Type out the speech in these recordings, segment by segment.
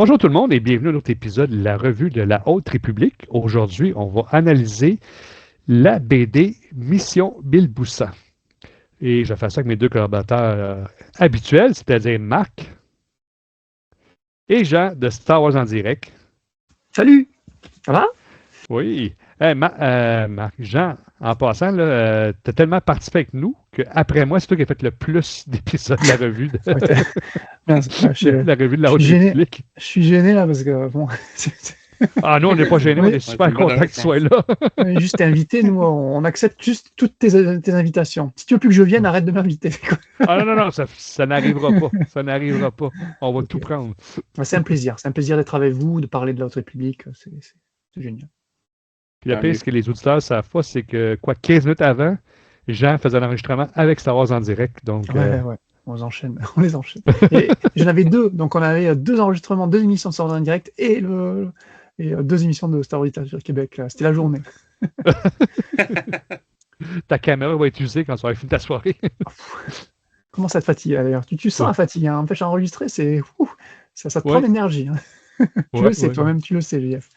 Bonjour tout le monde et bienvenue à notre épisode de la revue de la Haute République. Aujourd'hui, on va analyser la BD Mission Bilboussa. Et je vais faire ça avec mes deux collaborateurs habituels, c'est-à-dire Marc et Jean de Star Wars en direct. Salut! Ça va? Oui. Hey, Marc, Jean, en passant, tu as tellement participé avec nous qu'après moi, c'est toi qui as fait le plus d'épisodes de la revue de, la revue de la Haute République. Je suis gêné là parce que bon. Ah, nous, on n'est pas gênés, on est super contents que tu sois là. On est juste invité, nous, on accepte juste toutes tes invitations. Si tu veux plus que je vienne, arrête de m'inviter. Ah non, ça n'arrivera pas. Ça n'arrivera pas. On va tout prendre. C'est un plaisir. C'est un plaisir d'être avec vous, de parler de la Haute République. C'est génial. Puis le pire, ce que les auditeurs ne savent pas, c'est que, 15 minutes avant, Jean faisait un enregistrement avec Star Wars en direct. Donc, ouais. On les enchaîne. Et j'en avais deux. Donc, on avait deux enregistrements, deux émissions de Star Wars en direct et deux émissions de Star Wars Literature Québec. C'était la journée. Ta caméra va être usée quand tu auras fini ta soirée. Comment ça te fatigue d'ailleurs? Tu sens la fatigue. Hein. Empêche d'enregistrer, ça te prend l'énergie. Hein. Tu le sais, toi-même, tu le sais, JF.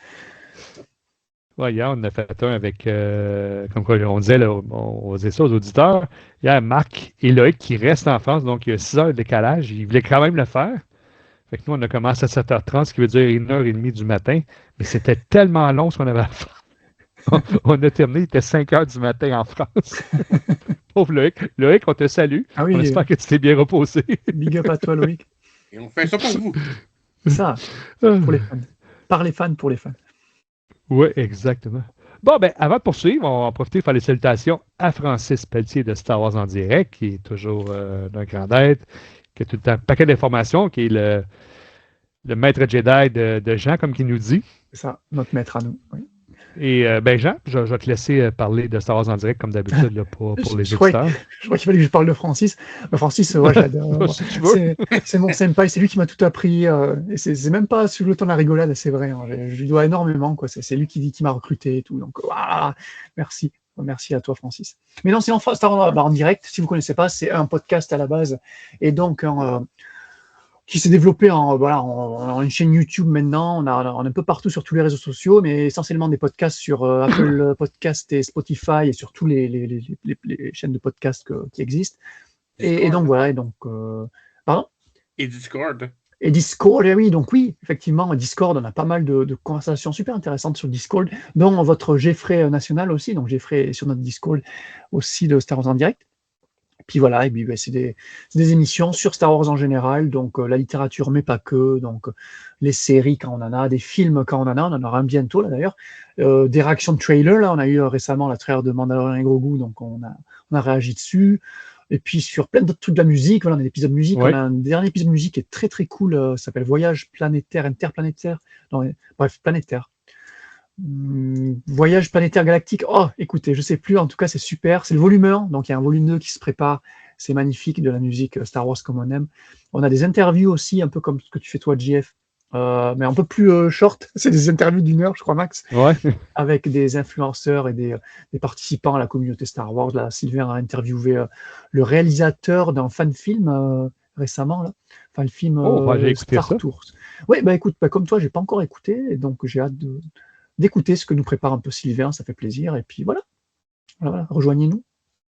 Ouais, hier, on a fait un avec, comme quoi on disait, là, on disait ça aux auditeurs. Hier, Marc et Loïc qui restent en France, donc il y a 6 heures de décalage. Ils voulaient quand même le faire. Fait que nous, on a commencé à 7h30, ce qui veut dire 1h30 du matin. Mais c'était tellement long ce qu'on avait à faire. On a terminé, il était 5h du matin en France. Pauvre Loïc. Loïc, on te salue. Ah oui, on espère que tu t'es bien reposé. Big up à toi, Loïc. Et on fait ça pour vous. Ça, pour les fans. Par les fans, pour les fans. Oui, exactement. Bon, ben, avant de poursuivre, on va en profiter pour faire les salutations à Francis Pelletier de Star Wars en direct, qui est toujours d'un grand aide, qui a tout le temps un paquet d'informations, qui est le maître Jedi de Jean, comme il nous dit. C'est ça, notre maître à nous. Oui. Et ben Jean, je vais te laisser parler de Star Wars en direct, comme d'habitude, là, pour les auditeurs. Je crois qu'il fallait que je parle de Francis. Francis, ouais, j'adore. C'est mon senpai, c'est lui qui m'a tout appris. Et c'est même pas sur le temps de la rigolade, c'est vrai. Hein, je lui dois énormément. C'est lui qui m'a recruté et tout. Donc, merci. Merci à toi, Francis. Mais non, sinon, Star Wars en direct, si vous ne connaissez pas, c'est un podcast à la base. Et donc, qui s'est développé en une chaîne YouTube maintenant. On est un peu partout sur tous les réseaux sociaux, mais essentiellement des podcasts sur Apple Podcast et Spotify et sur tous les chaînes de podcasts qui existent. Et donc voilà. Pardon ? Et Discord. Et Discord, oui. Donc oui, effectivement, Discord, on a pas mal de conversations super intéressantes sur Discord, dont votre Geoffrey national aussi. Donc Geoffrey est sur notre Discord aussi de Star Wars en direct. Puis voilà, et puis c'est des émissions sur Star Wars en général, donc la littérature, mais pas que, donc les séries quand on en a, des films quand on en aura un bientôt là d'ailleurs, des réactions de trailers, là on a eu récemment la trailer de Mandalorian et Grogu, donc on a réagi dessus, et puis sur plein d'autres trucs de la musique, voilà, on a des épisodes de musique, on a un dernier épisode de musique qui est très très cool, ça s'appelle Voyage planétaire, interplanétaire, bref, planétaire. Voyage planétaire galactique. Oh, écoutez, je sais plus, en tout cas c'est super, c'est le volume 1, donc il y a un volume 2 qui se prépare, c'est magnifique, de la musique Star Wars comme on aime. On a des interviews aussi, un peu comme ce que tu fais toi, JF, mais un peu plus short, c'est des interviews d'1 heure, je crois, max, avec des influenceurs et des participants à la communauté Star Wars. Là, Sylvain a interviewé le réalisateur d'un fan film récemment, là, fan film Star Tours. Oui, écoute, comme toi, j'ai pas encore écouté, et donc j'ai hâte d'écouter ce que nous prépare un peu Sylvain, ça fait plaisir. Et puis voilà. Rejoignez-nous.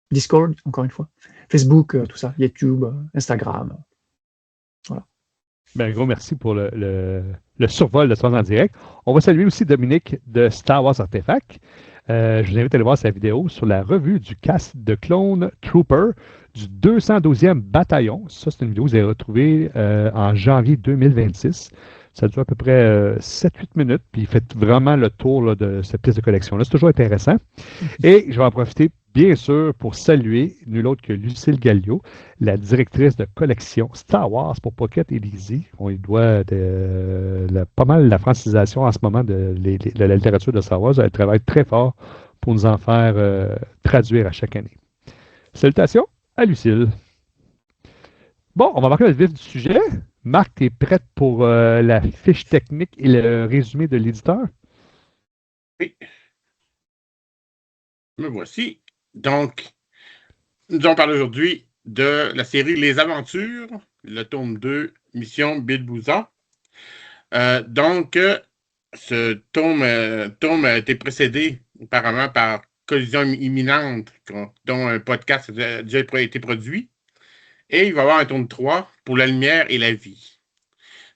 Discord, encore une fois. Facebook, tout ça. YouTube, Instagram. Voilà. Ben, gros merci pour le survol de Star Wars en direct. On va saluer aussi Dominique de Star Wars Artefact. Je vous invite à aller voir sa vidéo sur la revue du cast de Clone Trooper du 212e bataillon. Ça, c'est une vidéo que vous avez retrouvée en janvier 2026. Ça dure à peu près 7-8 minutes, puis il fait vraiment le tour là, de cette pièce de collection-là. C'est toujours intéressant. Et je vais en profiter, bien sûr, pour saluer nul autre que Lucille Gallio, la directrice de collection Star Wars pour Pocket et Lizzie. On lui doit pas mal la francisation en ce moment de la littérature de Star Wars. Elle travaille très fort pour nous en faire traduire à chaque année. Salutations à Lucille. Bon, on va marquer le vif du sujet. Marc, tu es prête pour la fiche technique et le résumé de l'éditeur? Oui. Me voici. Donc, nous allons parler aujourd'hui de la série Les Aventures, le tome 2, Mission Bilboussa. Ce tome a été précédé apparemment par Collision imminente, dont un podcast a déjà été produit. Et il va y avoir un tome 3 pour la lumière et la vie.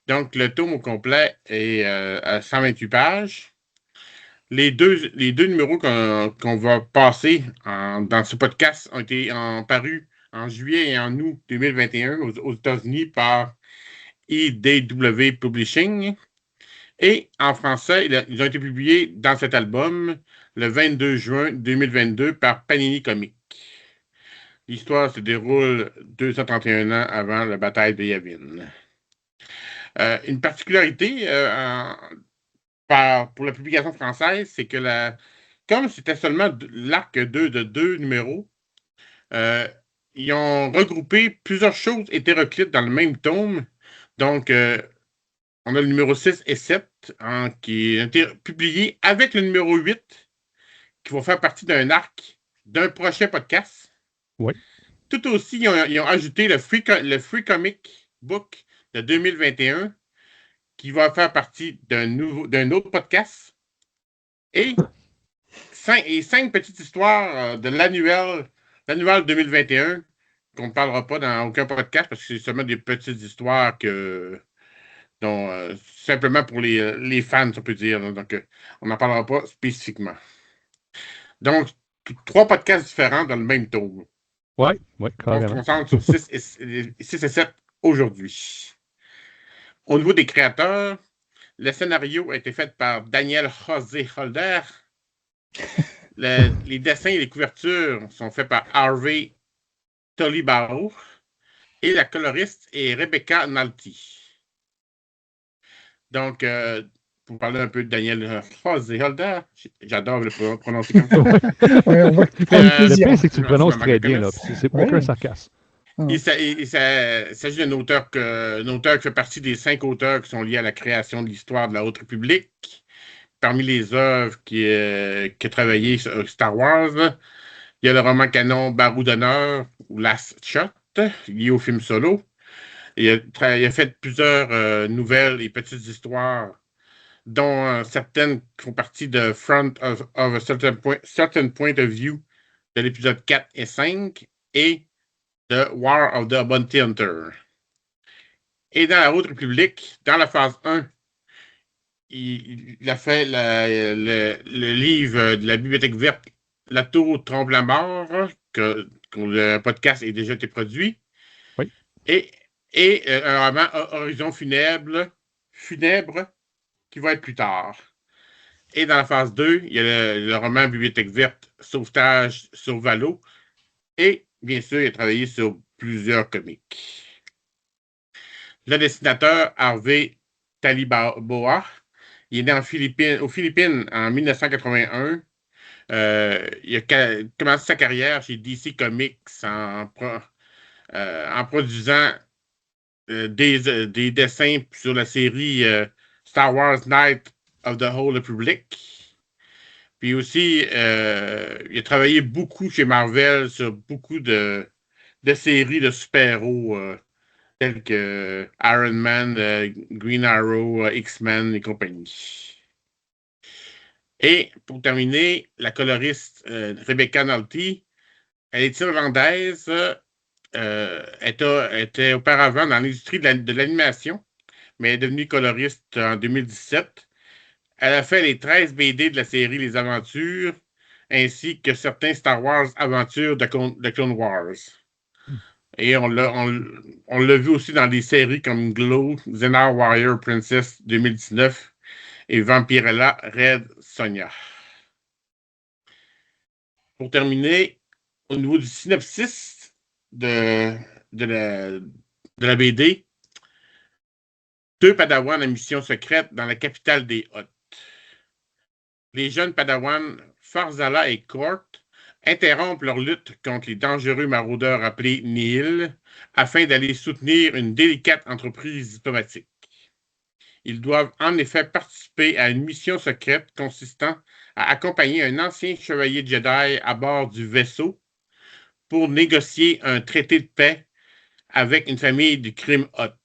Donc, le tome au complet est à 128 pages. Les deux numéros qu'on va passer dans ce podcast ont été parus en juillet et en août 2021 aux États-Unis par IDW Publishing. Et en français, ils ont été publiés dans cet album le 22 juin 2022 par Panini Comics. L'histoire se déroule 231 ans avant la bataille de Yavin. Une particularité pour la publication française, c'est que comme c'était seulement l'arc 2 de 2 numéros, ils ont regroupé plusieurs choses hétéroclites dans le même tome. Donc, on a le numéro 6 et 7 qui ont été publiés avec le numéro 8 qui vont faire partie d'un arc d'un prochain podcast. Oui. Tout aussi, ils ont ajouté le Free Comic Book de 2021 qui va faire partie d'un autre podcast. Et 5 petites histoires de l'annuel 2021 qu'on ne parlera pas dans aucun podcast parce que c'est seulement des petites histoires simplement pour les fans, on peut dire. Donc, on n'en parlera pas spécifiquement. Donc, 3 podcasts différents dans le même tome. Oui, carrément. On se concentre sur 6 et 7 aujourd'hui. Au niveau des créateurs, le scénario a été fait par Daniel José Holder. Les dessins et les couvertures sont faits par Harvey Tolibaro. Et la coloriste est Rebecca Nalty. Donc, pour parler un peu de Daniel José Holder, j'adore le prononcer comme ça. On voit que tu prends du Le plaisir. pire, c'est que tu le prononces très bien. Là. C'est aucun sarcasme. Il s'agit d'un auteur qui fait partie des 5 auteurs qui sont liés à la création de l'histoire de la Haute République. Parmi les œuvres qui a travaillé sur Star Wars, il y a le roman canon Barou d'honneur ou Last Shot, lié au film Solo. Il a fait plusieurs nouvelles et petites histoires, dont certaines qui font partie de Front of a Certain Point of View de l'épisode 4 et 5 et de War of the Bounty Hunter. Et dans la Haute République, dans la phase 1, il a fait le livre de la Bibliothèque verte, La Tour trompe la mort, que le podcast a déjà été produit. Oui. Et un roman Horizon funèbre, qui va être plus tard. Et dans la phase 2, il y a le roman Bibliothèque verte, Sauvetage sur Valo. Et bien sûr, il a travaillé sur plusieurs comics. Le dessinateur Harvey Talibaboa, il est né aux Philippines en 1981. Il a commencé sa carrière chez DC Comics en produisant des dessins sur la série Star Wars Knights of the Old Republic. Puis aussi, il a travaillé beaucoup chez Marvel sur beaucoup de séries de super-héros telles que Iron Man, Green Arrow, X-Men et compagnie. Et pour terminer, la coloriste Rebecca Nalty, elle est irlandaise. Était auparavant dans l'industrie de l'animation, mais elle est devenue coloriste en 2017. Elle a fait les 13 BD de la série Les Aventures, ainsi que certains Star Wars Aventures de Clone Wars. Et on l'a vu aussi dans des séries comme Glow, Xenar Warrior Princess 2019 et Vampirella Red Sonja. Pour terminer, au niveau du synopsis de la BD, 2 Padawans en mission secrète dans la capitale des Hutt. Les jeunes Padawans Farzala et Court interrompent leur lutte contre les dangereux maraudeurs appelés Nihil afin d'aller soutenir une délicate entreprise diplomatique. Ils doivent en effet participer à une mission secrète consistant à accompagner un ancien chevalier Jedi à bord du vaisseau pour négocier un traité de paix avec une famille du crime Hutt.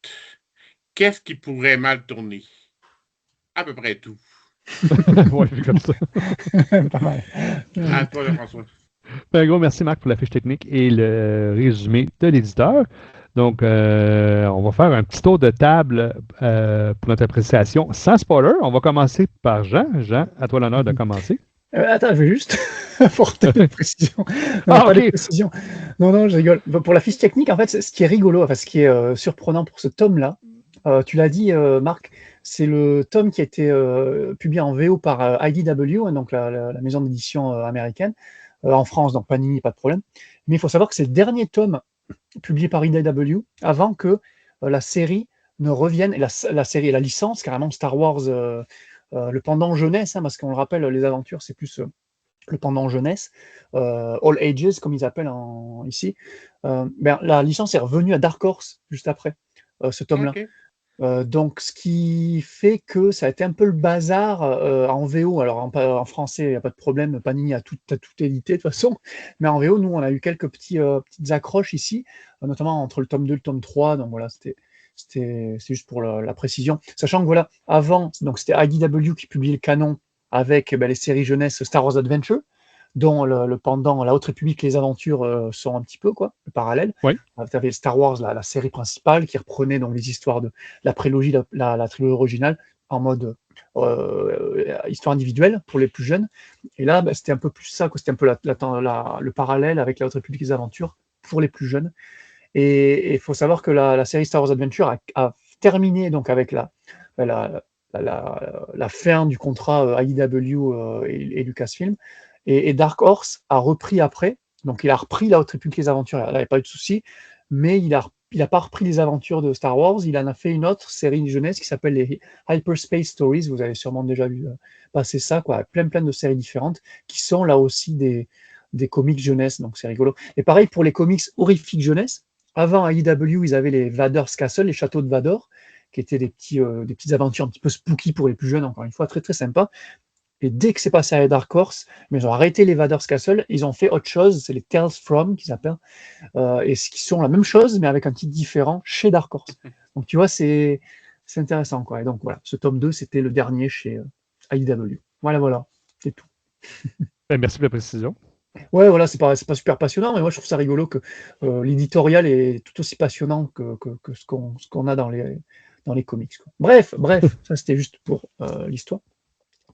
Qu'est-ce qui pourrait mal tourner? à peu près tout. Ouais, vu comme ça. Pas mal. À toi, Jean-François. Un gros merci, Marc, pour la fiche technique et le résumé de l'éditeur. Donc, on va faire un petit tour de table pour notre appréciation sans spoiler. On va commencer par Jean. Jean, à toi l'honneur de commencer. Attends, je vais juste apporter une précision. Non, pas de précision. Non, je rigole. Pour la fiche technique, en fait, ce qui est rigolo, enfin, ce qui est surprenant pour ce tome-là, tu l'as dit, Marc, c'est le tome qui a été publié en VO par IDW, hein, donc la maison d'édition américaine, en France, donc Panini, pas de problème. Mais il faut savoir que c'est le dernier tome publié par IDW avant que la série ne revienne, et la série et la licence, carrément Star Wars, le pendant jeunesse, hein, parce qu'on le rappelle, les aventures, c'est plus le pendant jeunesse, All Ages, comme ils appellent ici. La licence est revenue à Dark Horse juste après ce tome-là. Okay. Donc, ce qui fait que ça a été un peu le bazar en VO. Alors, en français, il n'y a pas de problème. Panini a tout édité de toute façon. Mais en VO, nous, on a eu quelques petites accroches ici, notamment entre le tome 2 et le tome 3. Donc, voilà, c'est juste pour la précision. Sachant que, voilà, avant, donc c'était IDW qui publiait le canon avec les séries jeunesse Star Wars Adventure, dont le pendant, la Haute République, les aventures sont un petit peu, quoi, le parallèle. Oui. Tu avais Star Wars, la série principale, qui reprenait donc les histoires de la prélogie, la trilogie originale, en mode histoire individuelle pour les plus jeunes. Et là, c'était un peu plus ça, quoi. C'était un peu le parallèle avec la Haute République des aventures pour les plus jeunes. Et il faut savoir que la série Star Wars Adventure a terminé donc avec la fin du contrat IDW et Lucasfilm. Et Dark Horse a repris après, donc il a repris la Haute République des aventures, il n'avait pas eu de souci, mais il n'a pas repris les aventures de Star Wars, il en a fait une autre série de jeunesse qui s'appelle les Hyperspace Stories, vous avez sûrement déjà vu passer ça, quoi, plein de séries différentes, qui sont là aussi des comics jeunesse, donc c'est rigolo. Et pareil pour les comics horrifiques jeunesse, avant IDW, ils avaient les Vader's Castle, les châteaux de Vador, qui étaient des petites aventures un petit peu spooky pour les plus jeunes, encore une fois, très très sympa. Et dès que c'est passé à Dark Horse, mais ils ont arrêté les Vader's Castle, ils ont fait autre chose, c'est les Tales From qu'ils appellent, et qui sont la même chose, mais avec un titre différent chez Dark Horse. Donc tu vois, c'est intéressant, quoi. Et donc voilà, ce tome 2, c'était le dernier chez IDW. Voilà, c'est tout. Merci pour la précision. Ouais, voilà, c'est pas super passionnant, mais moi je trouve ça rigolo que l'éditorial est tout aussi passionnant que ce qu'on a dans les comics, quoi. Bref, ça c'était juste pour l'histoire.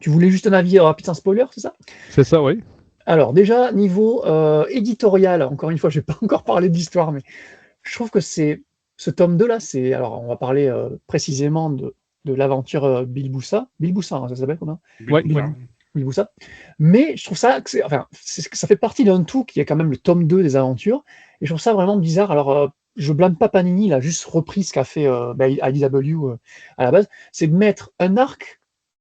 Tu voulais juste un avis rapide sans spoiler, c'est ça? C'est ça, oui. Alors déjà, niveau éditorial, encore une fois, je ne vais pas encore parler d'histoire, mais je trouve que ce tome 2 là, alors on va parler précisément de l'aventure Bilboussa. Bilboussa, hein, ça s'appelle comment? Oui. Bilboussa. Mais je trouve ça, ça fait partie d'un tout qui est quand même le tome 2 des aventures, et je trouve ça vraiment bizarre. Alors, je blâme pas Panini, il a juste repris ce qu'a fait IDW à la base, c'est de mettre un arc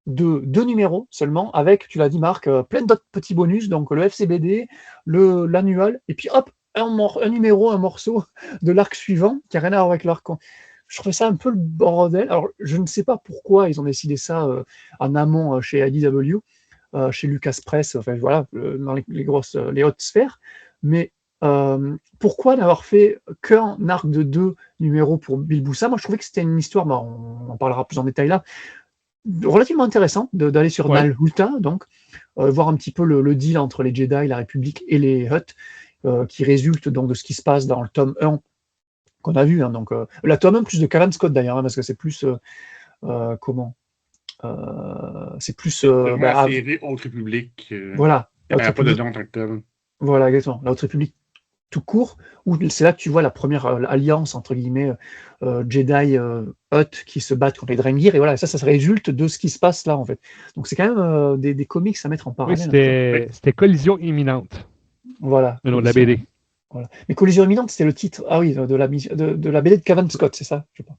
de 2 numéros seulement, avec, tu l'as dit Marc, plein d'autres petits bonus, donc le FCBD, l'annual, et puis hop, un numéro, un morceau de l'arc suivant, qui n'a rien à voir avec l'arc. Je trouvais ça un peu le bordel. Alors, je ne sais pas pourquoi ils ont décidé ça en amont chez IDW, chez Lucas Press, enfin voilà, dans les hautes sphères, mais pourquoi n'avoir fait qu'un arc de 2 numéros pour Bilboussa? Moi, je trouvais que c'était une histoire, on en parlera plus en détail là, relativement intéressant d'aller sur Nal Hutta, donc voir un petit peu le deal entre les Jedi, la République et les Hutt, qui résulte donc de ce qui se passe dans le tome 1 qu'on a vu, hein, donc la tome 1 plus de Cavan Scott d'ailleurs, hein, parce que c'est plus c'est plus la série Haute République. Voilà. Il n'y a pas de nom en tant que tel. Voilà, exactement. La Haute République tout court, où c'est là que tu vois la première alliance, entre guillemets, Jedi Hutt qui se battent contre les Drengir, et voilà, ça résulte de ce qui se passe là, en fait. Donc c'est quand même des comics à mettre en parallèle. Oui, c'était Collision imminente. Voilà. Le nom de la BD. Voilà. Mais Collision imminente, c'était le titre, de la BD de Cavan Scott, c'est ça, je pense.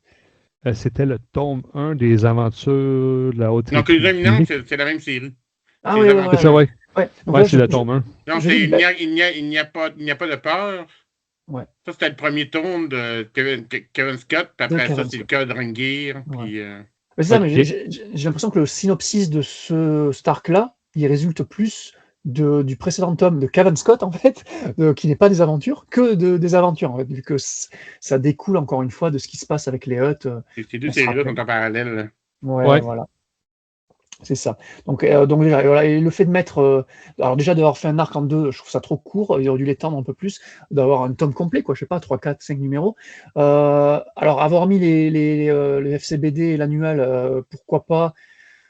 C'était le tome 1 des aventures de la Haute Donc, Collision imminente, c'est la même série. Ah oui, c'est ça, oui. Ouais, c'est le tome 1. Donc, il n'y a pas de peur. Ouais. Ça, c'était le premier tome de Kevin Scott, puis après ça, c'est le cas de Drengir. C'est ça, mais j'ai l'impression que le synopsis de cet arc-là, il résulte plus du précédent tome de Cavan Scott, en fait, qui n'est pas des aventures, que des aventures, en fait, vu que ça découle, encore une fois, de ce qui se passe avec les Hutt. Ces deux séries-là sont en parallèle. Ouais, voilà. C'est ça. Donc déjà, voilà, et le fait de mettre, alors déjà d'avoir fait un arc en 2, je trouve ça trop court, ils auraient dû l'étendre un peu plus, d'avoir un tome complet, quoi, je sais pas, 3, 4, 5 numéros. Alors avoir mis les FCBD et l'annual, pourquoi pas,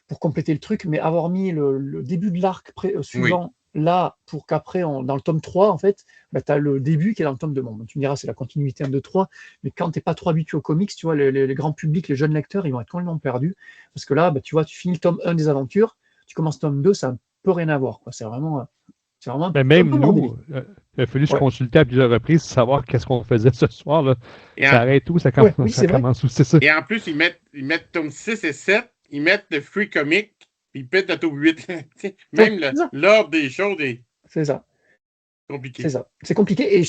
pour compléter le truc, mais avoir mis le début de l'arc Oui. suivant là, pour qu'après, dans le tome 3, en fait, bah, tu as le début qui est dans le tome 2. Bon, tu me diras, c'est la continuité 1, 2, 3, mais quand tu n'es pas trop habitué aux comics, tu vois, les grands publics, les jeunes lecteurs, ils vont être complètement perdus, parce que là, bah, tu vois, tu finis le tome 1 des aventures, tu commences le tome 2, ça n'a un peu rien à voir, quoi. C'est vraiment un Mais peu même bordélique. nous, il a fallu se Ouais, consulter à plusieurs reprises, savoir qu'est-ce qu'on faisait ce soir. Là. Et Ça en, arrête tout, ouais, oui, ça c'est vrai. commence où, c'est ça. et en plus, ils mettent tome 6 et 7, ils mettent le free comic, puis ils pètent le tome 8. Ouais, Même c'est ça. l'ordre des choses est C'est ça. C'est compliqué. ça. C'est compliqué.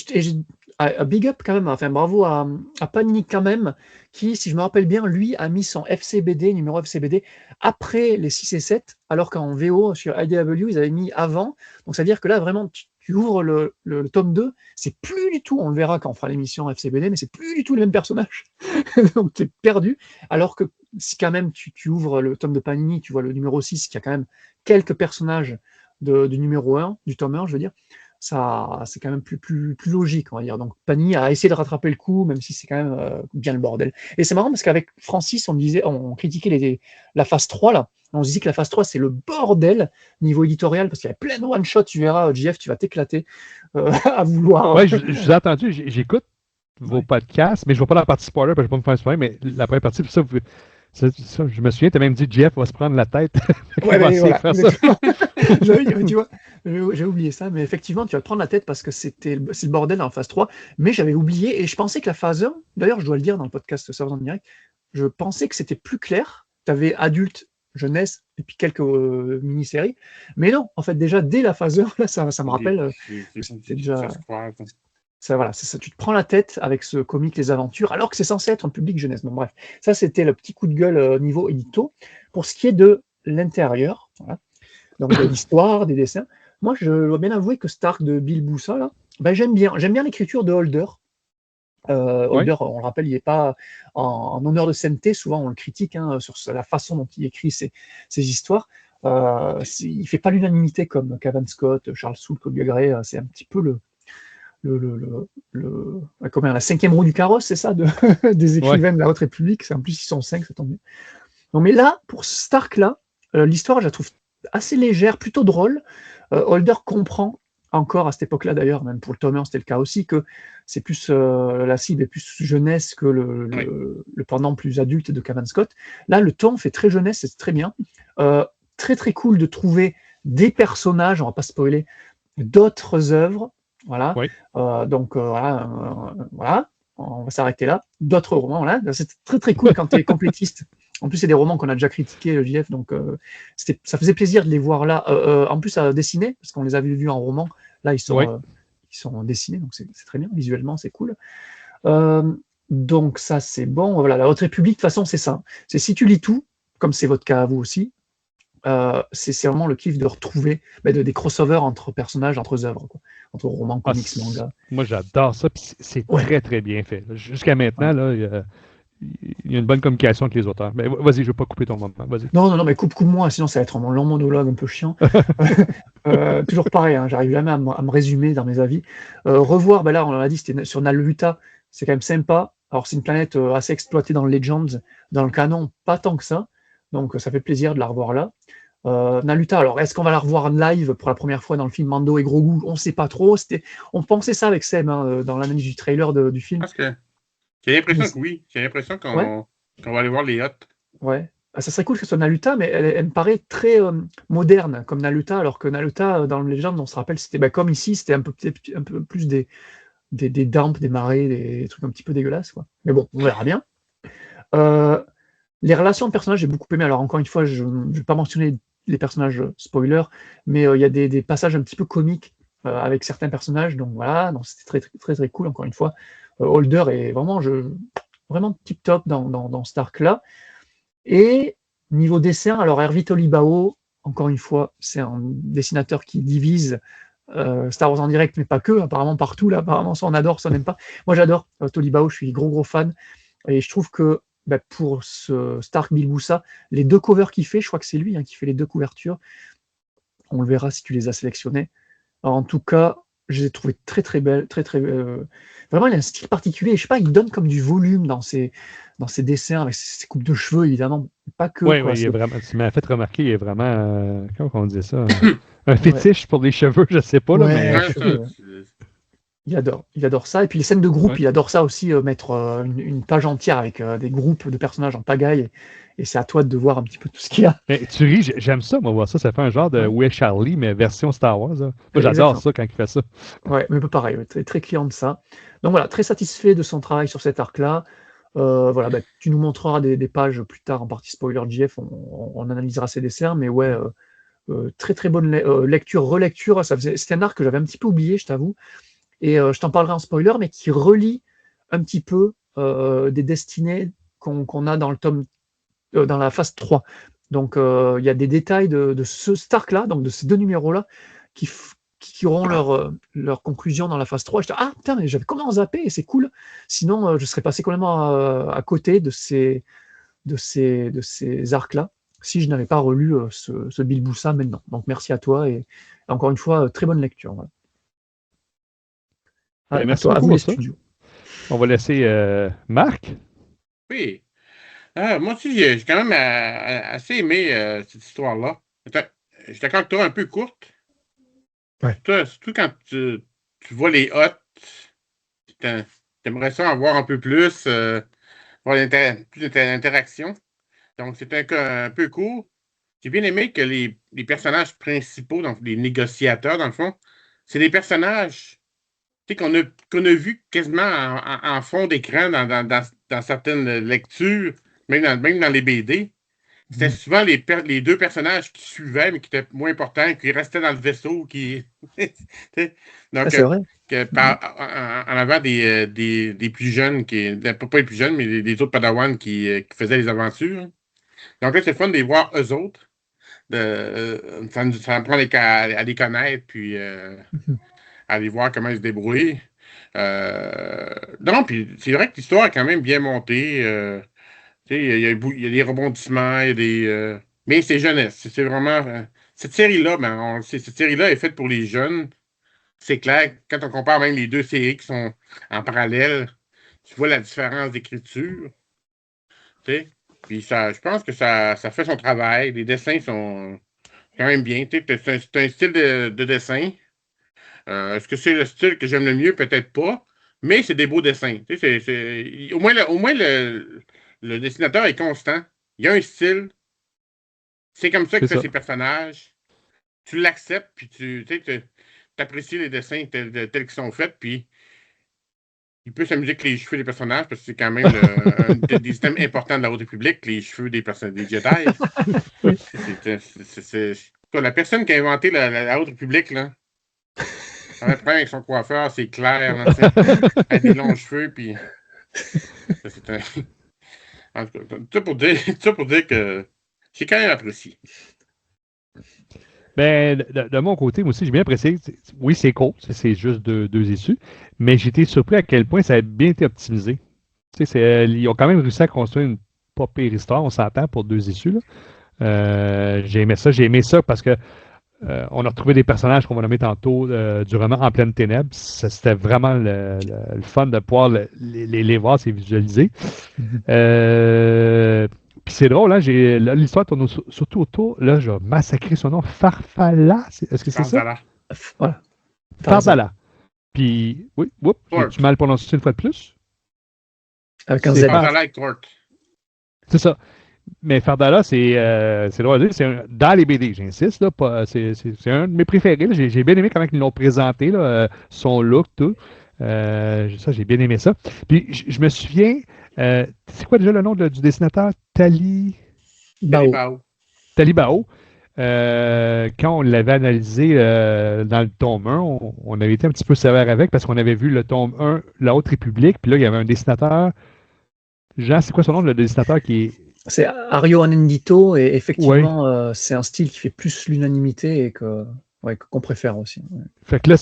Un big up quand même, enfin bravo à Panini quand même, qui, si je me rappelle bien, lui a mis son FCBD, numéro FCBD, après les 6 et 7, alors qu'en VO sur IDW, ils avaient mis avant. Donc c'est-à-dire que là, vraiment, tu ouvres le tome 2, c'est plus du tout, on le verra quand on fera l'émission FCBD, mais c'est plus du tout les mêmes personnages. Donc tu es perdu. Alors que si quand même tu ouvres le tome de Panini, tu vois le numéro 6, qui a quand même quelques personnages du numéro 1, du tome 1, je veux dire, ça, c'est quand même plus logique, on va dire. Donc Panini a essayé de rattraper le coup, même si c'est quand même bien le bordel. Et c'est marrant parce qu'avec Francis, on critiquait la phase 3, là. On se dit que la phase 3, c'est le bordel niveau éditorial, parce qu'il y a plein de one-shots, tu verras, JF, tu vas t'éclater à vouloir. Ouais, je vous ai entendu, j'écoute vos Ouais. podcasts, mais je ne vois pas la partie spoiler, parce que je ne vais pas me faire spoiler, mais la première partie, ça, je me souviens, tu as même dit Jeff va se prendre la tête. Ouais, Il va ben essayer de voilà, faire ça. exactement. Tu vois, j'ai oublié ça, mais effectivement, tu vas te prendre la tête parce que c'est le bordel dans la phase 3. Mais j'avais oublié et je pensais que la phase 1, d'ailleurs, je dois le dire dans le podcast Savoir en direct, je pensais que c'était plus clair. Tu avais adulte, jeunesse et puis quelques mini-séries. Mais non, en fait, déjà, dès la phase 1, là, ça me rappelle que c'était Ça déjà. se croit. Ça, voilà, c'est ça, tu te prends la tête avec ce comic Les Aventures, alors que c'est censé être un public jeunesse. Bon, bref, ça, c'était le petit coup de gueule niveau édito. Pour ce qui est de l'intérieur, voilà, donc de l'histoire, des dessins. Moi, je dois bien avouer que cet arc de Bill Boussa, là, ben, j'aime bien. J'aime bien l'écriture de Holder. Oui, Holder, on le rappelle, il n'est pas en honneur de sainteté. Souvent, on le critique sur la façon dont il écrit ses histoires. Il ne fait pas l'unanimité comme Cavan Scott, Charles Soule, Claude Gray. C'est un petit peu la cinquième roue du carrosse, c'est ça, des oui. écrivains de la Haute République. En plus, ils sont 5, ça tombe bien. Non, mais là, pour cet arc-là, l'histoire, je la trouve assez légère, plutôt drôle. Holder comprend encore à cette époque-là, d'ailleurs, même pour le tome 1, c'était le cas aussi, que c'est plus la cible est plus jeunesse que Oui. le pendant plus adulte de Cavan Scott. Là, le ton fait très jeunesse, c'est très bien. Très très cool de trouver des personnages, on va pas spoiler, d'autres œuvres. Voilà. Oui. Voilà, on va s'arrêter là. D'autres romans, voilà. C'est très très cool quand tu es complétiste. En plus, c'est des romans qu'on a déjà critiqués, le JF, donc ça faisait plaisir de les voir là. En plus, à dessiner, parce qu'on les avait vus en roman. Là, ils Oui. sont dessinés, donc c'est très bien. Visuellement, c'est cool. Euh, donc ça, c'est bon. Voilà, la Haute République, de toute façon, c'est ça. C'est si tu lis tout, comme c'est votre cas à vous aussi, c'est vraiment le kiff de retrouver des crossovers entre personnages, entre œuvres, quoi. Entre romans, Ah, comics, manga. moi, j'adore ça. Puis c'est Ouais. très, très bien fait. Jusqu'à maintenant, Ouais. là, il y a une bonne communication avec les auteurs. Mais vas-y, je ne vais pas couper ton moment. Vas-y. Non, mais coupe-moi, sinon ça va être un long monologue un peu chiant. Toujours pareil, hein, j'arrive jamais à me résumer dans mes avis. Revoir, là, on l'a dit, c'était sur Naluta, c'est quand même sympa. Alors, c'est une planète assez exploitée dans Legends, dans le canon, pas tant que ça. Donc, ça fait plaisir de la revoir là. Naluta, alors est-ce qu'on va la revoir en live pour la première fois dans le film Mando et Grogu? On ne sait pas trop. On pensait ça avec Seb dans l'analyse du trailer du film. Parce que j'ai Mais l'impression que oui. J'ai l'impression ouais, qu'on va aller voir les hôtes. ouais. Ah, ça serait cool que ce soit Naluta, mais elle me paraît très moderne comme Naluta, alors que Naluta, dans le Legend, on se rappelle, c'était comme ici, c'était un peu plus des damps, des marées, des trucs un petit peu dégueulasses, quoi. Mais bon, on verra bien. Euh, les relations de personnages, j'ai beaucoup aimé. Alors, encore une fois, je ne vais pas mentionner les personnages spoilers, mais il y a des passages un petit peu comiques avec certains personnages. Donc voilà, donc c'était très, très, très, très cool, encore une fois. Holder est vraiment tip-top dans cet arc-là. Et niveau dessin, alors Hervé Tolibao, encore une fois, c'est un dessinateur qui divise Star Wars en direct, mais pas que, apparemment partout, là, apparemment, ça on adore, ça on n'aime pas. Moi j'adore Tolibao, je suis gros fan, et je trouve que pour ce Stark Bilboussa, les 2 covers qu'il fait, je crois que c'est lui qui fait les 2 couvertures. On le verra si tu les as sélectionnés. Alors, en tout cas, je les ai trouvées très très belles, vraiment il a un style particulier, je sais pas, il donne comme du volume dans ses dessins, avec ses coupes de cheveux, évidemment, pas que. Oui, Quoi, il est vraiment, tu m'as fait remarquer, il est vraiment, comment on dit ça, un fétiche pour les cheveux, je sais pas, là, mais... Ouais, ça, Il adore ça. Et puis les scènes de groupe, Ouais. il adore ça aussi, mettre une page entière avec des groupes de personnages en pagaille. Et c'est à toi de voir un petit peu tout ce qu'il y a. Mais tu ris, j'aime ça, moi, voir ça. Ça fait un genre de Ouais. Où est Charlie, mais version Star Wars. Là. Moi, j'adore Exactement. ça quand il fait ça. Ouais, mais un peu pareil, ouais, très, très client de ça. Donc voilà, très satisfait de son travail sur cet arc-là. Voilà, tu nous montreras des pages plus tard en partie spoiler GF, on analysera ses dessins, mais ouais, très très bonne lecture, relecture. C'était un arc que j'avais un petit peu oublié, je t'avoue. Et je t'en parlerai en spoiler, mais qui relie un petit peu des destinées qu'on a dans le tome, dans la phase 3. Donc il y a des détails de ce Stark-là, donc de ces 2 numéros-là, qui auront leur conclusion dans la phase 3. Et je dis, ah putain, mais j'avais comment zapper, et c'est cool. Sinon, je serais passé complètement à côté de ces arcs-là, si je n'avais pas relu ce Bilboussa maintenant. Donc merci à toi, et encore une fois, très bonne lecture. Voilà. À Merci toi, à beaucoup vous les pour ça. studios. On va laisser Marc. oui. Moi aussi, j'ai quand même assez aimé cette histoire-là. J'étais d'accord avec toi, un peu courte. Ouais. Surtout quand tu vois les hottes, t'aimerais ça en voir un peu plus, voir plus d'interaction. Donc, c'était un peu court. J'ai bien aimé que les personnages principaux, donc les négociateurs, dans le fond, c'est des personnages qu'on a vus quasiment en fond d'écran dans certaines lectures, même dans les BD. C'était souvent les 2 personnages qui suivaient, mais qui étaient moins importants, qui restaient dans le vaisseau, donc, c'est vrai. en avant des plus jeunes, pas les plus jeunes, mais des autres Padawans qui faisaient les aventures. Donc là, c'est fun de les voir eux autres. Ça me prend à les connaître, puis à les voir comment ils se débrouillent. Non, puis c'est vrai que l'histoire est quand même bien montée. Il y a des rebondissements, mais c'est jeunesse. C'est vraiment. Cette série-là, on le sait, cette série-là est faite pour les jeunes. C'est clair, quand on compare même les 2 séries qui sont en parallèle, tu vois la différence d'écriture. Puis je pense que ça fait son travail. Les dessins sont quand même bien. C'est un style de dessin. Est-ce que c'est le style que j'aime le mieux? Peut-être pas. Mais c'est des beaux dessins. Au moins le dessinateur est constant. Il y a un style. C'est comme ça C'est qu'il fait ça. ses personnages. Tu l'acceptes, puis tu apprécies les dessins tels qu'ils sont faits, puis il peut s'amuser avec les cheveux des personnages, parce que c'est quand même un des systèmes importants de la Haute République, les cheveux des Jedi. Oui. La personne qui a inventé la Haute République, là, ça va prendre avec son coiffeur, c'est clair, là, avec des longs cheveux, puis c'est un... En tout cas, ça pour dire que j'ai quand même apprécié. Ben, de mon côté, moi aussi, j'ai bien apprécié. Oui, c'est court, c'est juste 2 issues, mais j'ai été surpris à quel point ça a bien été optimisé. Ils ont quand même réussi à construire une pas pire histoire, on s'entend pour 2 issues. Là. J'ai aimé ça parce que on a retrouvé des personnages qu'on va nommer tantôt du roman En pleine ténèbres. C'était vraiment le fun de pouvoir les voir, c'est visualisé. Puis c'est drôle, là, l'histoire tourne surtout autour, là, je vais massacrer son nom, Farfalla, est-ce que c'est ça? Voilà. Fardala. Puis, oui, j'ai mal prononcé une fois de plus? Avec un Z. C'est ça. Mais Fardala, c'est drôle à dire, dans les BD, j'insiste, là, c'est un de mes préférés. Là. J'ai bien aimé comment ils l'ont présenté, là, son look, tout. Ça, j'ai bien aimé ça. Puis, je me souviens, c'est quoi déjà le nom du dessinateur? Tali Bao. Quand on l'avait analysé dans le tome 1, on avait été un petit peu sévère avec parce qu'on avait vu le tome 1, La Haute République, puis là, il y avait un dessinateur. Jean, c'est quoi son nom, le dessinateur qui est. C'est Ario Anendito, et effectivement, c'est un style qui fait plus l'unanimité et que Ouais, qu'on préfère aussi. Ouais. Fait que là,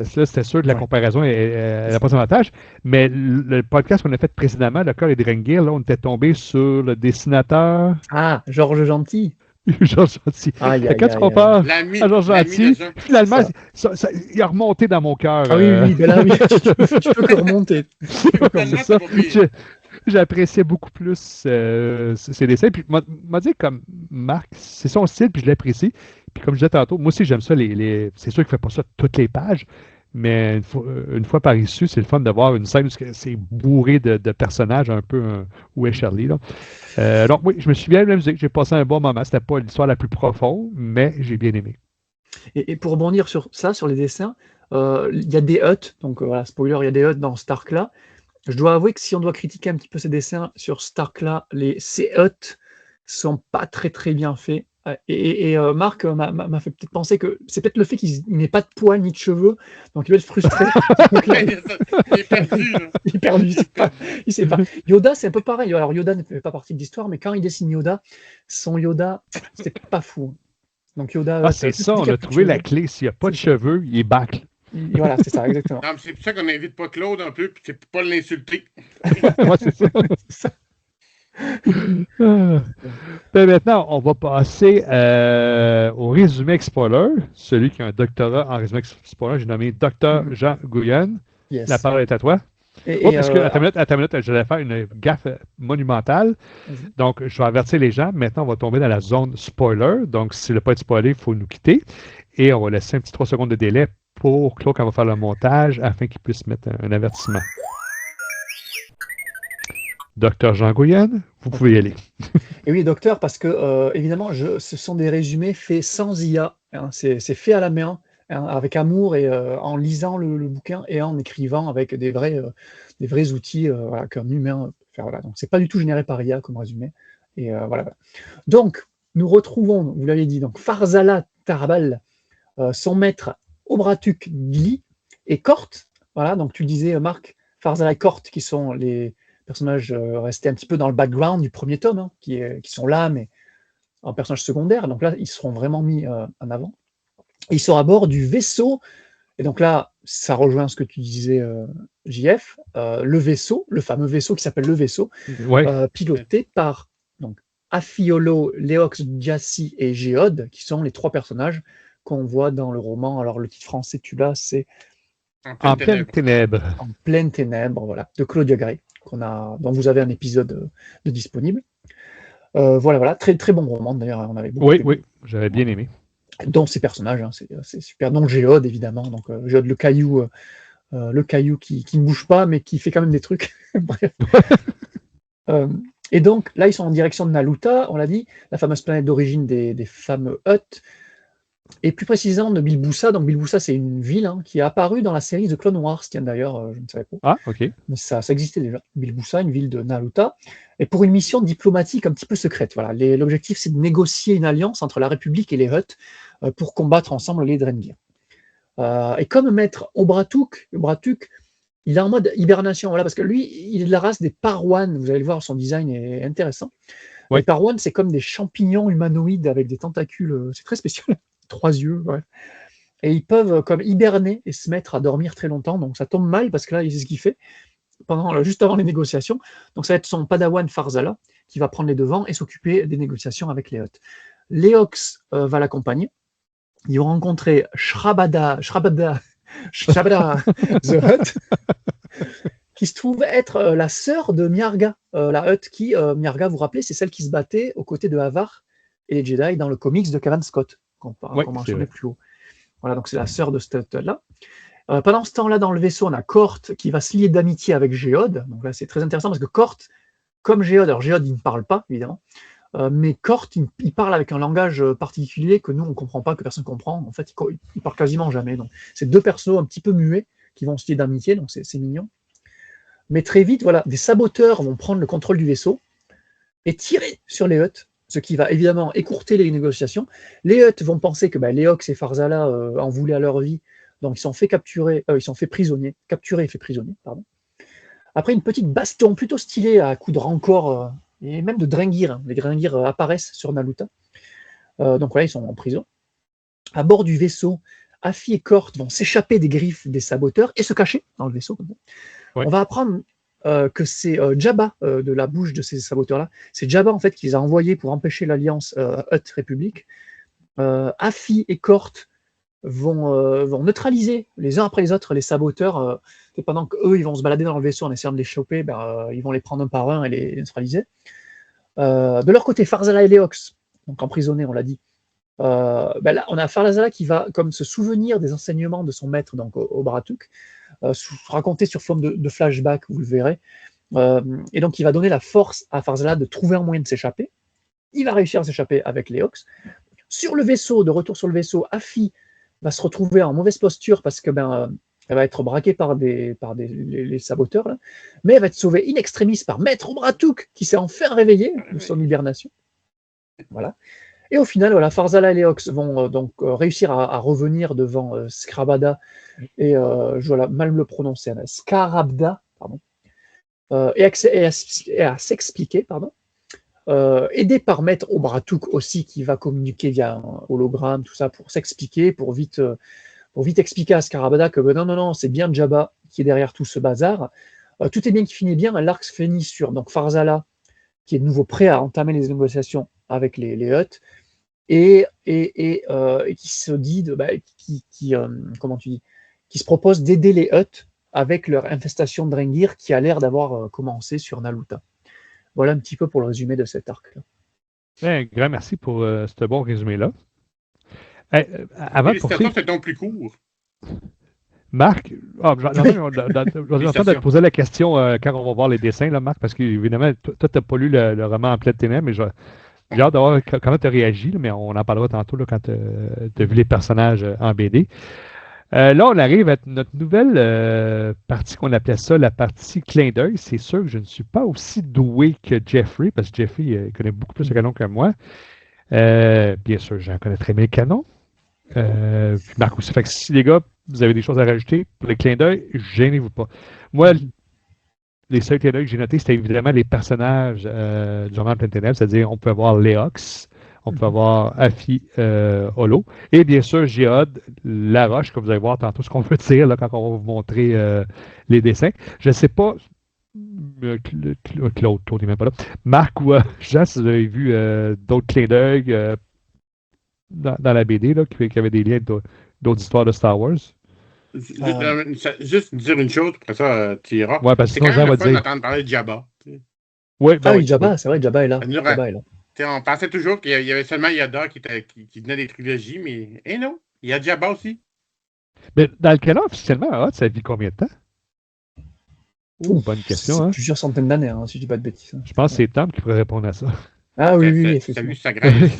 c'était sûr que la Ouais. comparaison elle a pas son avantage. Mais le podcast qu'on a fait précédemment, le Col et Drengir, là, on était tombé sur le dessinateur Ah, Georges Gentil. Georges Gentil. Aïe, Fait que aïe, quand tu aïe, aïe. compares à Georges L'ami de Gentil, Jean. finalement, Ça. il a remonté dans mon cœur. Ah oui, oui, ben là, oui, tu peux que remonter. C'est Tellement, ça. c'est pas pire. J'appréciais beaucoup plus ses dessins. Puis, m'a dit comme Marc, c'est son style, puis je l'apprécie. Puis, comme je disais tantôt, moi aussi, j'aime ça. C'est sûr qu'il ne fait pas ça toutes les pages, mais une fois par issue, c'est le fun de voir une scène où c'est bourré de personnages, un peu où est Charlie. Là. Donc, oui, je me suis bien amusé. J'ai passé un bon moment. C'était pas l'histoire la plus profonde, mais j'ai bien aimé. Et pour rebondir sur ça, sur les dessins, il y a des huts, donc voilà, spoiler, il y a des huts dans Starkla. Je dois avouer que si on doit critiquer un petit peu ces dessins sur Starkla, ces huts sont pas très très bien faits. Marc m'a fait peut-être penser que c'est peut-être le fait qu'il n'ait pas de poils ni de cheveux, donc il va être frustré. Donc là, Il est perdu, là. il est perdu, il sait pas. Yoda, c'est un peu pareil. Alors Yoda ne fait pas partie de l'histoire, mais quand il dessine Yoda, son Yoda, c'est pas fou. Donc Yoda, Ah, c'est ça, on a trouvé la clé. S'il n'y a pas de cheveux, il est back. Voilà, c'est ça, exactement. Non, mais c'est pour ça qu'on n'invite pas Claude un peu, puis c'est pour pas l'insulter. Ouais, c'est ça. C'est ça. Ben maintenant, on va passer au résumé avec spoiler. Celui qui a un doctorat en résumé avec spoiler, j'ai nommé Dr. Jean Gouyon. Yes. La parole est à toi. Parce que, à ta minute, j'allais faire une gaffe monumentale. Vas-y. Donc, je vais avertir les gens. Maintenant, on va tomber dans la zone spoiler. Donc, si le pas être spoilé, il faut nous quitter. Et on va laisser un petit 3 secondes de délai pour Claude quand on va faire le montage afin qu'il puisse mettre un avertissement. Docteur Jean Gouyon, vous pouvez y aller. Et oui, docteur, parce que évidemment, ce sont des résumés faits sans IA. Hein, c'est fait à la main, hein, avec amour et en lisant le bouquin et en écrivant avec des vrais outils voilà, qu'un humain peut faire. Voilà. Donc, c'est pas du tout généré par IA comme résumé. Et voilà. Donc, nous retrouvons, vous l'avez dit, donc Farzala Tarbal, son maître Obratuk Gli et Kort. Voilà, donc tu disais, Marc, Farzala et Kort, qui sont les personnages restés un petit peu dans le background du premier tome, hein, qui sont là, mais en personnages secondaires. Donc là, ils seront vraiment mis en avant. Et ils sont à bord du vaisseau. Et donc là, ça rejoint ce que tu disais, JF, le vaisseau, le fameux vaisseau qui s'appelle le vaisseau, Ouais. piloté par donc, Afiolo, Léox, Jassy et Géode, qui sont les trois personnages qu'on voit dans le roman. Alors le titre français, tu l'as, c'est En pleine ténèbres. En pleine ténèbres, voilà, de Claudia Gray, dont vous avez un épisode de disponible. Voilà, très très bon roman d'ailleurs, on avait beaucoup aimé. Oui, j'avais bien aimé. Dont ces personnages, hein, c'est super. Dont Géode évidemment, donc Géode le caillou qui ne bouge pas mais qui fait quand même des trucs. Bref. Et donc là, ils sont en direction de Naluta, on l'a dit, la fameuse planète d'origine des fameux Hutt. Et plus précisément de Bilboussa. Donc Bilboussa, c'est une ville qui est apparue dans la série The Clone Wars, tiens d'ailleurs, je ne savais pas. Ah, ok. Mais ça existait déjà. Bilboussa, une ville de Naluta, et pour une mission diplomatique un petit peu secrète. Voilà. L'objectif, c'est de négocier une alliance entre la République et les Hutt pour combattre ensemble les Drengir. Et comme maître Obratuk, il est en mode hibernation, voilà, parce que lui, il est de la race des Parwan. Vous allez le voir, son design est intéressant. Ouais. Les Parwan, c'est comme des champignons humanoïdes avec des tentacules. C'est très spécial. 3 yeux, ouais. Et ils peuvent comme hiberner et se mettre à dormir très longtemps. Donc ça tombe mal parce que là, c'est ce qu'il fait juste avant les négociations. Donc ça va être son padawan Farzala qui va prendre les devants et s'occuper des négociations avec les Hutt. Léox va l'accompagner. Ils vont rencontrer Shrabada the Hutt, qui se trouve être la sœur de Miarga, la Hutt qui, Miarga, vous vous rappelez, c'est celle qui se battait aux côtés de Avar et les Jedi dans le comics de Cavan Scott, qu'on mentionnait plus haut. Voilà, donc c'est la sœur de cette Hutt-là. Pendant ce temps-là, dans le vaisseau, on a Kort qui va se lier d'amitié avec Géode. Donc là, c'est très intéressant parce que Kort, comme Géode, alors Géode, il ne parle pas, évidemment, mais Kort, il parle avec un langage particulier que nous, on ne comprend pas, que personne ne comprend. En fait, il parle quasiment jamais. Donc, c'est deux persos un petit peu muets qui vont se lier d'amitié, donc c'est mignon. Mais très vite, voilà, des saboteurs vont prendre le contrôle du vaisseau et tirer sur les Hutt, ce qui va évidemment écourter les négociations. Les Hutt vont penser que Léox et Farzala en voulaient à leur vie, donc ils sont fait capturer, capturés et fait prisonniers, pardon. Après une petite baston plutôt stylée à coups de rancor et même de Drengir, les Drengir apparaissent sur Naluta. Donc voilà, ils sont en prison. à bord du vaisseau, Afi et Kort vont s'échapper des griffes des saboteurs et se cacher dans le vaisseau. Ouais. On va apprendre que c'est Jabba, de la bouche de ces saboteurs-là. C'est Jabba, en fait, qui les a envoyés pour empêcher l'alliance Hutt-République. Afi et Kort vont neutraliser les uns après les autres les saboteurs. Et pendant qu'eux, ils vont se balader dans le vaisseau en essayant de les choper, ils vont les prendre un par un et les neutraliser. De leur côté, Farzala et Leox, donc emprisonnés, on l'a dit. Là, on a Farzala qui va comme se souvenir des enseignements de son maître, donc au Baratuk, raconté sur forme de flashback, vous le verrez. Et donc, il va donner la force à Farzala de trouver un moyen de s'échapper. Il va réussir à s'échapper avec Leox. Sur le vaisseau, de retour sur le vaisseau, Afi va se retrouver en mauvaise posture parce que elle va être braquée par les saboteurs, là. Mais elle va être sauvée in extremis par Maître Baratuk qui s'est enfin réveillé de son hibernation. Voilà. Et au final, voilà, Farzala et Leox vont réussir à revenir devant Scarabada et je vais mal le prononcer, Scarabda, pardon, et à s'expliquer, pardon. Aidé par Maître Baratuk aussi, qui va communiquer via un hologramme, tout ça, pour s'expliquer, pour vite expliquer à Scarabada que non, c'est bien Jabba qui est derrière tout ce bazar. Tout est bien qui finit bien, l'arc se finit sur donc Farzala, qui est de nouveau prêt à entamer les négociations avec les Hutt, et qui se dit, comment tu dis, qui se propose d'aider les Hutt avec leur infestation de Drengir qui a l'air d'avoir commencé sur Naluta. Voilà un petit peu pour le résumé de cet arc-là. Un grand merci pour ce bon résumé-là. Avant de poursuivre, c'est donc plus court. Marc, j'ai entendu de te poser la question quand on va voir les dessins, là, Marc, parce qu'évidemment, toi, tu n'as pas lu le roman en pleine ténèbres, mais j'ai hâte de voir comment tu as réagi, là, mais on en parlera tantôt là, quand tu as vu les personnages en BD. Là, on arrive à notre nouvelle partie qu'on appelait ça la partie clin d'œil. C'est sûr que je ne suis pas aussi doué que Jeffrey, parce que Jeffrey connaît beaucoup plus le canon que moi. Bien sûr, j'en connais très bien le canon. Puis Marc aussi. Fait que si les gars, vous avez des choses à rajouter pour les clins d'œil, gênez-vous pas. Moi, les seuls clins d'œil que j'ai notés, c'était évidemment les personnages du roman Pleine Ténèbres, c'est-à-dire on peut avoir Leox, on peut avoir Afi Holo, et bien sûr Jihad, la roche, que vous allez voir tantôt ce qu'on veut dire là, quand on va vous montrer les dessins. Je ne sais pas, Claude n'est même pas là. Marc ou Jean, si vous avez vu d'autres clins d'œil dans la BD là, qui avaient des liens d'autres histoires de Star Wars. Juste dire une chose, après ça, tu iras. Ouais, parce que sinon, Jean va dire. D'entendre parler de Jabba. Oui, Jabba, c'est vrai, Jabba est là. Jabba est là. On pensait toujours qu'il y avait seulement Yoda qui tenait des trilogies, mais non, il y a Jabba aussi. Mais dans le canon, officiellement, ça vit combien de temps? Bonne question. C'est plusieurs centaines d'années, si je dis pas de bêtises. Je pense que c'est Tom qui pourrait répondre à ça. Ah oui. Ça a vu sa graisse.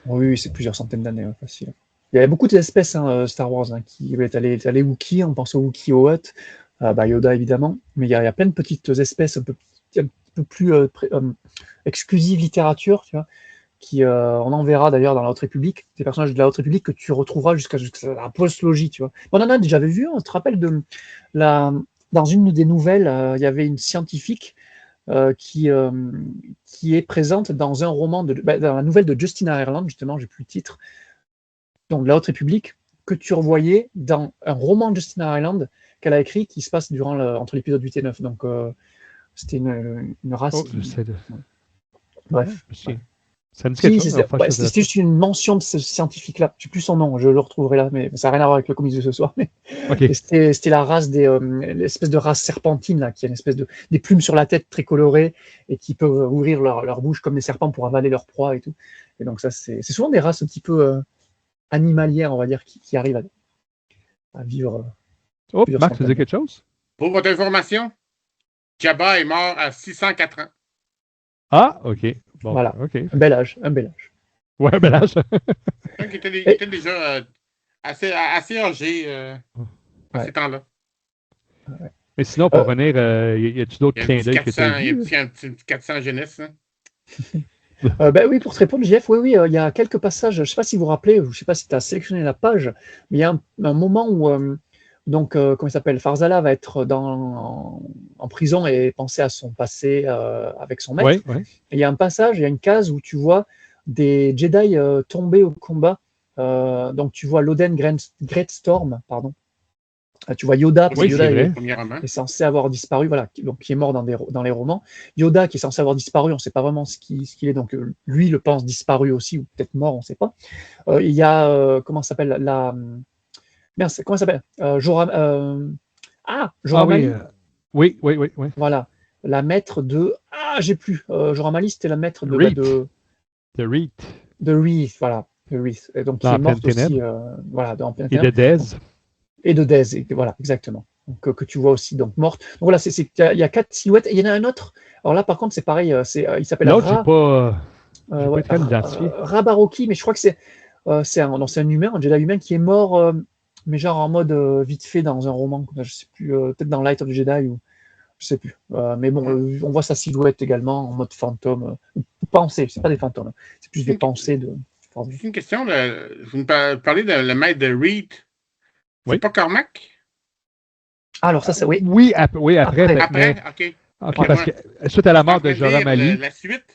Oui, c'est plusieurs centaines d'années, facile. Il y avait beaucoup d'espèces Star Wars qui t'as les Wookiees, on pense aux Wookiees au Hutt, Yoda évidemment, mais il y a plein de petites espèces un peu plus exclusive littérature, tu vois, qui on en verra d'ailleurs dans la Haute République, des personnages de la Haute République que tu retrouveras jusqu'à la post-logie, tu vois. On en a déjà vu, on te rappelle dans une des nouvelles, il y avait une scientifique qui est présente dans un roman dans la nouvelle de Justina Ireland, justement, j'ai plus le titre, donc la Haute République, que tu revoyais dans un roman de Justina Ireland qu'elle a écrit qui se passe entre l'épisode 8 et 9. Donc c'était une race. Bref. Ça me dit quelque chose. C'était juste une mention de ce scientifique-là. Je ne sais plus son nom, je le retrouverai là, mais ça n'a rien à voir avec le comics de ce soir. Mais c'était la race l'espèce de race serpentine là, qui a une espèce des plumes sur la tête très colorées et qui peuvent ouvrir leur bouche comme des serpents pour avaler leur proie et tout. Et donc ça, c'est souvent des races un petit peu animalières, on va dire, qui arrivent à vivre. Marc, tu disais quelque chose? Pour votre information, Jabba est mort à 604 ans. Ah, OK. Bon, voilà. Okay. Un bel âge. Ouais, un bel âge. Il était déjà assez âgé à ces temps-là. Ouais. Mais sinon, pour revenir, y a-tu d'autres clins d'œil que tu as vu? Il y a un petit 400 jeunesse. Hein? Oui, pour te répondre, Jeff, oui, il y a quelques passages, je ne sais pas si vous vous rappelez, je ne sais pas si tu as sélectionné la page, mais il y a un moment où, comment il s'appelle, Farzala va être en prison et penser à son passé avec son maître. Ouais. Et il y a un passage, il y a une case où tu vois des Jedi tomber au combat Donc tu vois Loden Greatstorm, pardon. Tu vois Yoda, parce que Oui, Yoda c'est vrai. est censé avoir disparu, voilà, donc qui est mort dans les romans. Yoda qui est censé avoir disparu, on ne sait pas vraiment ce qu'il est, donc lui le pense disparu aussi, ou peut-être mort, on ne sait pas. Il y a, comment ça s'appelle, merde, comment ça s'appelle Jorah oui. Mali. Oui. Voilà, la maître de... j'ai plus. Jorah Mali, c'était la maître de Reed. de Reeth, voilà. De Reeth. Et donc, qui Dans est morte Pleine aussi, Ténèbres. voilà, dans Pleine Et de Ténèbres. Dez. Et de Dez, voilà, exactement. Donc, que tu vois aussi, donc morte. Donc voilà, il y a 4 silhouettes, et il y en a un autre. Alors là, par contre, c'est pareil, il s'appelle L'autre, j'ai pas été capable ouais, d'identifier. Rabaroki, mais je crois que c'est un humain, un Jedi humain qui est mort, mais genre en mode vite fait dans un roman, je sais plus, peut-être dans Light of the Jedi, ou je sais plus. Mais bon, on voit sa silhouette également en mode fantôme, ou pensée, c'est pas des fantômes, hein. C'est plus des pensées de. C'est une question, vous me parlez de le maître de Reed. C'est Oui. pas Cormac? Alors ça, c'est oui. Oui, après. Après, OK. OK, parce que suite à la mort de Jorah Mali, la suite.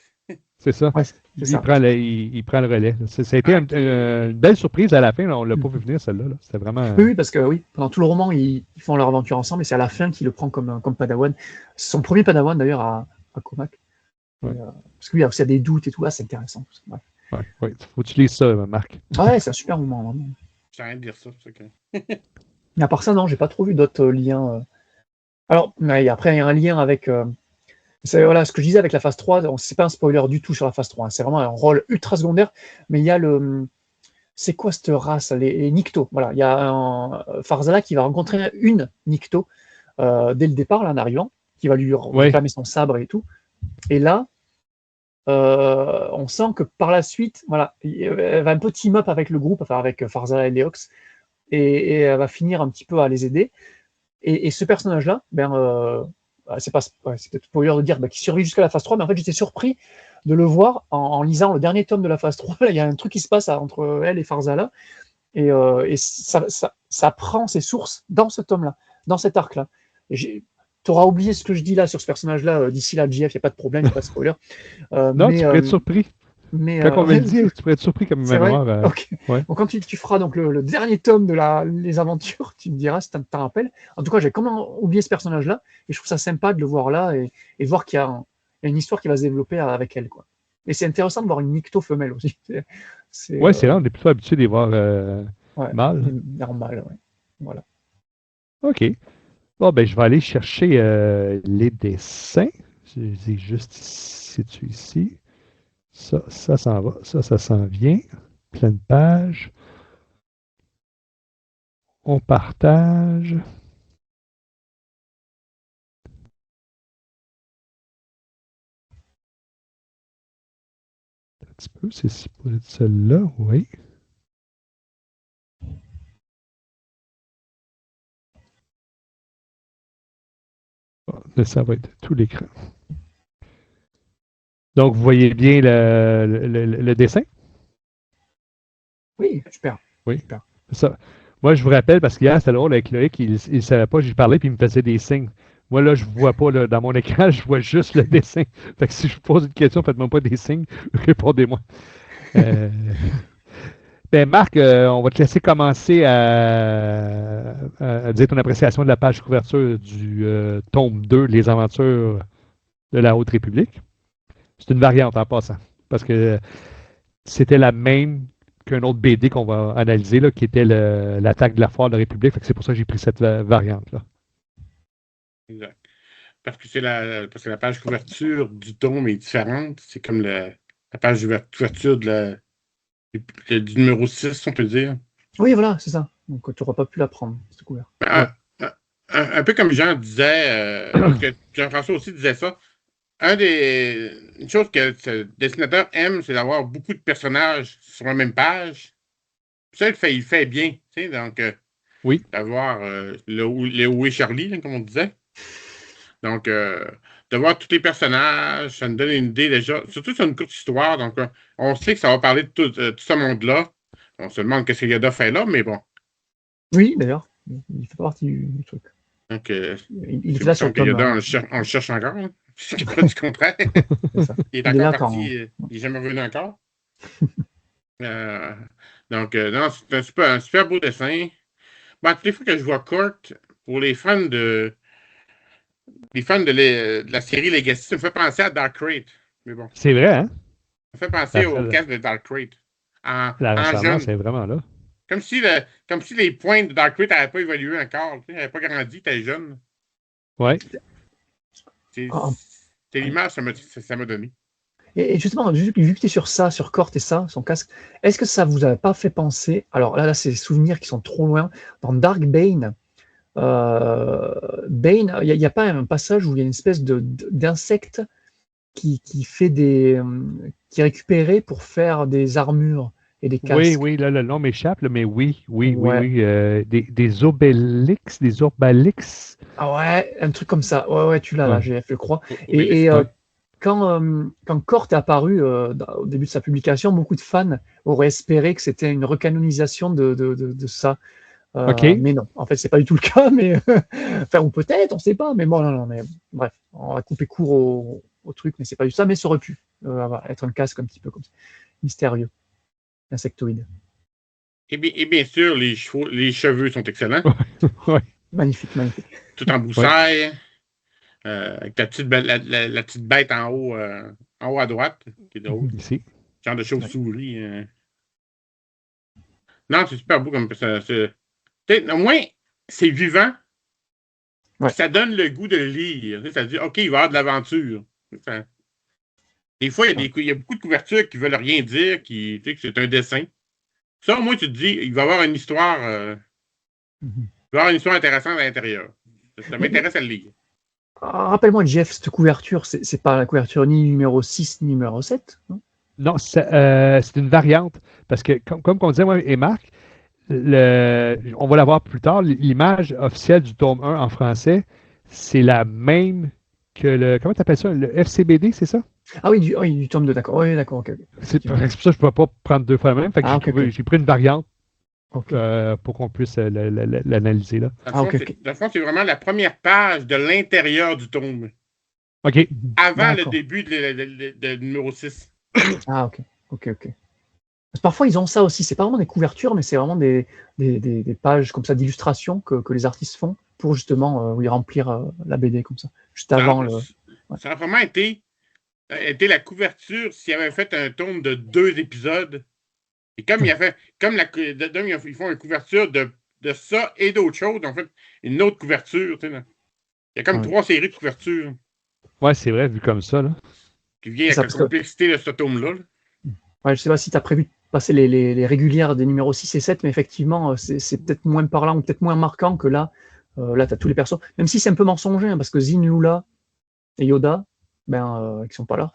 c'est ça. Ouais, c'est Il ça. prend le relais. Ça a été une belle surprise à la fin. Là. On ne l'a pas vu venir, celle-là. Là. C'était vraiment... Oui, parce que pendant tout le roman, ils font leur aventure ensemble, et c'est à la fin qu'il le prend comme Padawan. C'est son premier Padawan, d'ailleurs, à Cormac. Ouais. Parce qu'il y a aussi des doutes et tout, là, c'est intéressant. Ouais. Ouais. Faut que tu lises ça, Marc. Ouais, c'est un super roman, vraiment. J'ai rien de dire ça. Mais à part ça, non, j'ai pas trop vu d'autres liens. Alors, après, il y a un lien avec... voilà, ce que je disais avec la phase 3, c'est pas un spoiler du tout sur la phase 3, hein, c'est vraiment un rôle ultra secondaire, mais il y a c'est quoi cette race, les Nikto, voilà, il y a un Farzala qui va rencontrer une Nikto dès le départ, là, en arrivant, qui va lui réclamer son sabre et tout, et là, on sent que par la suite, voilà, elle va un peu team up avec le groupe, enfin avec Farzala et Leox, et elle va finir un petit peu à les aider, et ce personnage-là, c'est peut-être pour de dire qu'il survit jusqu'à la phase 3, mais en fait j'étais surpris de le voir en lisant le dernier tome de la phase 3. Là, il y a un truc qui se passe entre elle et Farzala, et ça prend ses sources dans ce tome-là, dans cet arc-là. Tu auras oublié ce que je dis là sur ce personnage-là d'ici là, JF, il n'y a pas de problème, il n'y a pas de spoiler. Non, tu pourrais être surpris. Quand on va le dire, tu pourrais être surpris comme mémoire. Okay. Ouais. Bon, quand tu feras donc le dernier tome de les aventures, tu me diras si tu t'en rappelles. En tout cas, j'ai comment oublié ce personnage-là, et je trouve ça sympa de le voir là, et de voir qu'il y a une histoire qui va se développer avec elle, quoi. Et c'est intéressant de voir une Nikto femelle aussi. C'est là, on est plutôt habitué de les voir mâles. Normal, ouais. Voilà. OK. Bon, ben, je vais aller chercher les dessins. C'est juste situé ici. Ça s'en va. Ça s'en vient. Pleine page. On partage. Un petit peu, c'est supposé être celle-là, oui. Bon, ça va être tout l'écran. Donc, vous voyez bien le dessin? Oui, super. Oui. Super. Ça. Moi, je vous rappelle, parce qu'hier, c'était drôle avec Loïc, il ne savait pas, j'y parlais, puis il me faisait des signes. Moi, là, je ne vois pas là, dans mon écran, je vois juste le dessin. Fait que si je vous pose une question, faites-moi pas des signes, répondez-moi. Ben, Marc, on va te laisser commencer à dire ton appréciation de la page couverture du tome 2, Les aventures de la Haute République. C'est une variante en passant, parce que c'était la même qu'un autre BD qu'on va analyser, là, qui était l'attaque de la foire de la République. Fait que c'est pour ça que j'ai pris cette variante-là. Exact. Parce que la page couverture du tome est différente. C'est comme la page couverture du numéro 6, on peut dire. Oui, voilà, c'est ça. Donc tu n'auras pas pu la prendre, c'est couvert. Un peu comme Jean disait, que Jean-François aussi disait ça. Une chose que le dessinateur aime, c'est d'avoir beaucoup de personnages sur la même page. Ça, il fait bien. Tu sais, donc, oui. D'avoir Léo et Charlie, là, comme on disait. Donc, de voir tous les personnages, ça nous donne une idée déjà. Surtout sur une courte histoire. Donc, on sait que ça va parler de tout ce monde-là. On se demande qu'est-ce que Yoda fait là, mais bon. Oui, d'ailleurs. Il fait partie du truc. Donc, il est là sur le tome. Yoda, on le cherche encore. Hein. C'est pas du contraire. Il est encore parti. Il n'est jamais revenu encore. Donc, non, c'est un super beau dessin. Bon, toutes les fois que je vois Kurt, pour les fans de la série Legacy, ça me fait penser à Dark Crate. Mais bon, C'est vrai, hein? ça me fait penser La, au la- cast de Dark Crate. la En ressemblance jeune. est vraiment là. Comme si les points de Dark Crate n'avaient pas évolué encore. N'avaient pas grandi, t'es jeune. Ouais. C'est Ah, l'image que ça m'a donné. Et justement, vu que tu es sur ça, sur Kort et ça, son casque, est-ce que ça vous a pas fait penser, alors là c'est des souvenirs qui sont trop loin, dans Dark Bane, Bane, il n'y a pas un passage où il y a une espèce d'insecte qui qui est récupéré pour faire des armures et des casques. Oui, là, le nom m'échappe, là, mais oui. Ouais. Des obélix, des orbalix. Ah ouais, un truc comme ça. Ouais, tu l'as là, Ouais. GF, je crois. Obélix. Et Ouais. quand Kort est apparu au début de sa publication, beaucoup de fans auraient espéré que c'était une recanonisation de ça. OK. Mais non, en fait, c'est pas du tout le cas, mais enfin, ou peut-être, on sait pas, mais bon, non, mais bref, on va couper court au truc, mais c'est pas du tout ça, mais ça aurait pu être un casque un petit peu comme ça, mystérieux, insectoïde. Et bien sûr, les cheveux sont excellents. Ouais. Magnifique. Tout en broussailles. Avec la petite bête en haut à droite, qui est drôle. Ici. Genre de chauve-souris. Non, c'est super beau comme ça. Au moins, c'est vivant. Ouais. Ça donne le goût de le lire. Ça dit, OK, il va y avoir de l'aventure. Des fois, il y a beaucoup de couvertures qui veulent rien dire, que c'est un dessin. Ça, au moins, tu te dis, il va y avoir une histoire. Il va y avoir une histoire intéressante à l'intérieur. Ça m'intéresse à le lire. Rappelle-moi, Jeff, cette couverture, c'est pas la couverture ni numéro 6 ni numéro 7, non? Non, c'est une variante. Parce que, comme on disait, moi et Marc, on va la voir plus tard, l'image officielle du tome 1 en français, c'est la même que le. Comment tu appelles ça? Le FCBD, c'est ça? Ah oui, du tome 2, d'accord. Oui, d'accord, ok. C'est pour ça que je ne peux pas prendre deux fois le même. Fait que j'ai pris une variante pour qu'on puisse l'analyser là. Dans le fond, c'est vraiment la première page de l'intérieur du tome. OK. Avant le début de numéro 6. Ah, ok. Parfois, ils ont ça aussi. C'est pas vraiment des couvertures, mais c'est vraiment des pages comme ça d'illustration que les artistes font pour justement remplir la BD comme ça. Juste avant le. Ouais. Ça a vraiment été la couverture s'il avait fait un tome de 2 épisodes. Et comme ils font une couverture de ça et d'autres choses, en fait, une autre couverture. Il y a comme 3 séries de couvertures. Ouais, c'est vrai, vu comme ça. Là. Qui vient avec la complexité de ce tome-là. Ouais, je sais pas si tu as prévu de passer les régulières des numéros 6 et 7, mais effectivement, c'est peut-être moins parlant ou peut-être moins marquant que là. Là, tu as tous les persos. Même si c'est un peu mensonger, hein, parce que Zin, Lula et Yoda, ils sont pas là.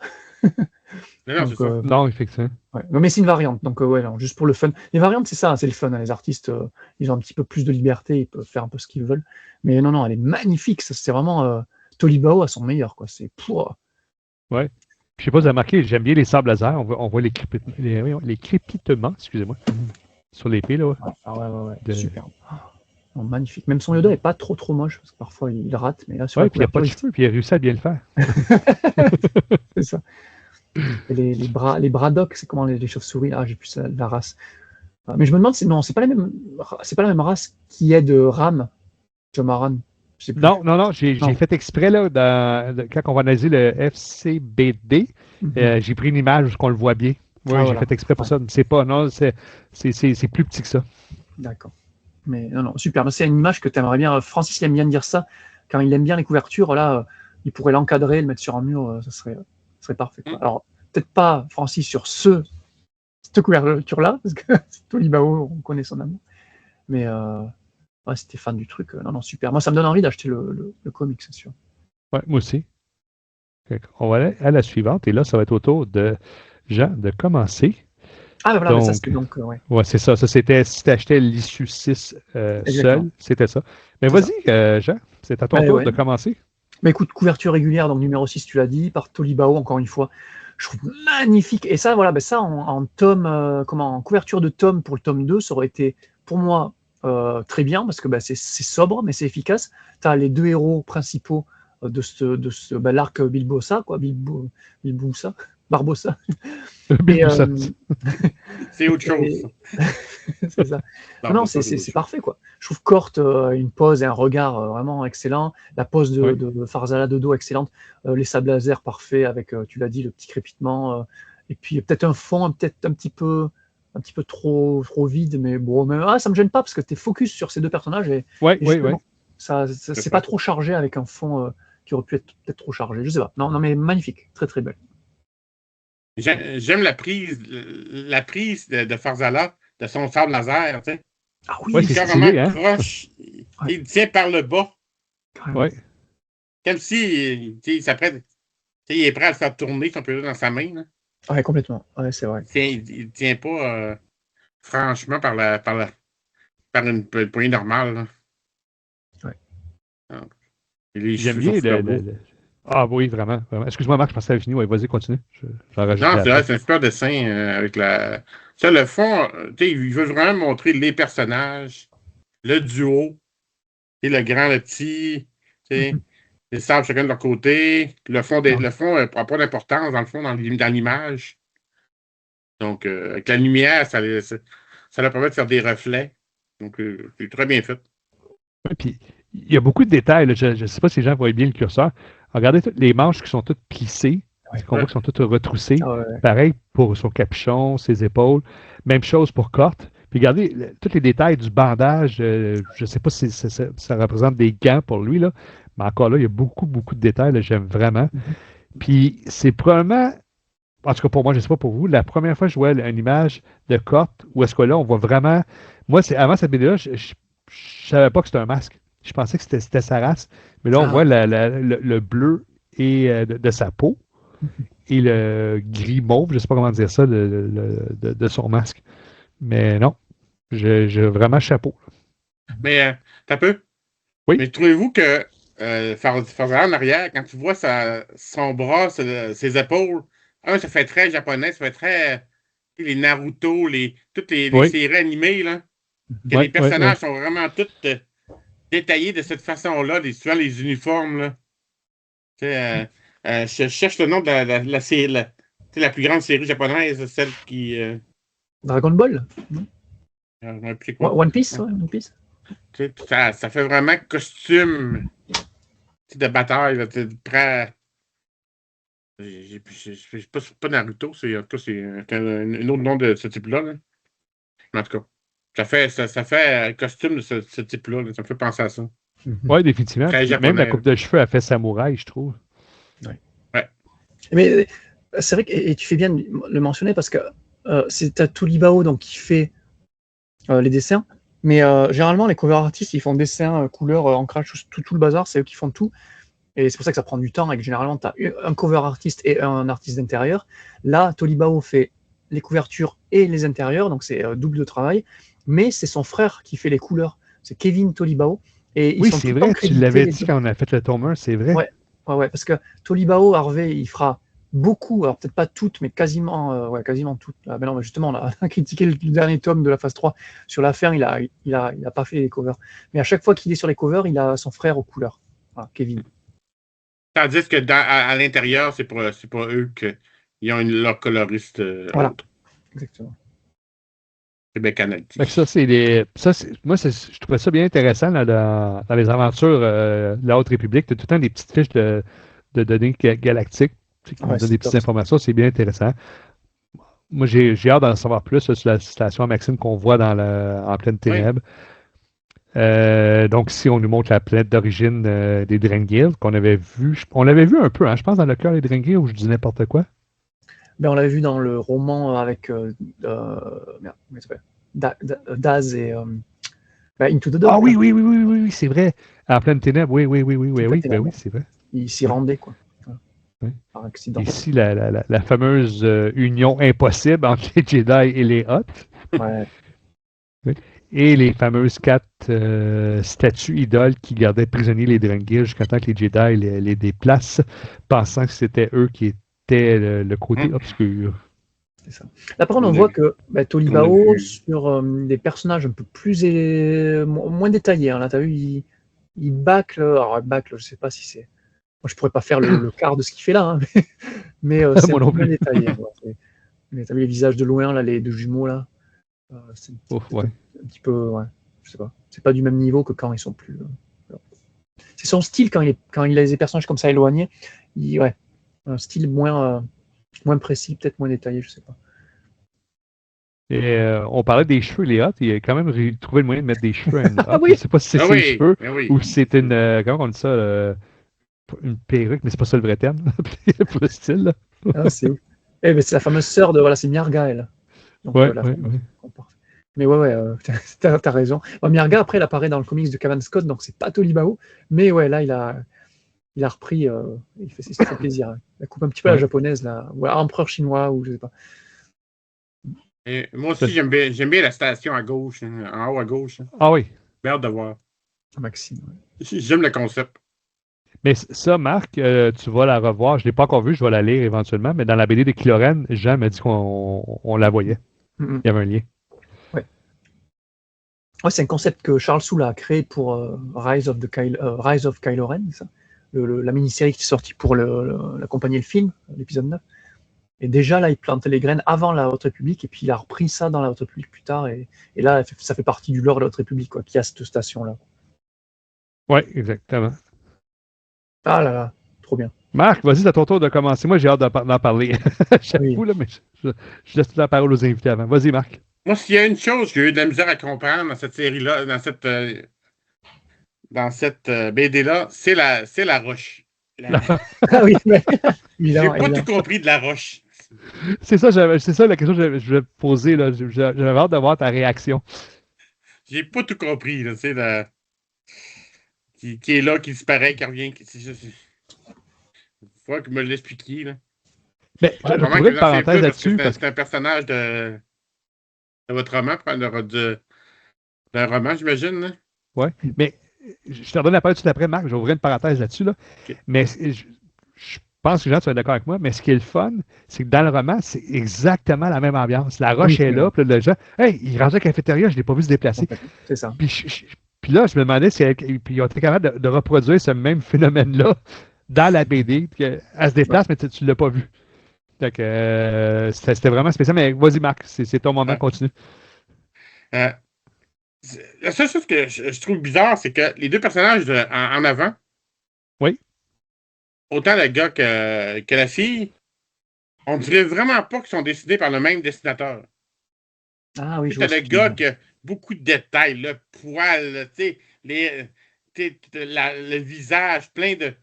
Non, c'est ça. Non, effectivement. Ouais. Mais c'est une variante, donc juste pour le fun. Les variantes, c'est ça, c'est le fun. Hein. Les artistes, ils ont un petit peu plus de liberté, ils peuvent faire un peu ce qu'ils veulent. Mais non, elle est magnifique. C'est vraiment Tolibao à son meilleur, quoi. C'est pour. Ouais. Je sais pas, vous avez remarqué, j'aime bien les sables laser. On voit les crépitements, excusez-moi, sur l'épée là. Ouais. Super. Oh, magnifique. Même son Yoda est pas trop moche parce que parfois il rate, mais là sur puis il n'y a pas de cheveux, puis il a réussi à bien le faire. C'est ça. Et les Braddock, c'est comment les chauves-souris? Ah, j'ai plus la race. Mais je me demande, c'est pas la même race qui est de Ram, Jomaran. Non, j'ai fait exprès là, quand on va analyser le FCBD, j'ai pris une image où on le voit bien. Oui, j'ai fait exprès pour ça. C'est pas, non, c'est plus petit que ça. D'accord. Mais non, super. C'est une image que tu aimerais bien. Francis, il aime bien dire ça. Quand il aime bien les couvertures, là, il pourrait l'encadrer, le mettre sur un mur, ça serait parfait. Quoi. Alors, peut-être pas, Francis, sur cette couverture-là, parce que Tolibao, on connaît son amour. Mais c'était fan du truc. Non, super. Moi, ça me donne envie d'acheter le comic, c'est sûr. Ouais, moi aussi. On va aller à la suivante, et là, ça va être au tour de Jean de commencer. Ah, ben voilà, donc, ça, c'était donc. Ouais, c'est ça. Ça, c'était si tu achetais l'issue 6 seul, c'était ça. Mais vas-y, Jean, c'est à ton tour de commencer. Mais écoute, couverture régulière, donc numéro 6, tu l'as dit, par Tolibao, encore une fois. Je trouve magnifique. Et ça, voilà, ça en tome, en couverture de tome pour le tome 2, ça aurait été, pour moi, très bien, parce que c'est sobre, mais c'est efficace. Tu as les 2 héros principaux de l'arc Bilbosa, quoi, Bilboussa. Barbossa. Bill Et, Bossa. C'est autre chose. c'est ça. Non, Non, ça, c'est parfait, quoi. Je trouve Cort une pose et un regard vraiment excellent. La pose Oui. de Farzala de dos excellente. Les sables laser parfaits avec, tu l'as dit, le petit crépitement. Et puis peut-être un fond peut-être un petit peu trop vide, mais bon, ça me gêne pas parce que tu es focus sur ces deux personnages et Oui. justement, c'est ça. pas trop chargé avec un fond qui aurait pu être peut-être trop chargé. Je sais pas. Non, mais magnifique, très très belle. J'aime la prise de Farzala, de son sable laser, tu sais. Ah Ouais, oui, c'est Carrément stylé, hein? croche, Ouais. il tient par le bas, carrément. Oui. comme si tu sais, il est prêt à le faire tourner, si on peut dire, dans sa main. Là. Ouais, complètement. Ouais, c'est vrai. Il tient pas franchement par une poignée normale. Là. Ouais. Donc, et les J'aime cheveux sont bien super beaux. Ah oui, vraiment. Excuse-moi, Marc, je pensais que c'était fini. Oui, vas-y, continue. J'en rajouterai Non, c'est vrai, après. c'est un super dessin avec la. Ça, le fond, tu sais, il veut vraiment montrer les personnages, le duo, et le grand, le petit, tu sais, ils savent chacun de leur côté. Le fond n'a pas d'importance, dans le fond, dans l'image. Donc, avec la lumière, ça leur permet de faire des reflets. Donc, c'est très bien fait. Ouais, puis, il y a beaucoup de détails. Là. Je ne sais pas si les gens voient bien le curseur. Regardez toutes les manches qui sont toutes plissées. Ouais. Qu'on voit qui sont toutes retroussées. Ah ouais. Pareil pour son capuchon, ses épaules. Même chose pour Cort. Puis regardez tous les détails du bandage. Je ne sais pas si ça représente des gants pour lui, là. Mais encore là, il y a beaucoup, beaucoup de détails. Là. J'aime vraiment. Puis c'est probablement, en tout cas pour moi, je ne sais pas pour vous, la première fois que je vois une image de Cort où est-ce que là, on voit vraiment. Moi, avant cette vidéo-là, je ne savais pas que c'était un masque. Je pensais que c'était sa race. Mais là, on voit le bleu de sa peau et le gris mauve, je ne sais pas comment dire ça, de son masque. Mais non, j'ai vraiment chapeau. Mais, t'as peu. Oui. Mais trouvez-vous que Farzala en arrière, quand tu vois son bras, ses épaules, ça fait très japonais, ça fait très les Naruto, toutes les Oui, séries animées, là, que les oui, oui, oui. personnages sont vraiment tous détaillés de cette façon-là, souvent les uniformes, là. Tu sais, je cherche le nom de la série, tu sais, la plus grande série japonaise, celle qui. Dragon Ball, Je quoi. One Piece, ouais, One Piece. Tu sais, ça fait vraiment costume de bataille, là, tu prends. C'est pas Naruto, c'est en tout cas, c'est un autre nom de ce type-là. Là. En tout cas, ça fait costume de ce type-là. Là. Ça me fait penser à ça. Oui, définitivement. Très Puis même la japonais. coupe de cheveux a fait samouraï, je trouve. Ouais. Mais c'est vrai que et tu fais bien de le mentionner parce que c'est Tolibao donc qui fait les dessins, mais généralement les cover artistes ils font dessin, couleur, ancrage, tout le bazar, c'est eux qui font tout. Et c'est pour ça que ça prend du temps et que généralement tu as un cover artiste et un artiste d'intérieur. Là, Tolibao fait les couvertures et les intérieurs, donc c'est double de travail, mais c'est son frère qui fait les couleurs. C'est Kevin Tolibao. Et ils Oui, sont c'est tout le temps vrai, tu crédités, l'avais les dit deux. quand on a fait le tome 1, c'est vrai. Ouais, parce que Tolibao, Harvey, il fera beaucoup, alors peut-être pas toutes, mais quasiment toutes. Ah, ben non, mais justement, on a critiqué le dernier tome de la phase 3. Sur la fin, il a pas fait les covers. Mais à chaque fois qu'il est sur les covers, il a son frère aux couleurs. Voilà, Kevin. Tandis que à l'intérieur, c'est pour eux qu'ils ont leur coloriste Voilà. autre. Exactement. C'est bien canadien. Fait que moi, je trouvais ça bien intéressant là, dans les aventures de la Haute République. Tu as tout le temps des petites fiches de données galactiques qui nous donnent des petites informations. C'est bien intéressant. Moi, j'ai hâte d'en savoir plus là, sur la station Maxime qu'on voit en pleine ténèbres. Donc, si on nous montre la planète d'origine des Drengir, qu'on avait vu, on l'avait vu un peu, hein, je pense, dans le cœur des Drengir, où je dis n'importe quoi. Ben, on l'avait vu dans le roman avec comment il s'appelle Daz et Into the Dark. Ah oui, c'est vrai. En pleine ténèbres, oui, c'est vrai. Il s'y rendait, quoi. Oui. Par accident. Ici, la fameuse union impossible entre les Jedi et les Hoth. Ouais. Oui. Et les fameuses 4 statues idoles qui gardaient prisonniers les Drengir jusqu'à temps que les Jedi les déplacent, pensant que c'était eux qui étaient le côté obscur. C'est ça. Là, par contre, on voit que Tolibao, sur des personnages un peu plus moins détaillés, hein, là, tu as vu, il bâcle, alors bâcle, je sais pas si c'est je pourrais pas faire le quart de ce qu'il fait là, hein, mais c'est Moi un non peu bien plus. détaillé. Mais t'as vu les visages de loin, là, les deux jumeaux, là, c'est Ouf, ouais. un petit peu, ouais, je sais pas. C'est pas du même niveau que quand ils sont plus. C'est son style quand il a des personnages comme ça éloignés. Ouais, un style moins précis, peut-être moins détaillé, je sais pas. Et on parlait des cheveux, les hot. Il a quand même trouvé le moyen de mettre des cheveux à une Ah hot. Je oui, sais pas si c'est Ah ses oui, cheveux ah oui. ou si c'est une. Comment on dit ça? Une perruque, mais c'est pas ça le vrai terme pour le style. Là. ah, c'est ouf. Eh ben, c'est la fameuse sœur de, voilà, c'est Myarga, elle. Donc Ouais, la ouais, fameuse. ouais. Mais ouais, t'as raison. Bon, Myarga, après, elle apparaît dans le comics de Cavan Scott, donc c'est pas Tolibao. Mais ouais, là, il a repris. Ça fait plaisir. Hein. Il coupe un petit peu à la Ouais. japonaise, là. Ou à empereur chinois, ou je sais pas. Et moi aussi, j'aime bien la station à gauche, hein, en haut à gauche. Hein. Ah oui. J'ai hâte de voir. Maxime. Ouais. J'aime le concept. Mais ça, Marc, tu vas la revoir. Je ne l'ai pas encore vue, je vais la lire éventuellement. Mais dans la BD de Clorène, Jean m'a dit qu'on la voyait. Mm-hmm. Il y avait un lien. Ouais. Ouais, c'est un concept que Charles Soule a créé pour Rise of Kylo Ren, ça. La mini-série qui est sortie pour l'accompagner le film, l'épisode 9. Et déjà, là, il plantait les graines avant la Haute République, et puis il a repris ça dans la Haute République plus tard, et là, ça fait partie du lore de la Haute République, quoi, qui a cette station-là. Oui, exactement. Ah là là, trop bien. Marc, vas-y, c'est à ton tour de commencer. Moi, j'ai hâte d'en parler. J'avoue, Oui. là, mais je laisse la parole aux invités avant. Vas-y, Marc. Moi, s'il y a une chose que j'ai eu de la misère à comprendre dans cette série-là, dans cette BD-là, c'est la roche. Ah oui, mais, J'ai évidemment, pas tout évidemment. compris de la roche. C'est ça la question que je vais te poser. Là. J'avais hâte de voir ta réaction. J'ai pas tout compris, là, tu sais, qui est là, qui disparaît, qui revient. Faut que me l'expliquiez, là. Mais je Vraiment trouverai que une vous en savez parenthèse plus parce que là-dessus parce c'est un personnage de votre roman, d'un roman, j'imagine. Là. Ouais. Mais je te redonne la parole tout de suite après, Marc. Je vais ouvrir une parenthèse là-dessus. Là. Ok. Mais je pense que Jean, tu vas être d'accord avec moi. Mais ce qui est le fun, c'est que dans le roman, c'est exactement la même ambiance. La roche Oui, est là, puis le gens, hey, il rangeait la cafétéria, je ne l'ai pas vu se déplacer. c'est ça. Puis là, je me demandais si puis ils ont été capables de reproduire ce même phénomène-là dans la BD. Elle se déplace, mais tu ne l'as pas vu. Donc, c'était vraiment spécial. Mais vas-y, Marc, c'est ton moment, Ouais. continue. La seule chose que je trouve bizarre, c'est que les deux personnages en avant, Oui. autant le gars que la fille, on dirait vraiment pas qu'ils sont dessinés par le même dessinateur. Ah oui, Tu je sais, vois t'as ce le que tu veux gars dire. qui a beaucoup de détails, le poil, tu sais, le visage plein de.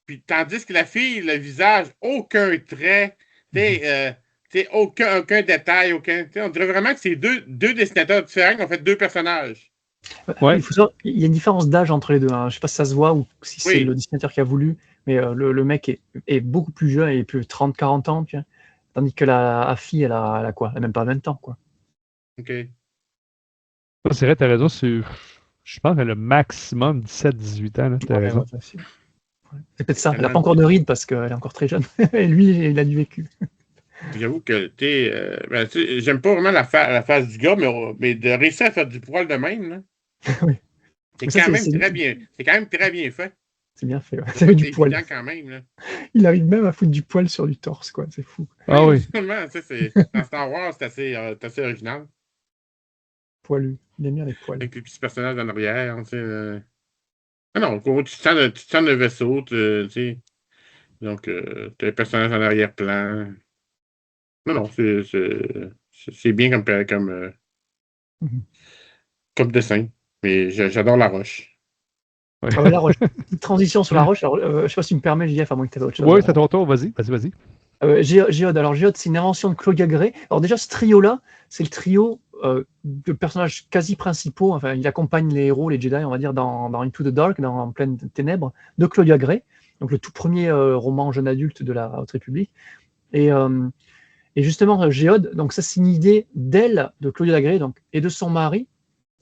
Puis, tandis que la fille, le visage, aucun trait, tu sais, aucun détail, on dirait vraiment que c'est deux dessinateurs différents qui ont fait deux personnages. Ouais. Il y a une différence d'âge entre les deux. Hein. Je ne sais pas si ça se voit ou si c'est Oui. le dessinateur qui a voulu, mais le mec est beaucoup plus jeune, il est plus 30-40 ans, tu vois. Tandis que la fille, elle a quoi? Elle n'a même pas 20 ans, quoi. OK. C'est vrai, tu as raison. Je pense qu'elle a le maximum 17-18 ans. Tu as raison. Ouais, facile. Ouais. C'est peut-être ça. Elle n'a Tellement- pas encore de rides parce qu'elle est encore très jeune. Et lui, il a du vécu. J'avoue que j'aime pas vraiment la face du gars, mais de réussir à faire du poil de même, là, Oui. c'est Mais ça, quand même très bien. C'est quand même très bien fait. c'est bien fait. Ouais. Ça fait du C'est poil. évident quand même. Là. Il arrive même à foutre du poil sur du torse, quoi. C'est fou. Ah oui. Finalement, dans Star Wars, c'est assez original. Poilu. Il aime bien les poils. Avec les petits personnages en arrière. Tu sais, Ah non, tu te sens le vaisseau, tu sais. Donc, tu as les personnages en arrière-plan. Non, non, c'est bien Mhm. comme dessin. Mais j'adore la roche. Ouais. Ah, la roche. Petite transition sur la roche. Alors, je ne sais pas si tu me permets, JF, à moins que tu aies autre chose. Oui, c'est à ton tour. Vas-y. Géode. Alors, Géode, c'est une invention de Claudia Gray. Alors, déjà, ce trio-là, c'est le trio de personnages quasi principaux. Enfin, il accompagne les héros, les Jedi, on va dire, dans Into the Dark, en pleine ténèbres, de Claudia Gray. Donc, le tout premier roman jeune adulte de la Haute République. Et justement, Géode, donc ça, c'est une idée d'elle, de Claudia Gray, donc, et de son mari.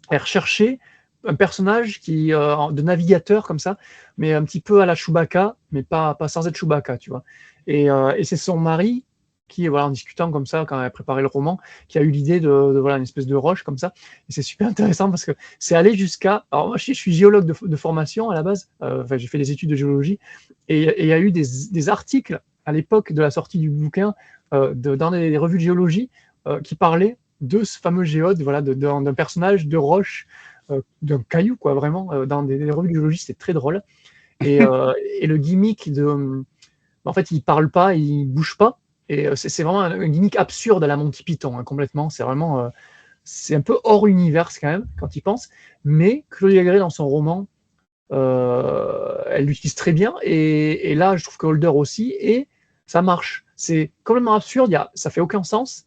Elle recherchait un personnage de navigateur comme ça, mais un petit peu à la Chewbacca, mais pas sans être Chewbacca, tu vois. Et c'est son mari qui, voilà, en discutant comme ça, quand elle a préparé le roman, qui a eu l'idée de voilà, une espèce de roche comme ça. Et c'est super intéressant parce que c'est allé jusqu'à... Alors moi, je suis géologue de formation à la base, enfin, j'ai fait des études de géologie, et il y a eu des articles à l'époque de la sortie du bouquin dans des revues de géologie qui parlaient de ce fameux géode, voilà, d'un personnage de roche, d'un caillou, quoi, vraiment, dans des revues de géologie, c'était très drôle. Et le gimmick de... En fait, il parle pas, il bouge pas, et c'est vraiment un gimmick absurde à la Monty Python, hein, complètement. C'est vraiment... c'est un peu hors univers, quand même, quand il pense, mais Claudia Gray, dans son roman, elle l'utilise très bien, et là, je trouve que Holder aussi, et ça marche. C'est complètement absurde, ça fait aucun sens,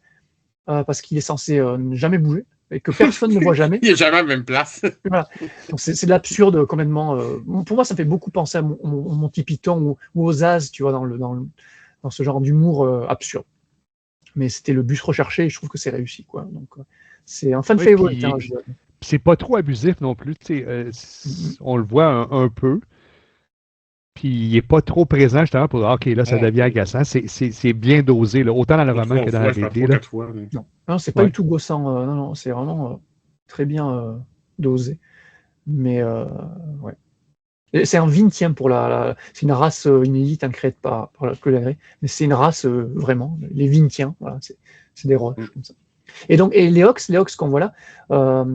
parce qu'il est censé ne jamais bouger, et que personne ne voit jamais. Il n'est jamais à la même place. Voilà. Donc c'est de l'absurde complètement. Pour moi, ça me fait beaucoup penser à Monty Python ou aux As, tu vois, dans ce genre d'humour absurde. Mais c'était le but recherché, et je trouve que c'est réussi, quoi. Donc c'est un fan favorite. Hein, c'est pas trop abusif non plus. On le voit un peu. Puis il n'est pas trop présent justement pour OK, là, ça devient agaçant. C'est bien dosé, là, autant dans le roman que dans la BD. Non, c'est pas du tout gossant. Non, c'est vraiment très bien dosé. Mais ouais. C'est un Vintien pour c'est une race inédite créée par Claudia Gray, mais c'est une race vraiment, les Vintiens, voilà, c'est des roches comme ça. Et donc, Léox qu'on voit là,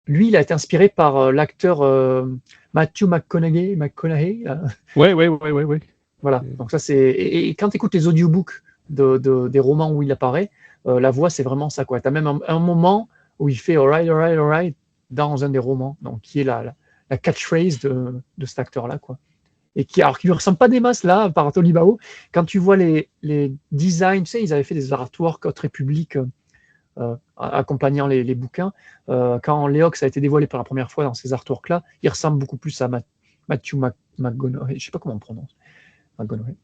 lui, il a été inspiré par l'acteur Matthew McConaughey. Oui. Voilà, donc ça c'est... Et quand tu écoutes les audiobooks des romans où il apparaît, la voix, c'est vraiment ça, quoi. Tu as même un moment où il fait all right, dans un des romans, donc qui est la catchphrase de cet acteur-là, quoi. Et qui ne ressemble pas des masses, là, par Tolibao. Quand tu vois les designs, tu sais, ils avaient fait des artworks très publics accompagnant les bouquins. Quand Léox a été dévoilé pour la première fois dans ces artworks-là, il ressemble beaucoup plus à Matthew McConaughey. Je ne sais pas comment on prononce. McConaughey.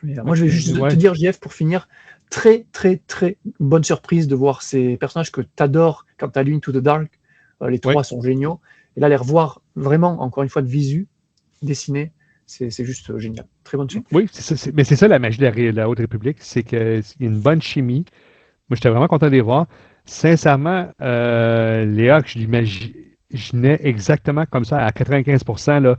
Moi, je vais juste te dire, JF, pour finir, très, très, très bonne surprise de voir ces personnages que tu adores quand tu as lu Into the Dark. Les trois sont géniaux. Et là, les revoir vraiment, encore une fois, de visu, dessinés, c'est juste génial. Très bonne surprise. Oui, mais c'est ça la magie de la Haute République, c'est qu'il y a une bonne chimie. Moi, j'étais vraiment content de les voir. Sincèrement, Léa, je l'imaginais exactement comme ça, à 95%. Là,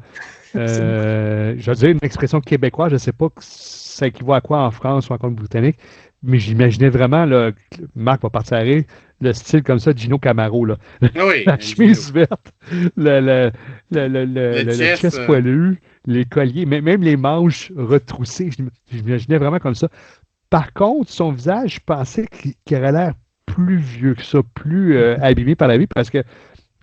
je vais dire une expression québécoise, je ne sais pas ça équivaut à quoi en France ou en Colombie-Britannique, mais j'imaginais vraiment, là, Marc va partir à rire, le style comme ça de Gino Camaro. Là. La chemise verte, le chest poilu, les colliers, même les manches retroussées, j'imaginais vraiment comme ça. Par contre, son visage, je pensais qu'il aurait l'air plus vieux que ça, plus abîmé par la vie, parce que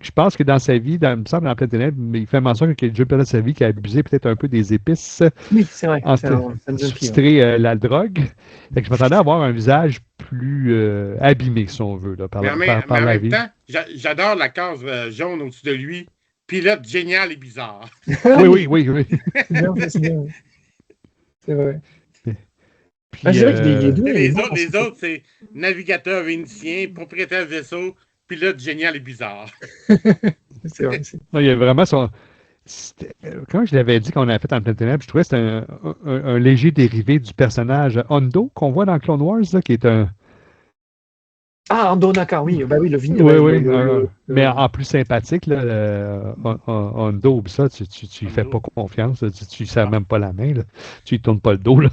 je pense que dans sa vie, il me semble, dans Pleine Ténèbres, il fait mention qu'il y a déjà une période de sa vie qui a abusé peut-être un peu des épices. Oui, c'est vrai. Substituer la drogue. Fait que je m'attendais à avoir un visage plus abîmé, si on veut, là, par la vie. En même temps, j'adore la case jaune au-dessus de lui. Pilote génial et bizarre. Oui. C'est bien. C'est vrai. Puis, je dirais qu'il est doué. Les autres, c'est navigateur vénitien, propriétaire de vaisseau, pilote génial et bizarre. C'est vrai. Non, il y a vraiment son. Quand je l'avais dit qu'on avait fait en Pleine Ténèbres, je trouvais que c'était un léger dérivé du personnage Hondo qu'on voit dans Clone Wars, là, qui est un. Ah, Hondo Ohnaka, oui, le vinyle. Oui, mais en plus sympathique, là, Hondo, ça, tu lui fais pas confiance, tu ne serres même pas la main, là, tu lui tournes pas le dos. Là,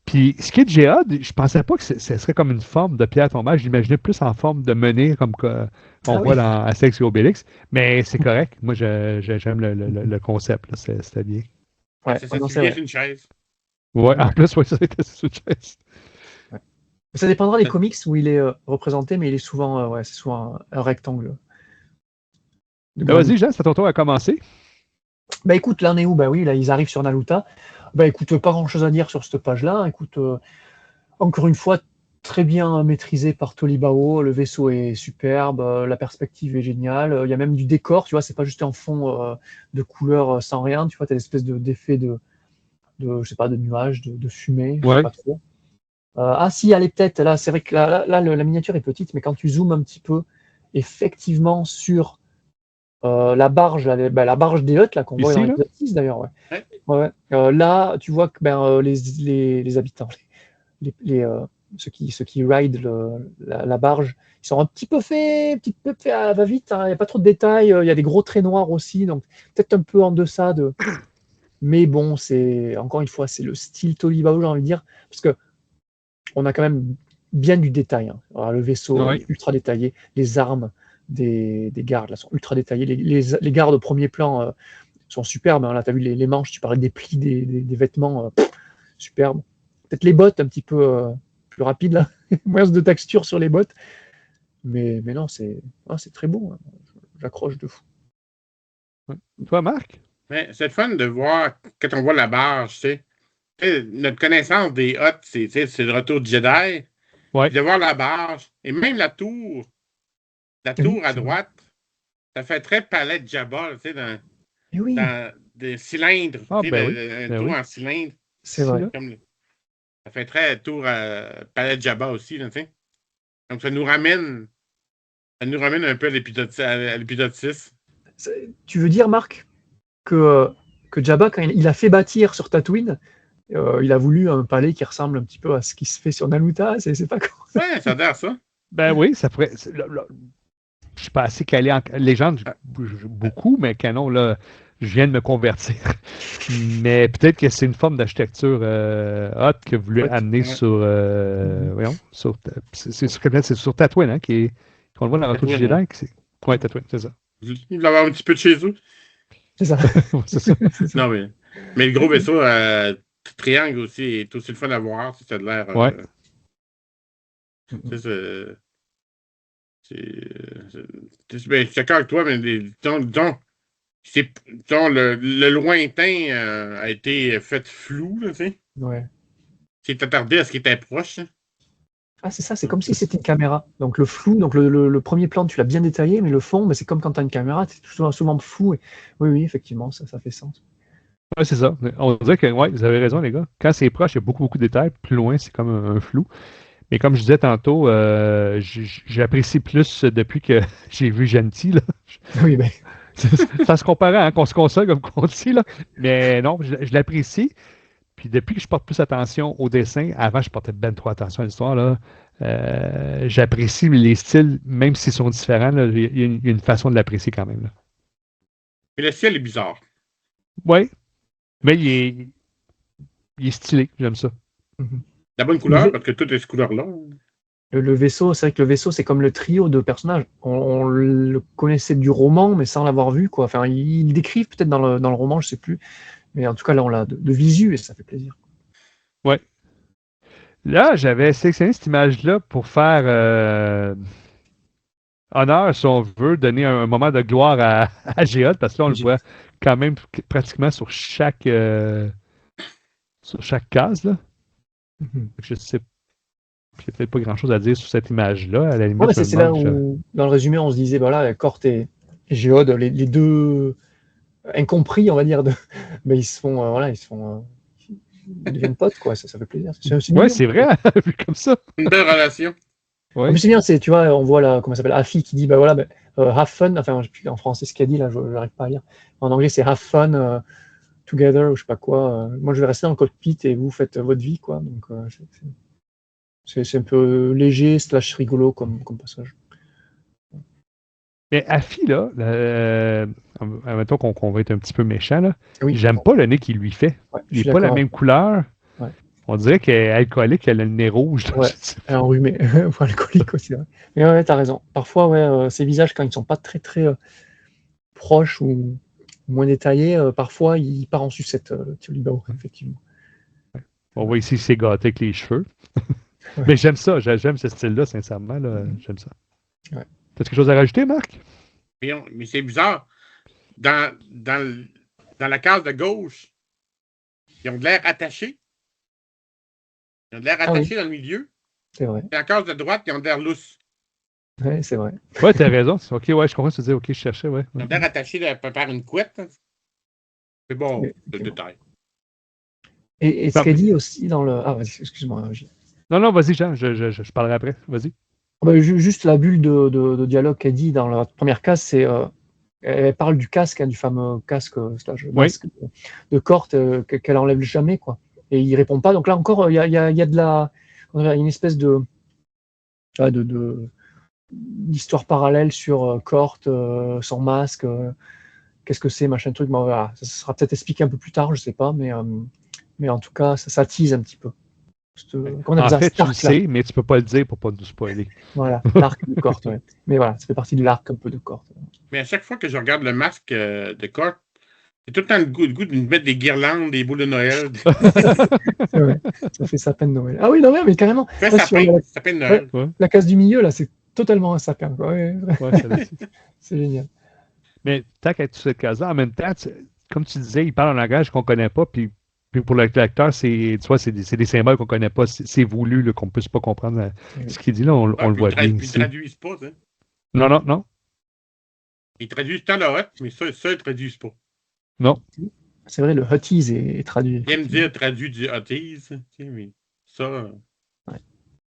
Puis, ce qui est de Géode, je pensais pas que ce serait comme une forme de pierre tombale. Je l'imaginais plus en forme de menhir, comme on voit dans Astérix et Obélix. Mais c'est correct. Moi, j'aime le concept. C'était bien. Ouais, c'est une chaise. Ouais, en plus, ça a été sur une chaise. Ouais. Ça dépendra des comics où il est représenté, mais il est souvent, c'est souvent un rectangle. Vas-y, Jean, c'est ton tour à commencer. Bah écoute, là on est où? Bah oui, là ils arrivent sur Naluta. Bah écoute, pas grand chose à dire sur cette page-là. Écoute, encore une fois, très bien maîtrisé par Tolibao. Le vaisseau est superbe, la perspective est géniale. Il y a même du décor, tu vois, c'est pas juste un fond de couleur sans rien. Tu vois, t'as l'espèce d'effet de je sais pas, de nuages, de fumée, je sais pas trop. Si, allez peut-être, là, c'est vrai que là, la miniature est petite, mais quand tu zoomes un petit peu, effectivement, sur la barge des huttes là qu'on voit dans l'épisode 6 d'ailleurs. Ouais. Là, tu vois que les habitants, ceux qui ride la barge, ils sont un petit peu faits à va-vite, hein, il n'y a pas trop de détails, il y a des gros traits noirs aussi, donc peut-être un peu en deçà de... Mais bon, encore une fois, c'est le style Tolibao, j'ai envie de dire, parce que on a quand même bien du détail. Hein. Alors, le vaisseau est ultra détaillé, les armes des gardes là, sont ultra détaillées, les gardes au premier plan sont superbes. Hein. Là, tu as vu les manches, tu parlais des plis des vêtements, superbes. Peut-être les bottes un petit peu plus rapides, là, moins de texture sur les bottes. Mais non, c'est très beau. Hein. J'accroche de fou. Toi, Marc? Mais c'est le fun de voir, quand on voit la barge, tu sais, notre connaissance des Hutt, c'est le retour de Jedi. Ouais. De voir la barge, et même la tour à droite, ça fait très palais de Jabba, tu sais, dans des cylindres, Ah, tu sais, ben tour oui. en cylindre. C'est vrai. Ça fait très tour palais de Jabba aussi, là, tu sais. Donc ça nous ramène un peu à l'épisode 6. Tu veux dire, Marc, que Jabba, quand il a fait bâtir sur Tatooine, il a voulu un palais qui ressemble un petit peu à ce qui se fait sur Nalutta, c'est pas con. Ouais, ça a l'air ça. Ben oui, ça pourrait. Je suis pas assez calé en légende beaucoup, mais canon, là, je viens de me convertir. Mais peut-être que c'est une forme d'architecture hot que vous voulez amener sur. Voyons, c'est sur Tatooine, hein, qu'on le voit dans la retour du Jedi. Oui, Tatooine, c'est ça. Il va avoir un petit peu de chez eux. C'est ça. C'est ça. Non, mais le gros vaisseau triangle aussi est aussi le fun à voir, si ça a l'air. Ouais. Je suis d'accord avec toi, mais disons, le lointain a été fait flou, là, tu sais. Ouais. C'est attardé à ce qui était proche. Ah, c'est ça, c'est comme si c'était une caméra. Donc le flou, donc le premier plan, tu l'as bien détaillé, mais le fond, mais c'est comme quand tu as une caméra, c'est souvent flou. Oui, effectivement, ça fait sens. Ouais, c'est ça. On dirait que, ouais, vous avez raison, les gars. Quand c'est proche, il y a beaucoup, beaucoup de détails. Plus loin, c'est comme un flou. Mais comme je disais tantôt, j'apprécie plus depuis que j'ai vu Gentil, là. Oui, ben. Ça se comparait, hein, qu'on se console comme qu'on dit, là. Mais non, je l'apprécie. Puis depuis que je porte plus attention au dessin, avant, je portais ben trop attention à l'histoire, là. J'apprécie les styles, même s'ils sont différents, là, il y a une façon de l'apprécier quand même, là. Mais le ciel est bizarre. Oui, mais il est stylé, j'aime ça. La bonne couleur, parce que tout est cette couleur-là. Le vaisseau, c'est vrai que le vaisseau, c'est comme le trio de personnages. On le connaissait du roman, mais sans l'avoir vu, quoi. Enfin, ils décrivent peut-être dans le roman, je sais plus. Mais en tout cas, là, on l'a de visu et ça fait plaisir. Ouais. Là, j'avais sélectionné cette image-là pour faire honneur, si on veut, donner un moment de gloire à Géode, parce que là, on le voit quand même pratiquement sur chaque case, là. Je sais il n'y a peut-être pas grand-chose à dire sur cette image-là. À la limite, Ouais, c'est là où, dans le résumé, on se disait, voilà, Cort et Géode, les deux incompris, on va dire, mais ils deviennent potes, quoi. Ça fait plaisir. Ouais, c'est vrai, vu comme ça. Une belle relation. Ouais. Mais c'est bien, tu vois, on voit là, comment ça s'appelle, Afi qui dit, bah voilà, have fun, enfin, je sais plus en français ce qu'elle dit, là, je n'arrive pas à lire. En anglais, c'est have fun together, ou je sais pas quoi. Moi, je vais rester dans le cockpit et vous faites votre vie, quoi. Donc, c'est un peu léger, / rigolo comme passage. Mais Afi, là, admettons qu'on va être un petit peu méchant, là, Oui. j'aime pas le nez qu'il lui fait. Ouais, il n'est pas la même couleur. Ouais. On dirait qu'elle est alcoolique, elle a le nez rouge. Là, ouais, elle est enrhumée, ou alcoolique aussi. Ouais. Mais ouais, t'as raison. Parfois, ouais, ces visages, quand ils sont pas très très proches ou moins détaillés, parfois, il part en sucette, Tolibao, effectivement. On voit ici c'est gâté avec les cheveux. Ouais. Mais j'aime ça, j'aime ce style-là, sincèrement. Là, j'aime ça. Ouais. T'as quelque chose à rajouter, Marc? Mais c'est bizarre. Dans la case de gauche, ils ont de l'air attachés. Ils ont de l'air attachés dans le milieu. C'est vrai. Et la case de droite, ils ont de l'air lousses. Oui, c'est vrai. Ouais, t'as raison. Ok, ouais, je comprends ce que tu dis. Ok, je cherchais, ouais. Ils ont de l'air attachés par une couette. C'est bon, le détail. Et ce qu'elle dit aussi dans le... Ah, vas-y, excuse-moi. Non, vas-y, Jean, je parlerai après. Vas-y. Juste la bulle de dialogue qu'elle dit dans la première case, c'est... elle parle du casque, du fameux casque masque de Cort qu'elle enlève jamais, quoi. Et il répond pas. Donc là encore, il y a de la... une espèce d'histoire parallèle sur Cort, son masque, qu'est-ce que c'est, machin truc. Bon, voilà, ça sera peut-être expliqué un peu plus tard, je sais pas, mais en tout cas, ça tease un petit peu. En fait, tu le sais, mais tu peux pas le dire pour pas nous spoiler. Voilà, l'arc de Cort, ouais. Mais voilà, ça fait partie de l'arc un peu de Cort. Mais à chaque fois que je regarde le masque de Cort, j'ai tout le temps le goût de mettre des guirlandes, des boules de Noël. C'est vrai, ça fait sapin de Noël. Ah oui, non, mais carrément. Ça fait sapin de Noël. Ouais, la case du milieu, là, c'est totalement un sapin. Quoi. Ouais, c'est génial. Mais tant qu'à être sur cette case-là, en même temps, comme tu disais, il parle un langage qu'on ne connaît pas, puis pour le lecteur, c'est des symboles qu'on ne connaît pas. C'est voulu là, qu'on ne puisse pas comprendre ce qu'il dit là, on le voit bien. Ils traduisent pas, hein? Non. Ils traduisent tant le hot, mais ça, ils ne traduisent pas. Non. C'est vrai, le hotties est traduit. J'aime dire traduit du hotties, mais ça. Ouais.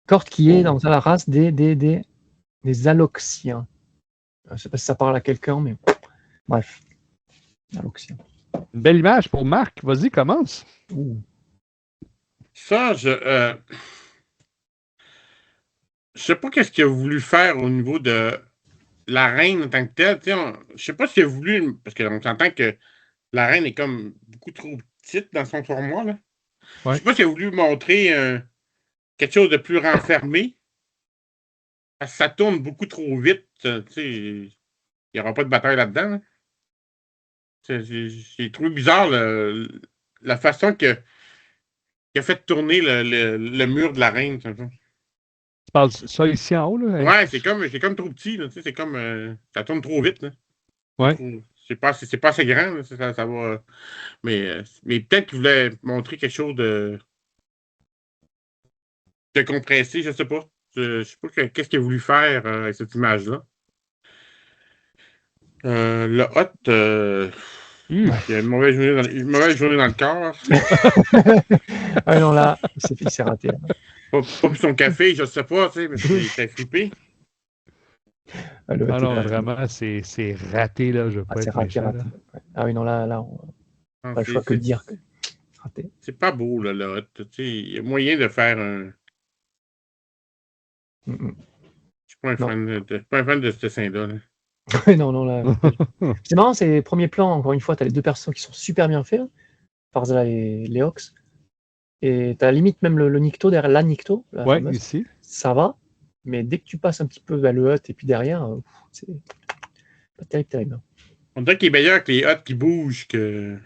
Cort qui est dans la race des Aloxiens. Je ne sais pas si ça parle à quelqu'un, mais bref. Aloxiens. Une belle image pour Marc. Vas-y, commence. Ça, je sais pas qu'est-ce qu'il a voulu faire au niveau de la reine en tant que telle. Je sais pas s'il a voulu, parce qu'on s'entend que la reine est comme beaucoup trop petite dans son format. Là. Ouais. Je sais pas s'il a voulu montrer quelque chose de plus renfermé. Parce que ça tourne beaucoup trop vite. Il n'y aura pas de bataille là-dedans. Là. J'ai trouvé bizarre la façon qu'il a fait tourner le mur de la reine. Tu parles ça ici en haut, là? Ouais, c'est comme trop petit. Là, c'est comme ça tourne trop vite. Là. Ouais. C'est pas assez grand. Là, ça va. Mais peut-être qu'il voulait montrer quelque chose de compressé, je sais pas. Je sais pas qu'est-ce qu'il a voulu faire avec cette image-là. Le hot, il y a une mauvaise journée dans le corps. Ah non, là, il s'est raté. Pas pour son café, je sais pas, tu sais, mais c'est flippé. Non, vraiment, c'est raté, là. Je veux pas être raté. Là. Ah oui, non, là, on pas le choix que de dire que raté. C'est pas beau, là, le hot. Tu sais, il y a moyen de faire un. Je suis pas un fan de ce dessin-là. Là. non, là. C'est marrant, c'est les premiers plans, encore une fois, tu as les deux personnages qui sont super bien faits, Farzala et Léox. Et tu as limite même le Nikto derrière la Nikto. Ouais, fameuse. Ici. Ça va, mais dès que tu passes un petit peu vers le hut et puis derrière, c'est pas terrible. On dirait qu'il est meilleur que les huts qui bougent que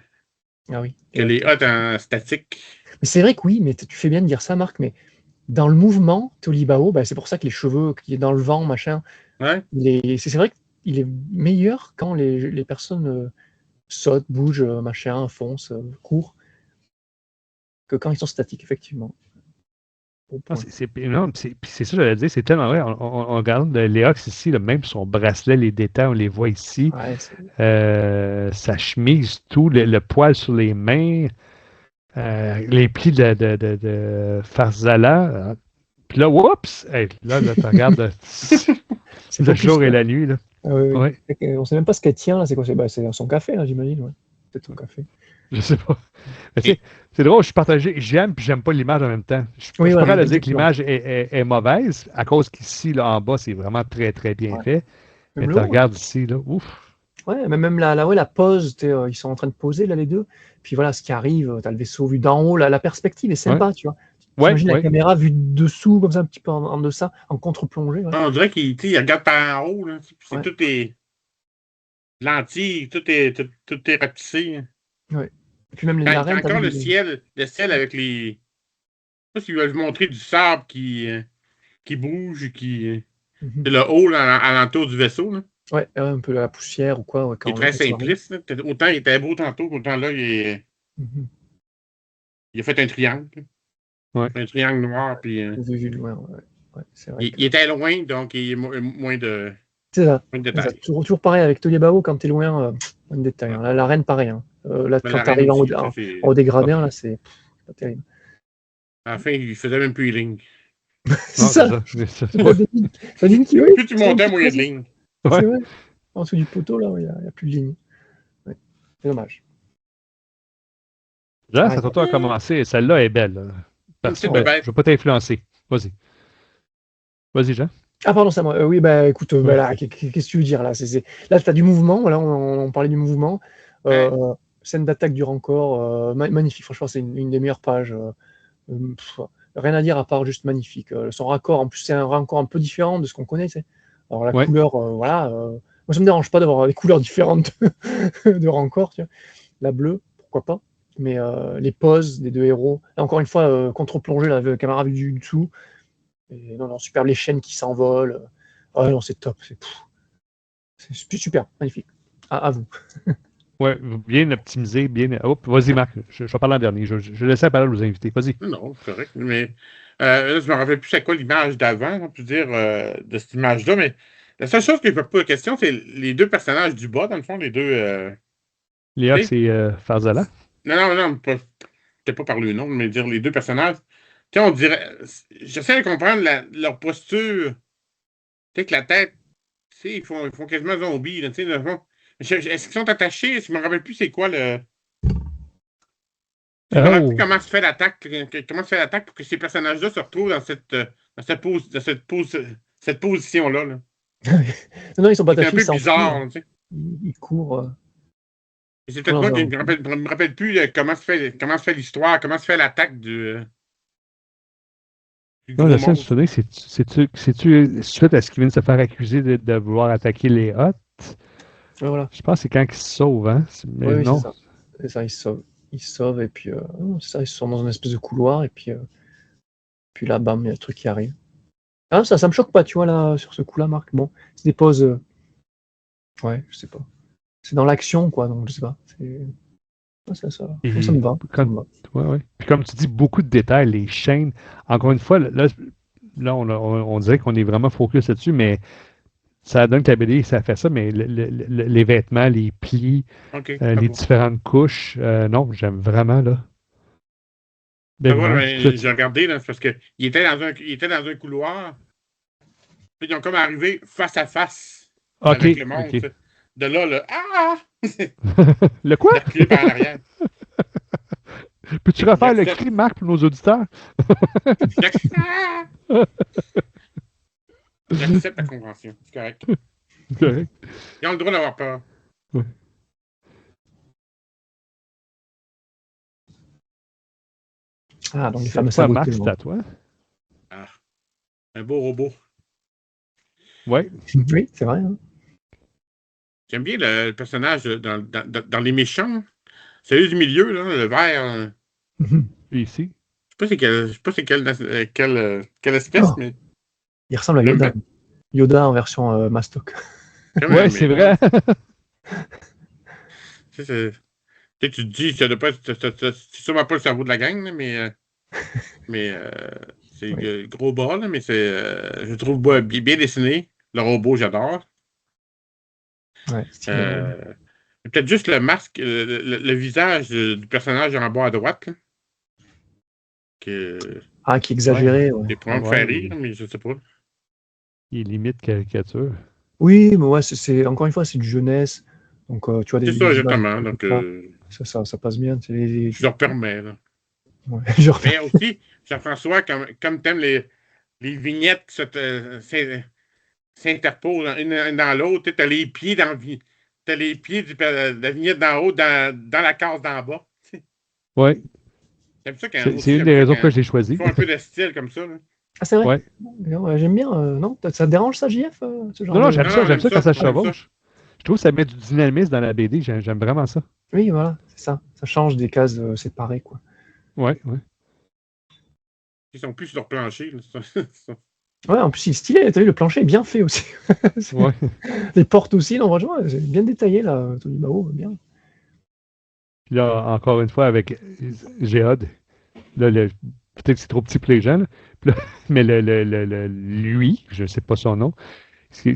les huts en statique. Mais c'est vrai que oui, mais tu fais bien de dire ça, Marc, mais dans le mouvement, Tolibao, c'est pour ça que les cheveux qui est dans le vent, machin, ouais. C'est vrai qu'il est meilleur quand les personnes sautent, bougent, machin, foncent, courent, que quand ils sont statiques, effectivement. C'est ça que j'allais dire, c'est tellement vrai. On regarde Léox ici, là, même son bracelet, les détails, on les voit ici. Ouais, sa chemise, tout, le poil sur les mains, les plis de Farzala. Puis là, oups! Hey, là, tu regardes le jour et la nuit. Là. Oui. On ne sait même pas ce qu'elle tient, là. C'est quoi? C'est son café, là, j'imagine. Ouais. Peut-être son café. Je sais pas. Mais c'est drôle, je suis partagé. J'aime puis j'aime pas l'image en même temps. Je suis pas capable de dire que l'image est mauvaise, à cause qu'ici, là, en bas, c'est vraiment très, très bien fait. Mais tu regardes ici, là, ouf. Ouais, même la pose, ils sont en train de poser, là, les deux. Puis voilà, ce qui arrive, tu as le vaisseau vu d'en haut, la perspective est sympa, tu vois. T'imagines la caméra vue dessous, comme ça, un petit peu en deçà, en contre-plongée. Ouais. On dirait qu'il regarde par en haut, là. Tout est lentille, tout est rapetissé. Ouais. Et puis même les arènes. Encore le ciel avec les. Je sais pas s'ils veulent montrer du sable qui bouge, c'est le haut là, alentour du vaisseau. Là. Ouais, un peu la poussière ou quoi. Ouais, c'est très simpliste. Là. Autant il était beau tantôt, autant là, il a fait un triangle. Ouais. Un triangle noir. Puis, c'est vrai il était loin, donc il y a moins de. C'est ça. détails. Toujours pareil avec Tolibao, quand t'es loin, moins de détails. Hein. La reine, pareil. Hein. Là, quand t'arrives en dégradé, là, c'est pas terrible. À la fin, il faisait même plus les lignes. C'est ça. Plus tu montais, moins de lignes. C'est vrai. En dessous du poteau, là, il n'y a plus de lignes. Ouais. C'est dommage. Là, ça t'a commencé. Celle-là est belle. Parce que je ne veux pas t'influencer. Vas-y. Vas-y, Jean. Ah, pardon, c'est à moi. Oui, bah écoute, là, qu'est-ce que tu veux dire là? Là, tu as du mouvement, voilà, on parlait du mouvement. Scène d'attaque du Rancor, magnifique, franchement, c'est une des meilleures pages. Rien à dire à part juste magnifique. Son raccord, en plus, c'est un Rancor un peu différent de ce qu'on connaît, tu sais. Alors, la couleur, voilà. Moi, ça me dérange pas d'avoir des couleurs différentes de Rancor, tu vois. La bleue, pourquoi pas. Mais les poses des deux héros, là, encore une fois, contre-plongée, la caméra vue du dessous. Et non, super, les chaînes qui s'envolent. Ah non, c'est top. C'est super, magnifique. À vous. Ouais, bien optimisé, bien. Hop, vas-y, Marc. Je vais parler en dernier. Je laisse la parole aux invités. Vas-y. Non, c'est correct. Mais là, je me rappelle plus c'est quoi l'image d'avant, on peut dire, de cette image-là. Mais la seule chose que je me pose la question, c'est les deux personnages du bas, dans le fond, les deux. Léa, c'est Farzala. Non, peut-être pas par le nom, mais dire les deux personnages. Tu sais, on dirait. J'essaie de comprendre leur posture. Tu sais, que la tête. Tu sais, ils font quasiment zombie, là, tu sais, dans le fond. Est-ce qu'ils sont attachés? Je me rappelle plus c'est quoi le. Je me rappelle plus comment se fait l'attaque. Comment se fait l'attaque pour que ces personnages-là se retrouvent dans cette position-là. Là. Non, ils sont pas attachés. C'est un peu bizarre, tu sais. Ils courent. C'est peut-être moi qui ne me rappelle plus comment se fait l'histoire, comment se fait l'attaque du non, la scène, c'est-tu suite à ce qu'il vient de se faire accuser de vouloir attaquer les Hutt? Voilà. Je pense que c'est quand ils se sauvent, hein? Mais oui, non. C'est ça, ils se sauvent, et puis c'est ça, ils sont dans une espèce de couloir, et puis là, bam, il y a le truc qui arrive. Ah, ça me choque pas, tu vois, là, sur ce coup-là, Marc. Bon, c'est des pauses. Ouais, je sais pas. C'est dans l'action, quoi, donc je sais pas. Ça me va. Ouais. Puis comme tu dis, beaucoup de détails, les chaînes. Encore une fois, là on dirait qu'on est vraiment focus là-dessus, mais ça donne que la BD, ça fait ça, mais les vêtements, les plis, les différentes couches, non, j'aime vraiment, là. J'ai regardé, là, parce qu'il était dans un couloir. Puis ils ont comme arrivé face à face avec le monde. Okay. De là, le ah! Le quoi? Reculé par l'arrière. Peux-tu refaire le cri, Marc, pour nos auditeurs? J'accepte la convention. C'est correct. Ils ont le droit d'avoir peur. Ouais. Ah, donc les fameux sabots. Marc, c'est à toi. Ah, un beau robot. Ouais. Oui, c'est vrai. Hein? J'aime bien le personnage dans les méchants. Celui du milieu, là, le vert. Ici. Je sais pas c'est quelle espèce, mais. Il ressemble à Yoda. Yoda en version Mastoc. Ouais, c'est vrai. Tu te dis, ça doit pas être. C'est sûrement pas le cerveau de la gang, là, mais c'est le gros bas, là, mais je trouve bien dessiné. Le robot, j'adore. Ouais, peut-être juste le masque, le visage du personnage en bas à droite. Là, qui est exagéré. Ouais. C'est pour me faire rire, mais je sais pas. Il est limite caricature. Oui, mais ouais, encore une fois, c'est du jeunesse. Donc, tu vois, c'est ça, exactement. Donc, ça passe bien. Je leur permets. Là. Ouais, mais aussi, Jean-François, comme tu aimes les vignettes s'interposent une dans l'autre, tu as les pieds de la vignette d'en haut dans la case d'en bas. Oui. C'est une des raisons que j'ai choisi. Il faut un peu de style comme ça. Là. Ah, c'est vrai? Ouais. J'aime bien. Non, ça te dérange ça, JF? Non, j'aime ça quand ça chevauche. Je trouve que ça met du dynamisme dans la BD. J'aime vraiment ça. Oui, voilà, c'est ça. Ça change des cases séparées, quoi. Ouais. Ils sont plus sur leur plancher. Là, ouais, en plus, il est stylé. T'as vu, le plancher est bien fait aussi. Ouais. Les portes aussi, non, franchement, c'est bien détaillé, là. Tony Bao, bien. Puis là, encore une fois, avec Géode, là, peut-être que c'est trop petit pour les gens, là, mais lui, je ne sais pas son nom,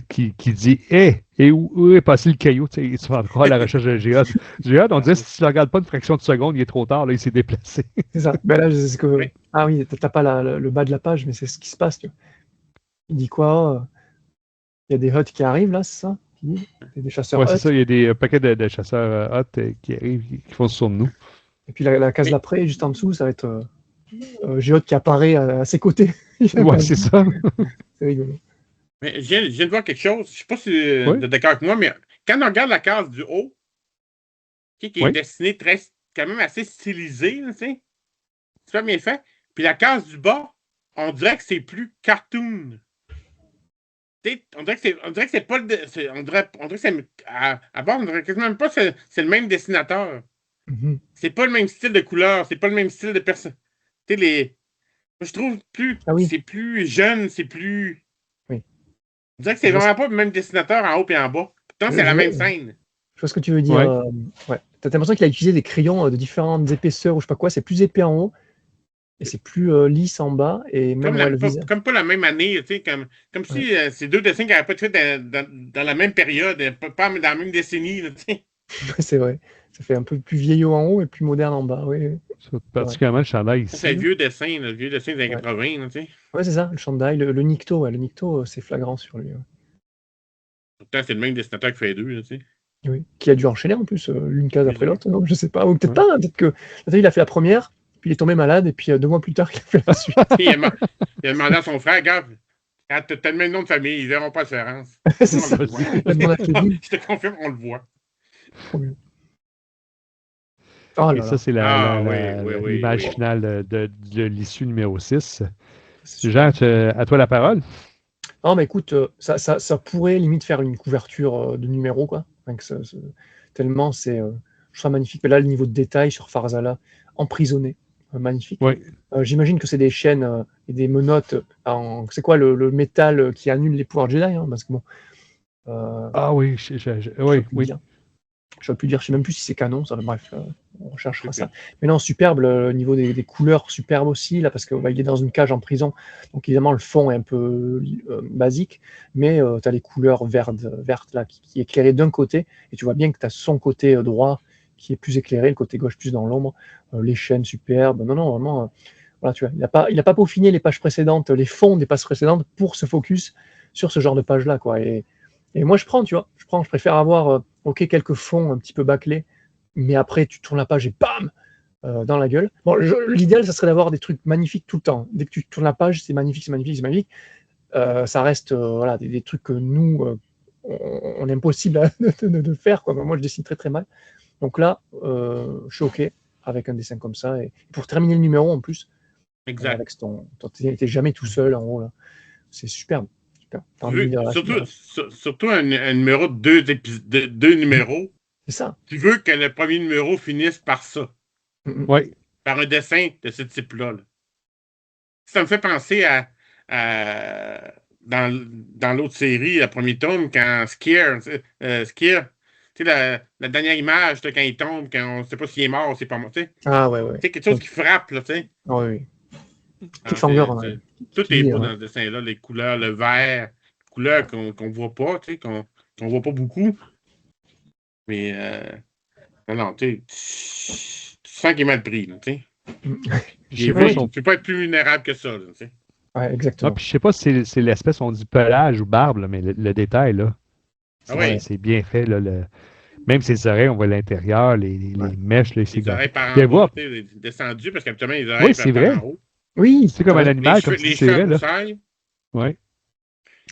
qui dit Hé, et où est passé le caillou? Tu vas encore à la recherche de Géode. Géode, on dirait si tu ne regardes pas une fraction de seconde, il est trop tard, là, il s'est déplacé. C'est ça. Ben là, c'est que. Oui. Ah oui, t'as pas le bas de la page, mais c'est ce qui se passe. Tu vois. Il dit quoi? Il y a des Hutt qui arrivent là, c'est ça? Il y a des chasseurs Hutt. Ouais, c'est ça, il y a des paquets de chasseurs Hutt qui arrivent, qui font sur nous. Et puis la case d'après, juste en dessous, ça va être Géode qui apparaît à ses côtés. Ouais, c'est ça. C'est rigolo. Mais je viens de voir quelque chose. Je ne sais pas si Oui. tu es d'accord avec moi, mais quand on regarde la case du haut, qui est Oui. dessinée quand même assez stylisée, tu sais, c'est pas bien fait. Puis la case du bas, on dirait que c'est plus cartoon. On dirait que c'est pas on dirait que c'est à bord, on dirait quasiment même pas que c'est le même dessinateur. Mhm. C'est pas le même style de couleur, c'est pas le même style de personne. Tu sais, je trouve Ah oui, c'est plus jeune, c'est plus. oui. On dirait que c'est Je vois, vraiment pas le même dessinateur en haut et en bas. Pourtant, je- c'est la je même vois- scène. je vois ce que tu veux dire. Ouais. Ouais. T'as l'impression qu'il a utilisé des crayons de différentes épaisseurs ou je sais pas quoi. C'est plus épais en haut et c'est plus lisse en bas. Et même le visage. Comme pas la même année, tu sais, comme Ouais. si c'est deux dessins qui n'avaient pas été faits dans la même période, pas dans la même décennie, là, tu sais. C'est vrai. Ça fait un peu plus vieillot en haut et plus moderne en bas. Oui, oui. Particulièrement le chandail Ça, ici. c'est Là. le vieux dessin des années Ouais. 80, là, tu sais. Ouais, c'est ça, le chandail, le Nikto. Ouais. Le Nikto, c'est flagrant sur lui. Ouais. Pourtant, c'est le même dessinateur qui fait les deux, là, tu sais. Oui. Qui a dû enchaîner en plus, l'une case après Plusieurs. l'autre. Non, je sais pas. Ou peut-être Ouais. pas. Hein, peut-être que il a fait la première, puis il est tombé malade, et puis 2 mois plus tard, il a fait la suite. Il a demandé à son frère, regarde, quand t'as tellement de nom de famille, ils verront pas la différence. C'est On ça. le voit. Il a demandé à Kevin. Je te confirme, on le voit. Trop bien. Oh Et là ça, là. c'est Ah oui, l'image oui. finale de l'issue numéro 6. C'est Jean, super. à toi la parole. Non, mais écoute, ça pourrait limite faire une couverture de numéro, quoi. Enfin, tellement je trouve ça magnifique. Mais là, le niveau de détail sur Farzala, emprisonné, magnifique. Oui. J'imagine que c'est des chaînes et des menottes c'est quoi le métal qui annule les pouvoirs Jedi, hein, parce que bon, Ah oui, je oui, ne oui. dire. Je ne plus dire, je sais même plus si c'est canon, ça, bref, on recherchera Super. ça. Mais non, superbe, le niveau des couleurs, superbe aussi, là, parce qu'il il est dans une cage en prison, donc évidemment le fond est un peu basique, mais tu as les couleurs vertes là, qui éclairées d'un côté, et tu vois bien que tu as son côté droit qui est plus éclairé, le côté gauche plus dans l'ombre, les chaînes superbes, non, vraiment, voilà, tu vois, il n'a pas peaufiné les pages précédentes, les fonds des pages précédentes pour se focus sur ce genre de page-là, quoi, et moi, je prends, tu vois, je préfère avoir, ok, quelques fonds un petit peu bâclés, mais après, tu tournes la page et bam, dans la gueule. Bon, l'idéal, ça serait d'avoir des trucs magnifiques tout le temps. Dès que tu tournes la page, c'est magnifique, c'est magnifique, c'est magnifique. Ça reste voilà, des trucs que nous, on est impossible de faire, quoi. Moi, je dessine très, très mal. Donc là, je suis ok avec un dessin comme ça. Et pour terminer le numéro, en plus, Exact. avec t'es jamais tout seul en haut, là. C'est superbe. T'as envie de lire Surtout un numéro de deux numéros. C'est ça. Tu veux que le premier numéro finisse par ça. Oui. Par un dessin de ce type-là. Là. Ça me fait penser dans l'autre série, le premier tome, quand Skier, tu sais, la dernière image, là, quand il tombe, quand on ne sait pas s'il est mort ou s'il n'est pas mort, tu sais. Ah ouais. C'est quelque chose qui frappe, là, tu sais. Ah, oui. Alors, Cliffhanger, tout est beau dans ce dessin-là, les couleurs, le vert, les couleurs qu'on voit pas, tu sais, qu'on voit pas beaucoup. Mais non, tu sens qu'il est mal pris, là, tu sais. Tu peux pas être plus vulnérable que ça, là, tu sais. Ouais, exactement. Puis je sais pas si c'est l'espèce, on dit pelage ou barbe, là, mais le détail, là, c'est bien fait. Là, même ses oreilles, on voit l'intérieur, les mèches, là, Les oreilles par Puis en bas, voir. descendues, parce qu'habituellement, les oreilles c'est par vrai. en haut. Oui. C'est comme un animal, comme Les si cheveux c'est à là. broussailles. Oui.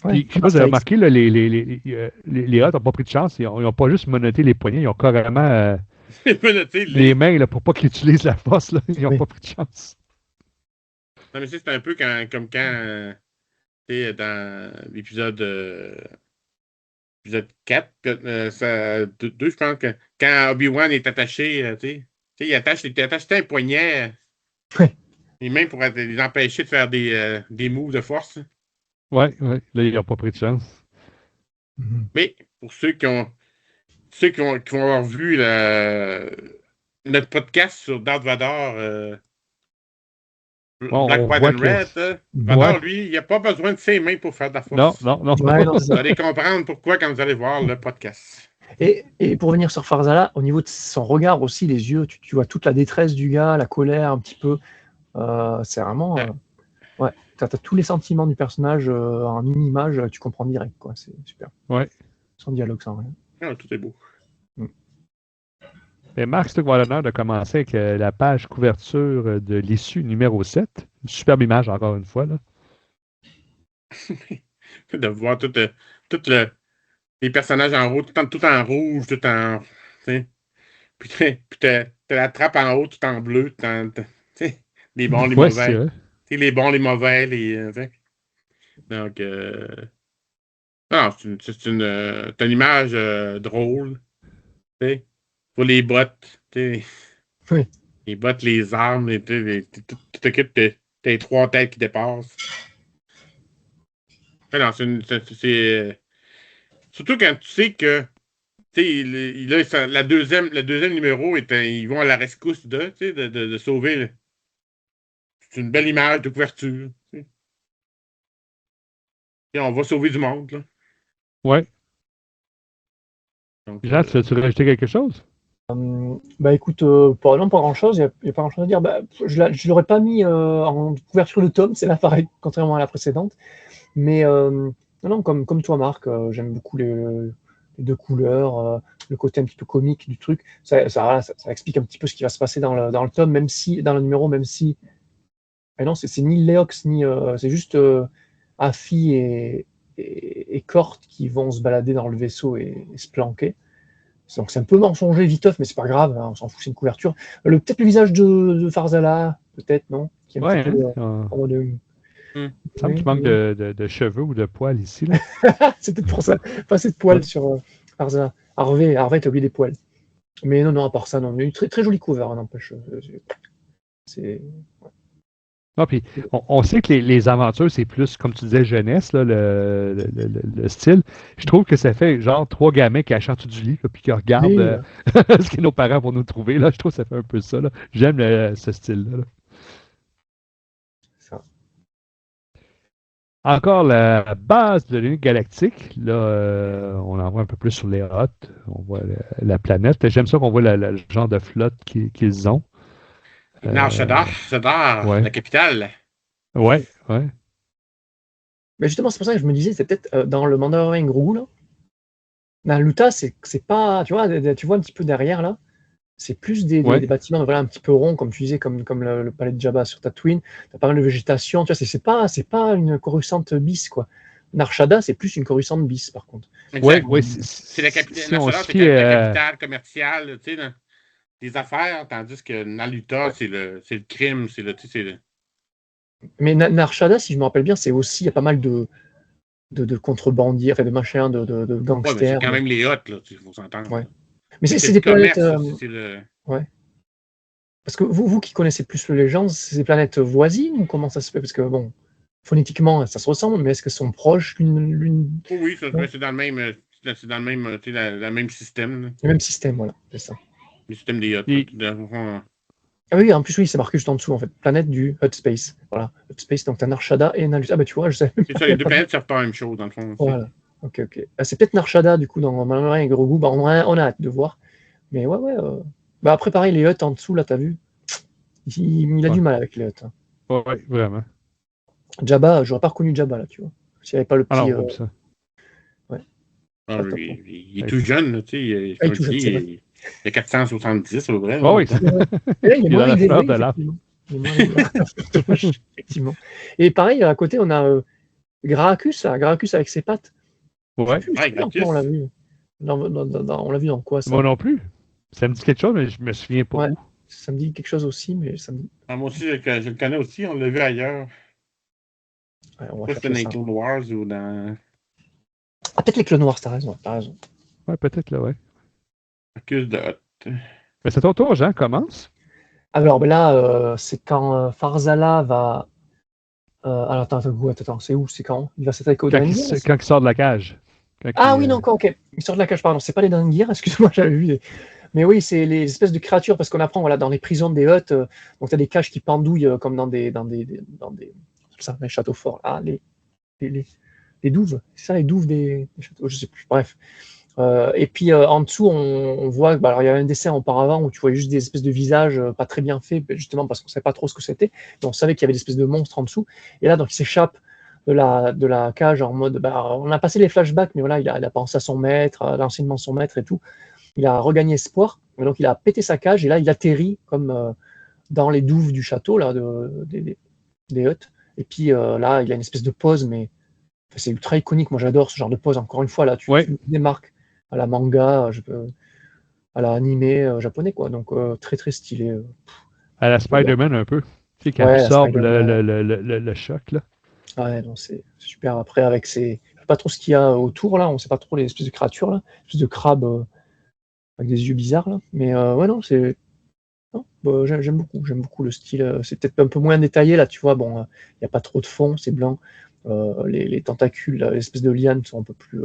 Ouais, Puis, je sais pas si vous avez remarqué, là, les Hot n'ont pas pris de chance. Ils n'ont pas juste menotté les poignets, ils ont carrément les mains là, pour pas qu'ils utilisent la force. Là. Ils n'ont pas pris de chance. Non, mais c'est un peu comme quand tu sais, dans l'épisode 4, 2, je pense que quand Obi-Wan est attaché, tu sais, il attache un poignet les mains pour les empêcher de faire des moves de force. Oui. Là, ils n'ont pas pris de chance. Mais pour ceux qui vont avoir vu notre podcast sur Darth Vader, Black, White and Red, Vader, lui, il n'a pas besoin de ses mains pour faire de la force. Non. Ouais, non, vous allez comprendre pourquoi quand vous allez voir le podcast. Et pour venir sur Farzala, au niveau de son regard aussi, les yeux, tu vois toute la détresse du gars, la colère un petit peu. C'est vraiment... ouais, tu as tous les sentiments du personnage en une image, tu comprends direct, quoi. C'est super. Ouais. Sans dialogue, sans rien. Ah, tout est beau. Et Marc, c'est toi qui va l'honneur de commencer avec la page couverture de l'issue numéro 7. Une superbe image, encore une fois. Là. De voir les personnages en haut, tout en rouge, tout en. Puis t'as la trappe en haut, tout en bleu, les bons, les Ouais, c'est mauvais. vrai. Les bons, les mauvais, donc, non, c'est une image drôle. Pour les bottes, Oui. les bottes, les armes, tu t'occupes de tes 3 têtes qui dépassent. Non, surtout quand tu sais que le deuxième numéro, ils vont à la rescousse de sauver. C'est une belle image de couverture. Et on va sauver du monde. Là. Ouais. Donc, Jean, tu veux rajouter quelque chose? Bah écoute, non, pas grand-chose, il n'y a pas grand-chose à dire. Bah, je ne l'aurais pas mis en couverture de tome, c'est là pareil, contrairement à la précédente. Mais non, comme toi, Marc, j'aime beaucoup les deux couleurs, le côté un petit peu comique du truc. Ça explique un petit peu ce qui va se passer dans le tome, même si, dans le numéro, même si. Et non, c'est ni Léox, ni. C'est juste Afi et Kort qui vont se balader dans le vaisseau et se planquer. Donc c'est un peu mensonger, viteuf, mais c'est pas grave, hein, on s'en fout, c'est une couverture. Peut-être le visage de Farzala, peut-être, non? Qui est un Ouais, petit peu hein? en mode. Il me semble qu'il manque de cheveux ou de poils ici, là. C'est peut-être pour ça. Pas assez de poils sur Farzala. Harvey, t'as oublié des poils. Mais non, à part ça, non. Mais une très, très jolie cover, hein, n'empêche. C'est. Ah, puis on sait que les aventures, c'est plus, comme tu disais, jeunesse, là, le style. Je trouve que ça fait genre 3 gamins qui achètent du lit, là, puis qui regardent Mais, ce que nos parents vont nous trouver. Là. Je trouve que ça fait un peu ça. Là. J'aime ce style-là. Là. ça. Encore la base de l'unité galactique. Là, on en voit un peu plus sur les Hoth. On voit la planète. J'aime ça qu'on voit le genre de flotte qu'ils ont. Shadar, Ouais. la capitale. Ouais. Mais justement, c'est pour ça que je me disais, c'est peut-être dans le Mandarin Grogu, là. Dans Luta, c'est pas. Tu vois un petit peu derrière, là. C'est plus des bâtiments voilà, un petit peu ronds, comme tu disais, comme le palais de Jabba sur Tatooine. Tu as pas mal de végétation. Tu vois, c'est pas une Coruscant bis, quoi. Narshada, c'est plus une Coruscant bis, par contre. Ouais, c'est la capitale. si on C'est se fie, la capitale commerciale, tu sais, des affaires, tandis que Naluta, c'est le crime, c'est le. Mais Narshada, si je me rappelle bien, c'est aussi, il y a pas mal de contrebandiers, enfin de machins, de Ouais, mais c'est gangsters. quand même les Hoth, là, il faut s'entendre. Ouais. Mais c'est le des planètes. commerce, c'est le. Ouais. Parce que vous qui connaissez plus le Legends, c'est des planètes voisines ou comment ça se fait? Parce que bon, phonétiquement, ça se ressemble, mais est-ce qu'elles sont proches l'une. Oui, Ouais. c'est dans le même, tu sais, le même système. Là. Le même système, voilà, c'est ça. Le système des Hoth. Ah oui, en plus, oui, c'est marqué juste en dessous, en fait. Planète du Hutt Space. Voilà, Hutt Space, donc t'as Narshada et Naluta. Ah bah tu vois, je sais. C'est ça, les deux planètes servent pas à la même chose, dans le fond. Voilà. Ok. Ah, c'est peut-être Narshada, du coup, dans Mandarin et Grogu. Bah, on a hâte de voir. Mais ouais. Bah après, pareil, les Hutt en dessous, là, t'as vu. Il a du mal avec les Hutt. Hein. Ouais, vraiment. Jabba, j'aurais pas reconnu Jabba, là, tu vois. S'il n'y avait pas le petit. Alors, comme ça. Ouais. Ah, il est tout jeune, là, tu sais. Il est tout jeune, c'est vrai. Il a 470 au vrai. Oh, oui. Et là, il est moins dans la ridé, fleur de l'âge. effectivement. Et pareil, à côté, on a Gracchus avec ses pattes. Ouais. Je sais plus dans quoi on l'a vu. On l'a vu dans quoi, ça? Moi non plus. Ça me dit quelque chose, mais je me souviens pas où. Ça me dit quelque chose aussi, mais ça me dit. Moi aussi, je le connais aussi, on l'a vu ailleurs. Ouais, on va Pas chercher dans les ça. Clone Wars ou dans. Ah, peut-être les Clones Noirs, t'as raison. Ouais, peut-être là, ouais. Accuse de Hoth. Mais c'est ton tour, Jean, commence. Alors, ben là, c'est quand Farzala va. Alors, attends, c'est où? C'est quand? Il va s'attaquer au Quand Dangir? il sort de la cage. Oui, non, ok. Il sort de la cage, pardon. C'est pas les Dangir, excuse-moi, j'avais vu. Mais oui, c'est les espèces de créatures, parce qu'on apprend, voilà, dans les prisons des Hutt, donc tu as des cages qui pendouillent comme dans des châteaux forts. Ah, les douves. C'est ça, les douves des châteaux, je sais plus. Bref. Et puis en dessous, on voit, alors il y avait un dessin auparavant où tu voyais juste des espèces de visages pas très bien faits, justement parce qu'on ne savait pas trop ce que c'était. Mais on savait qu'il y avait des espèces de monstres en dessous. Et là, donc il s'échappe de la cage en mode, on a passé les flashbacks, mais voilà, il a pensé à son maître, à l'enseignement de son maître et tout. Il a regagné espoir. Et donc il a pété sa cage et là, il atterrit comme dans les douves du château là, des Hutt. Et puis là, il a une espèce de pause, mais C'est ultra iconique. Moi, j'adore ce genre de pose. Encore une fois, là, tu démarques à la manga, à la animé japonais, quoi. Donc, très, très stylé. À la Spider-Man, un peu. Tu sais, qui Ouais, la absorbe Spider-Man. le choc, là. Ouais, non, c'est super. Après, avec ces. Je sais pas trop ce qu'il y a autour, là. On sait pas trop les espèces de créatures, là. Espèces de crabes avec des yeux bizarres, là. Mais ouais, non, c'est. Non, bah, j'aime beaucoup. J'aime beaucoup le style. C'est peut-être un peu moins détaillé, là, tu vois. Bon, il n'y a pas trop de fond, c'est blanc. Les tentacules, là, les espèces de lianes sont un peu plus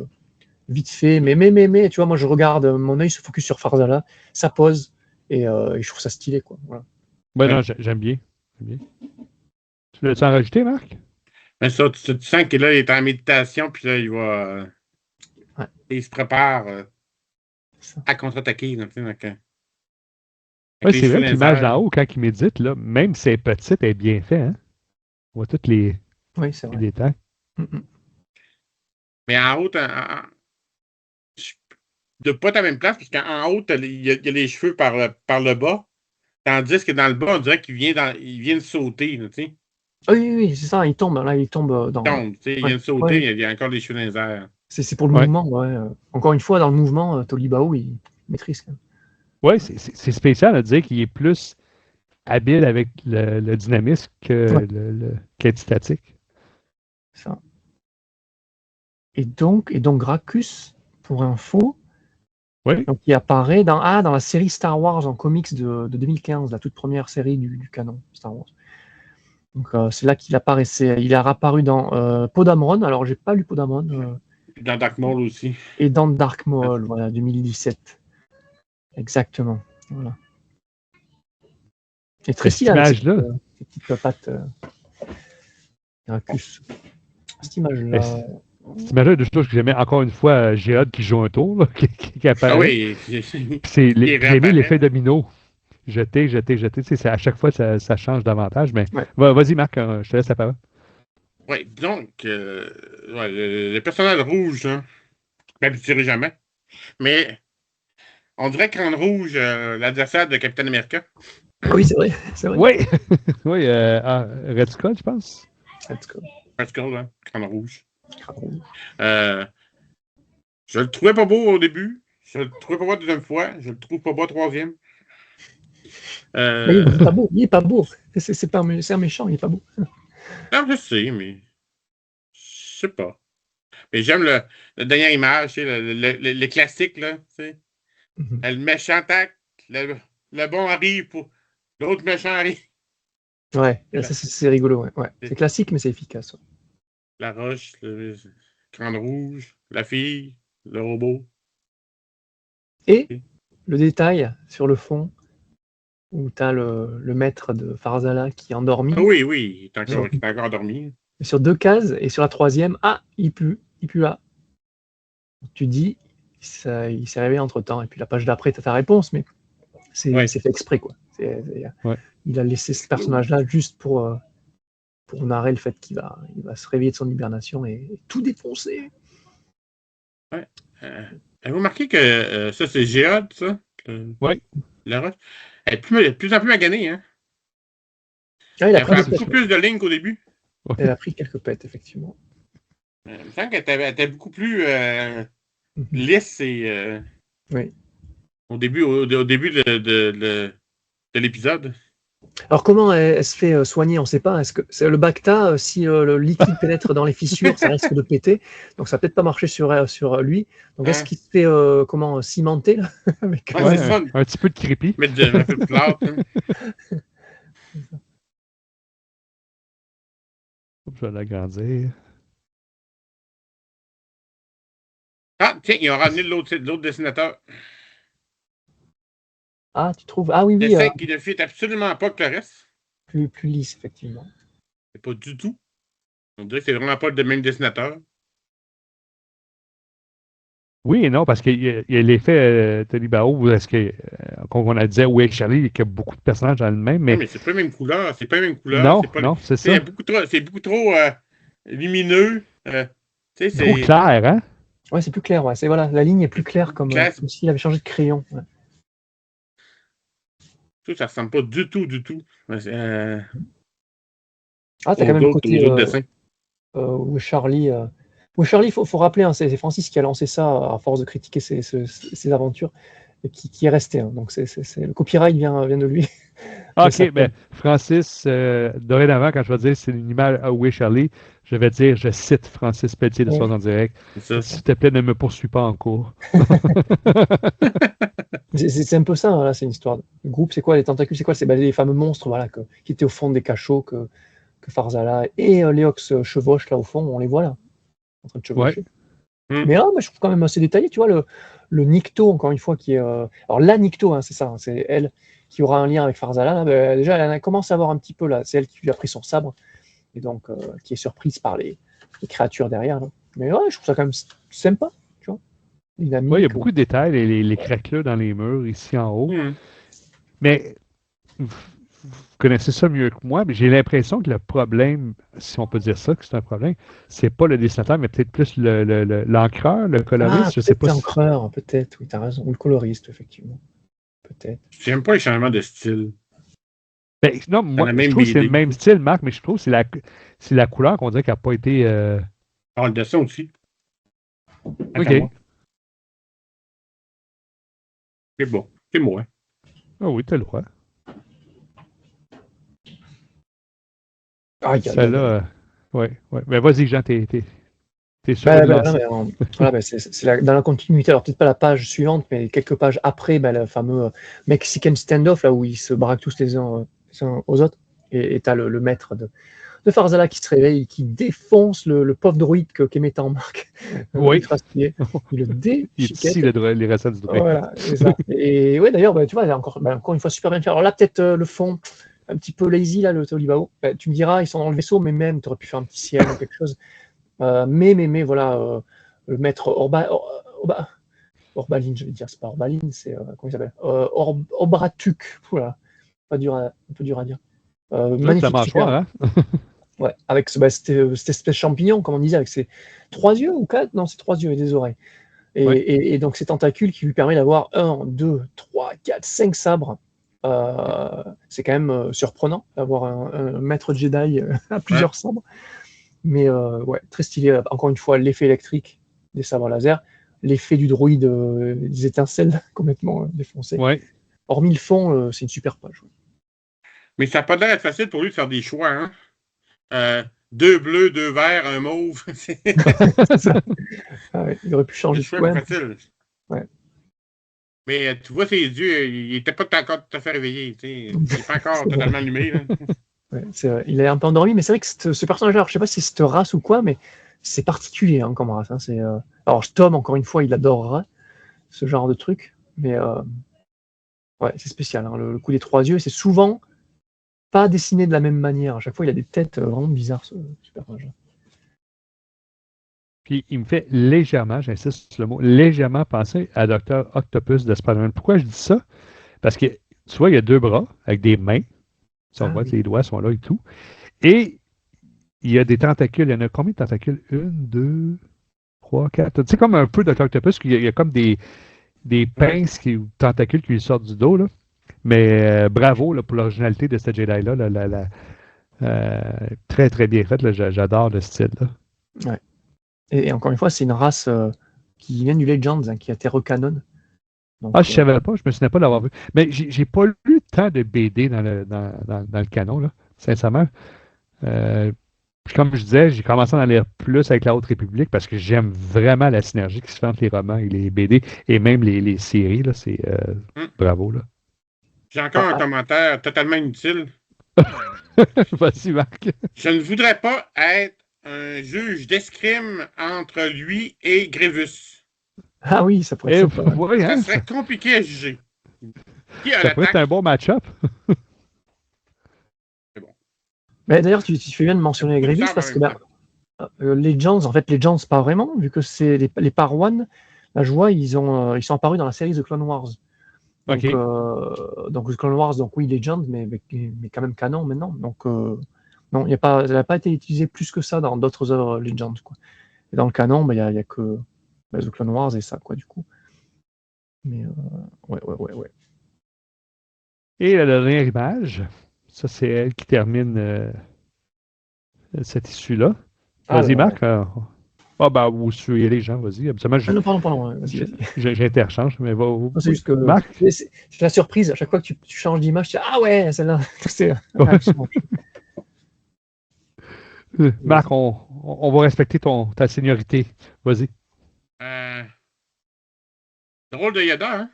vite fait. Mais, tu vois, moi, je regarde, mon œil se focus sur Farzala, ça pose, et je trouve ça stylé, quoi. Voilà. Ouais, Ouais. non, j'aime bien. Tu l'as-tu enregistré, Marc? Mais ça, tu sens que là, il est en méditation, puis là, Ouais. il se prépare Ça. à contre-attaquer. Donc, Oui, avec les c'est cheveux vrai dans que les l'image airs. d'en haut, quand il médite, là, même si elle est petite, elle est bien faite. Hein? On voit tous les Oui, c'est vrai. détails. Mais en haut, de pas à la même place, parce qu'en haut, il y a les cheveux par le bas, tandis que dans le bas, on dirait il vient de sauter. Tu sais. Oui, c'est ça, il tombe, là, il tombe Il dans. tombe, tu sais, il Ouais, vient de sauter, ouais. il y a encore les cheveux dans les airs. C'est pour le Ouais. mouvement, ouais. Encore une fois, dans le mouvement, Tolibao, il maîtrise quand même. Oui, c'est spécial à dire qu'il est plus habile avec le dynamisme Ouais, qu'être statique. ça. Et donc Gracchus, pour info, Oui. donc, il apparaît dans la série Star Wars en comics de 2015, la toute première série du canon Star Wars. Donc c'est là qu'il apparaissait. Il est apparu dans Podamron. Alors j'ai pas lu Podamron. Puis dans Dark Maul aussi. Et dans Dark Maul, voilà, 2017. Exactement. Voilà. Et très Mais cette stylé avec image-là, ces petites pattes Gracchus. Cette mais image-là. cette image-là, de choses que j'aimais encore une fois, Géode qui joue un tour, là, qui Ah apparaît. oui, Puis il j'ai aimé l'effet réapparaît. domino. Jeter. Tu sais, à chaque fois, ça change davantage. Mais Ouais. vas-y, Marc, je te laisse la parole. Oui, donc, ouais, le personnage rouge, hein, je m'habituerai jamais. Mais on dirait Crâne Rouge, l'adversaire de Captain America. Oui, c'est vrai. C'est vrai. Oui! Oui, Red Skull, je pense. Let's go. Parce que, hein, Crâne Rouge. Crâne. Euh, je le trouvais pas beau au début. Je le trouvais pas beau la deuxième fois. Je le trouve pas beau la troisième. Mais il est pas Euh, beau. Il est pas beau. C'est un méchant, il est pas beau. non, je sais, mais je sais pas. Mais j'aime la dernière image, tu sais, le classique, là, tu sais. Le méchant tac, le bon arrive pour l'autre méchant arrive. Ouais, Et ça c'est rigolo. Ouais. C'est classique, mais c'est efficace. Ouais. la roche, le crâne rouge, la fille, le robot. Et le détail sur le fond, où tu as le maître de Farzala qui est endormi. Ah oui, il est encore endormi. Sur 2 cases, et sur la troisième, il pue là. Tu dis, il s'est réveillé entre temps, et puis la page d'après, tu as ta réponse, mais c'est fait exprès, quoi. Ouais. Il a laissé ce personnage-là juste pour narrer le fait qu'il va se réveiller de son hibernation et tout défoncer. Ouais. Avez-vous remarqué que ça, c'est Géode, ça? Oui. La roche? Elle est de plus en plus maganée, hein? Ah, il a Elle pris fait des beaucoup pètes. plus de lignes qu'au début. Elle a pris quelques pètes, effectivement. Il me semble qu'elle était beaucoup plus lisse et, Oui. au début de l'épisode. Alors comment elle se fait soigner? On ne sait pas. Est-ce que c'est le Bacta, si le liquide pénètre dans les fissures, ça risque de péter. Donc ça va peut-être pas marcher sur lui. Donc est-ce Hein? qu'il se fait cimenter là avec, Ouais, Ouais, c'est ça. un petit peu de creepy. Mettre un peu de plâtre. Hein. Je vais l'agrandir. Ah, tiens, ils ont ramené l'autre dessinateur. Ah, tu trouves? Ah oui, Le oui, 5 qui ne fit absolument pas que le reste. plus lisse, effectivement. C'est pas du tout. On dirait que c'est vraiment pas le même dessinateur. Oui et non, parce qu'il y a l'effet Tolibao, où est-ce que, comme on a dit, où est Charlie, qu'il y a beaucoup de personnages dans le même, Non, mais mais c'est pas la même couleur. C'est pas la même couleur. non, C'est pas non, c'est c'est ça. beaucoup trop lumineux. Tu sais, Trop c'est clair, hein? Ouais, c'est plus clair. Ouais. Voilà, la ligne est plus claire, comme clair. s'il avait changé de crayon. Ouais. Ça ressemble pas du tout. Ouais, Ah, t'as quand même le côté aux autres dessins. où Charlie Oui, Charlie, il faut rappeler, hein, c'est Francis qui a lancé ça à force de critiquer ses aventures, et qui est resté. Hein. Donc, le copyright vient de lui. OK, ben, Francis, dorénavant, quand je vais dire c'est une image à Où est Charlie, je vais dire, je cite Francis Pelletier de Soir en direct. S'il te plaît, ne me poursuis pas en cours. C'est un peu ça, hein, là, c'est une histoire. Le groupe, c'est quoi? Les tentacules, c'est quoi? C'est les fameux monstres voilà, qui étaient au fond des cachots que Farzala et Léox chevauchent là au fond, on les voit là, en train de chevaucher. Ouais. Mais là, je trouve quand même assez détaillé, tu vois, le Nikto, encore une fois, qui est. Alors la Nikto, hein, c'est ça, hein, c'est elle qui aura un lien avec Farzala. Là, ben, déjà, elle commence à avoir un petit peu là, c'est elle qui lui a pris son sabre, et donc qui est surprise par les créatures derrière. Là. Mais ouais, je trouve ça quand même sympa, tu vois. Oui, il y a beaucoup de détails, les craquelures dans les murs, ici en haut. Mais vous connaissez ça mieux que moi, mais j'ai l'impression que le problème, si on peut dire ça, que c'est un problème, c'est pas le dessinateur, mais peut-être plus l'encreur, le coloriste. Ah, je sais pas. L'encreur, peut-être, oui, t'as raison. Ou le coloriste, effectivement. Peut-être. J'aime pas les changements de style. Ben, non, moi, je trouve que c'est le même style, Marc, mais je trouve que c'est la couleur qu'on dirait qu'elle n'a pas été. Ah, le dessin aussi. OK. C'est bon. C'est moi. Ah oui, t'as le droit. Ah, celle-là, ouais. Mais vas-y, Jean, t'es sûr de lancer. Voilà, c'est dans la continuité. Alors, peut-être pas la page suivante, mais quelques pages après, le fameux Mexican standoff, là où ils se braquent tous les uns aux autres. Et t'as le maître de Farzala qui se réveille, qui défonce le pauvre druide qu'aimait en Marc. Oui. Il le déchiquette. Les recettes du druide. Voilà, c'est ça. Et ouais, d'ailleurs, tu vois, encore une fois, super bien fait. Alors là, peut-être le fond, un petit peu lazy, là, le Tolibao. Tu me diras, ils sont dans le vaisseau, mais même, tu aurais pu faire un petit ciel ou quelque chose. Mais voilà, le maître Orbaline, je vais dire, c'est pas Orbaline, c'est comment il s'appelle Obratuk, voilà, un peu dur à dire. Magnifique. La mâchoire, hein? Ouais, avec cette espèce champignon, comme on disait, avec ses 3 yeux ou 4, non, c'est 3 yeux et des oreilles. Et donc ces tentacules qui lui permet d'avoir 1, 2, 3, 4, 5 sabres. C'est quand même surprenant d'avoir un maître Jedi à plusieurs sabres. Mais ouais, très stylé. Encore une fois, l'effet électrique des sabres laser, l'effet du droïde, des étincelles complètement défoncées. Ouais. Hormis le fond, c'est une super page. Ouais. Mais ça n'a pas l'air d'être facile pour lui de faire des choix. Hein? 2 bleus, 2 verts, un mauve. C'est ça. Ah ouais, il aurait pu changer de coin. Facile. Ouais. Mais tu vois ses yeux, il n'était pas encore tout à fait réveillé. Il n'est pas encore totalement allumé. Là. Ouais, il est un peu endormi, mais c'est vrai que ce personnage-là, je ne sais pas si c'est cette race ou quoi, mais c'est particulier hein, comme race. Hein, alors Tom, encore une fois, il adorera ce genre de truc, mais ouais, c'est spécial. Hein, le coup des 3 yeux, c'est souvent pas dessiné de la même manière. À chaque fois, il a des têtes vraiment bizarres, ce personnage-là. Puis il me fait légèrement, j'insiste sur le mot, légèrement penser à Dr. Octopus de Spider-Man. Pourquoi je dis ça? Parce que, tu vois, il y a 2 bras avec des mains. Si on voit que les doigts sont là et tout. Et il y a des tentacules. Il y en a combien de tentacules? 1, 2, 3, 4. Tu sais, comme un peu Dr. Octopus, il y a comme des pinces ou tentacules qui lui sortent du dos. Là. Mais bravo là, pour l'originalité de cette Jedi-là. Très, très bien faite. J'adore le style. Là. Ouais. Et encore une fois, c'est une race qui vient du Legends, hein, qui a été recanon. Donc, je ne savais pas, je me souvenais pas d'avoir vu. Mais j'ai pas lu tant de BD dans le canon, là, sincèrement. Puis comme je disais, j'ai commencé à en lire plus avec la Haute République parce que j'aime vraiment la synergie qui se fait entre les romans et les BD et même les séries. Là, c'est bravo. Là. J'ai encore un commentaire totalement inutile. Vas-y, Marc. Je ne voudrais pas être un juge d'escrime entre lui et Grievous. Ah oui, ça pourrait être sympa. Ouais, ça serait compliqué à juger. Ça pourrait être un bon match-up. C'est bon. Mais d'ailleurs, tu fais bien de mentionner Grievous parce que Legends, en fait, Legends, pas vraiment, vu que c'est les Parwan, là, je vois, ils sont apparus dans la série The Clone Wars. Donc, donc The Clone Wars, donc oui, Legends, mais quand même canon maintenant. Donc, non, ça n'a pas été utilisé plus que ça dans d'autres œuvres Legends. Quoi. Et dans le canon, il n'y a que The Clone Wars et ça, quoi, du coup. Mais, ouais. Et la dernière image, ça, c'est elle qui termine cette issue-là. Vas-y, Marc. Ah, ben, ou sur les gens, vas-y. Absolument, Ah non, pardon, vas-y. j'interchange, mais Non, c'est juste que Marc? c'est la surprise, à chaque fois que tu changes d'image, tu dis ah ouais, celle-là, c'est la réaction. Marc, on va respecter ta seniorité. Vas-y. Euh, drôle de Yoda, hein?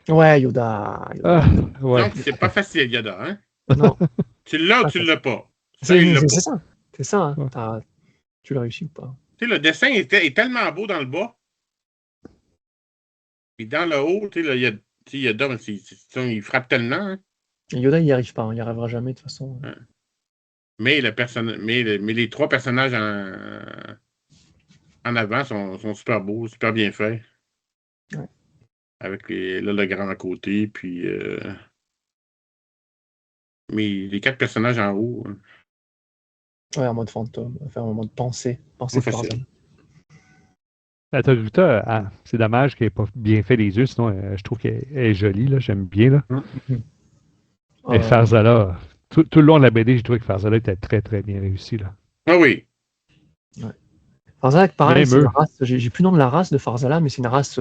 Ouais, Yoda. Ah, ouais. Donc, c'est pas facile, Yoda, hein? Non, Tu l'as ou pas tu ça. l'as pas. Ça, il l'a pas. C'est ça. C'est ça, hein. Ouais. Tu l'as réussi ou pas? Tu sais, le dessin est tellement beau dans le bas. Puis dans le haut, tu sais, là, Yoda, mais il frappe tellement, hein? Et Yoda, il n'y arrive pas, hein. Il n'y arrivera jamais de toute façon. Hein. Mais les trois personnages en avant sont super beaux, super bien faits. Ouais. Avec l'hologramme à côté, puis mais les 4 personnages en haut, Ouais, en mode fantôme, enfin en mode pensée pas de facile. Tarzan. La Toyota, c'est dommage qu'elle n'ait pas bien fait les yeux, sinon je trouve qu'elle est jolie, là, j'aime bien. Là. Et Farzala, tout le long de la BD, j'ai trouvé que Farzala était très très bien réussi. Là. Ah oui. Ouais. Farzala, pareil, Même c'est une eux. race, j'ai plus le nom de la race de Farzala, mais c'est une race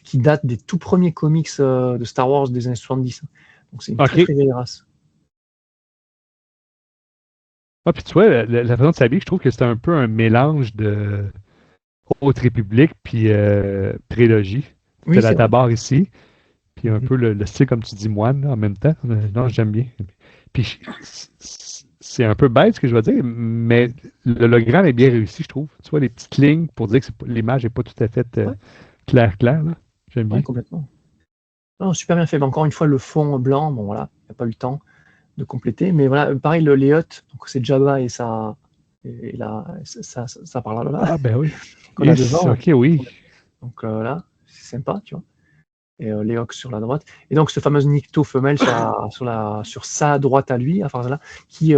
qui date des tout premiers comics de Star Wars des années 70. Donc c'est une très très vieille race. Ah, puis tu vois, la façon de s'habiller, je trouve que c'est un peu un mélange de Haute République puis prélogie. Oui, T'as c'est la vrai. tabarre ici, puis un peu le style, comme tu dis, moine là, en même temps. Non, j'aime bien. Puis c'est un peu bête ce que je vais dire, mais l'hologramme est bien réussi, je trouve. Tu vois, les petites lignes pour dire que l'image n'est pas tout à fait Ouais. claire. Là. J'aime bien. Ouais, complètement. Non, super bien fait. Mais encore une fois, le fond blanc, bon voilà, il n'y a pas eu le temps de compléter. Mais voilà, pareil, les huttes, donc c'est Jabba et ça par là. Ah, ben oui. Qu'on a devant. OK, oui. Donc là, c'est sympa, tu vois. Et les Hawks sur la droite. Et donc, ce fameux Nikto femelle sur sa droite à lui, à Farzala, qui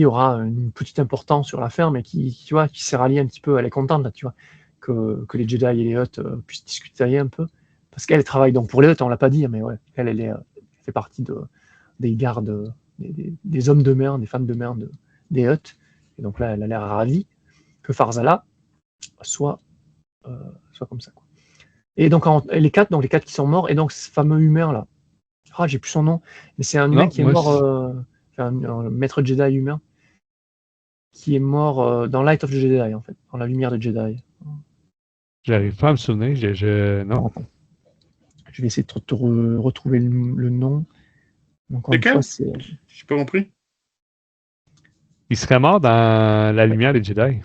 aura une petite importance sur la ferme et tu vois, qui s'est ralliée un petit peu. Elle est contente, là, tu vois, que les Jedi et les Hutt puissent discuter un peu. Parce qu'elle travaille donc pour les Hutt, on l'a pas dit, mais ouais, elle fait partie des gardes, des hommes de mer, des femmes de mer des Hutt. Et donc là, elle a l'air ravie que Farzala soit comme ça, quoi. Et donc les quatre qui sont morts, et donc ce fameux humain là, j'ai plus son nom, mais c'est un humain qui est mort, un maître Jedi humain, qui est mort dans Light of the Jedi, en fait, dans la lumière de Jedi. J'arrive pas à me souvenir. Non. Attends. Je vais essayer de te retrouver le nom. Encore une fois, c'est. J'ai pas compris. Il serait mort dans la lumière des Jedi.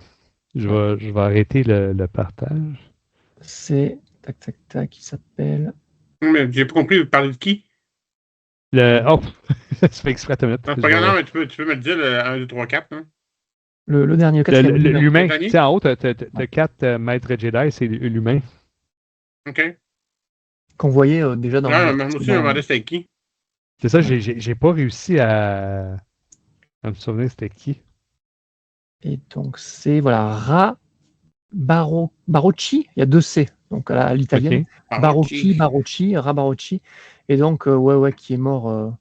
Je vais arrêter le partage. C'est. Tac, il s'appelle. Mais j'ai pas compris, vous parlez de qui? Oh, ça fait exprès à minute. Non, c'est pas grave, mais tu peux me le dire, le 1, 2, 3, 4. Hein? Le dernier, l'humain. Tu sais, en haut, t'as 4 maîtres Jedi, c'est l'humain. OK. Qu'on voyait déjà dans Non, moi aussi, je me demandais c'était qui. C'est ça, j'ai pas réussi à me souvenir c'était qui. Et donc, c'est, voilà, Barocci, il y a 2 C, donc à l'italienne. Okay. Barocci. Et donc, qui est mort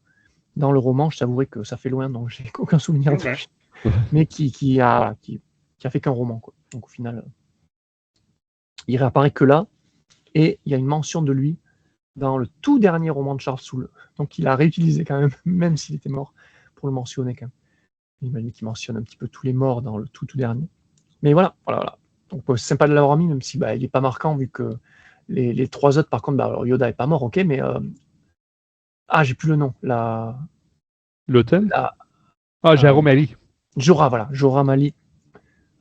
dans le roman. Je t'avouerai que ça fait loin, donc j'ai aucun souvenir de lui. Mais qui a fait qu'un roman, quoi. Donc au final, il réapparaît que là, et il y a une mention de lui dans le tout dernier roman de Charles Soule. Donc il a réutilisé quand même s'il était mort, pour le mentionner quand même. Il m'a dit qu'il mentionne un petit peu tous les morts dans le tout dernier. Mais voilà. Donc c'est sympa de l'avoir mis, même si il n'est pas marquant, vu que les 3 autres, par contre, alors Yoda est pas mort, ok, mais j'ai plus le nom. L'automne? Jérôme Mali. Jorah Mali,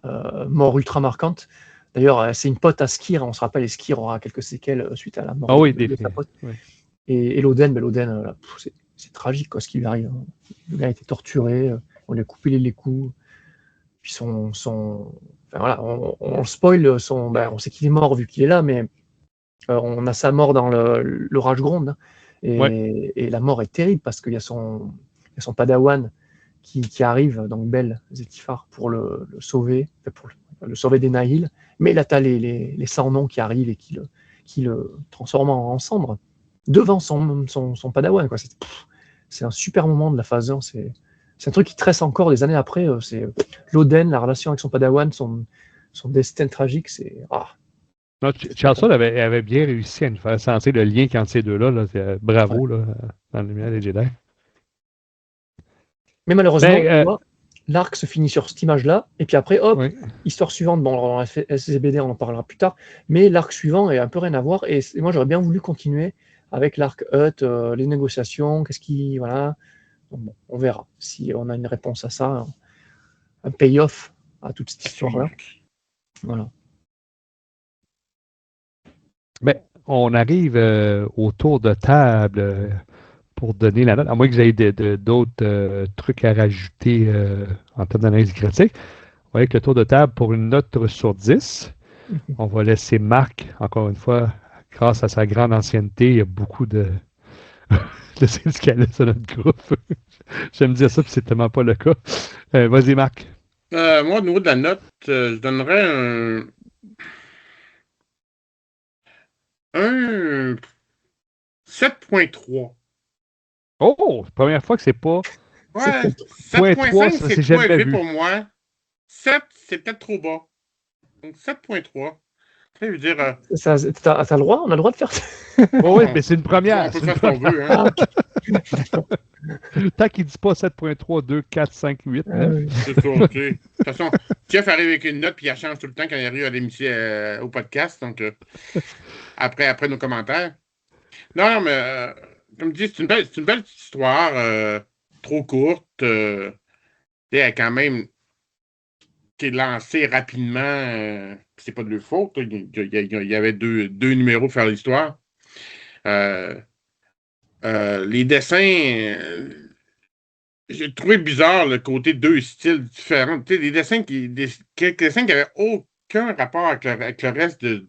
mort ultra marquante. D'ailleurs, c'est une pote à Skir. On se rappelle, Skir aura quelques séquelles suite à la mort de sa pote. Oui. Et Loden, c'est tragique, quoi, ce qui lui arrive. Le gars a été torturé, on lui a coupé les coups. Puis on spoil, on sait qu'il est mort vu qu'il est là, mais on a sa mort dans l'orage gronde. Hein, et la mort est terrible parce qu'il y a son padawan qui arrive, donc Bel Zetifar, pour le sauver, pour le sauver des Nahil. Mais là, tu as les sans-noms qui arrivent et qui le transforment en cendre devant son padawan, quoi. C'est un super moment de la phase 1. C'est un truc qui tresse encore des années après. C'est l'Oden, la relation avec son padawan, son destin tragique, c'est... Non, Charleston avait bien réussi à nous faire sentir le lien entre ces deux-là. Là. Bravo là, dans le Lumière des Jedi. Mais malheureusement, Ben, tu vois, l'arc se finit sur cette image-là, et puis après, hop, oui. histoire suivante, bon, dans SCBD, on en parlera plus tard, mais l'arc suivant est un peu rien à voir, et moi j'aurais bien voulu continuer avec l'arc Hutt, les négociations, voilà. Donc, bon, on verra si on a une réponse à ça, un payoff à toute cette histoire-là. Voilà. Ben, on arrive au tour de table pour donner la note, à moins que vous ayez d'autres trucs à rajouter en termes d'analyse critique. On va avec le tour de table pour une note sur 10. On va laisser Marc, encore une fois, grâce à sa grande ancienneté, il y a beaucoup de syndicalistes dans notre groupe. J'aime dire ça, puis c'est tellement pas le cas. Vas-y, Marc. Moi, au niveau de la note, je donnerais un 7.3. Oh, première fois que c'est pas. Ouais, 7.3, 7.5, ça c'est c'est trop jamais élevé vu. pour moi. 7, c'est peut-être trop bas. Donc 7.3. Ça veut dire. T'as le droit, on a le droit de faire ça. Oh, oui, mais c'est une première. On peut faire ce qu'on veut. Hein. Tant qu'il ne dit pas 7.3, 2, 4, 5, 8, 9. C'est ça, ok. De toute façon, Jeff arrive avec une note puis il change tout le temps quand il arrive à l'émission au podcast. Donc, après nos commentaires. Non, mais comme je dis, c'est une belle petite histoire. Trop courte. Elle a quand même été lancée rapidement. C'est pas de leur faute. Il y avait deux numéros pour faire l'histoire. Les dessins. J'ai trouvé bizarre le côté deux styles différents. Tu sais, quelques dessins qui n'avaient aucun rapport avec le reste de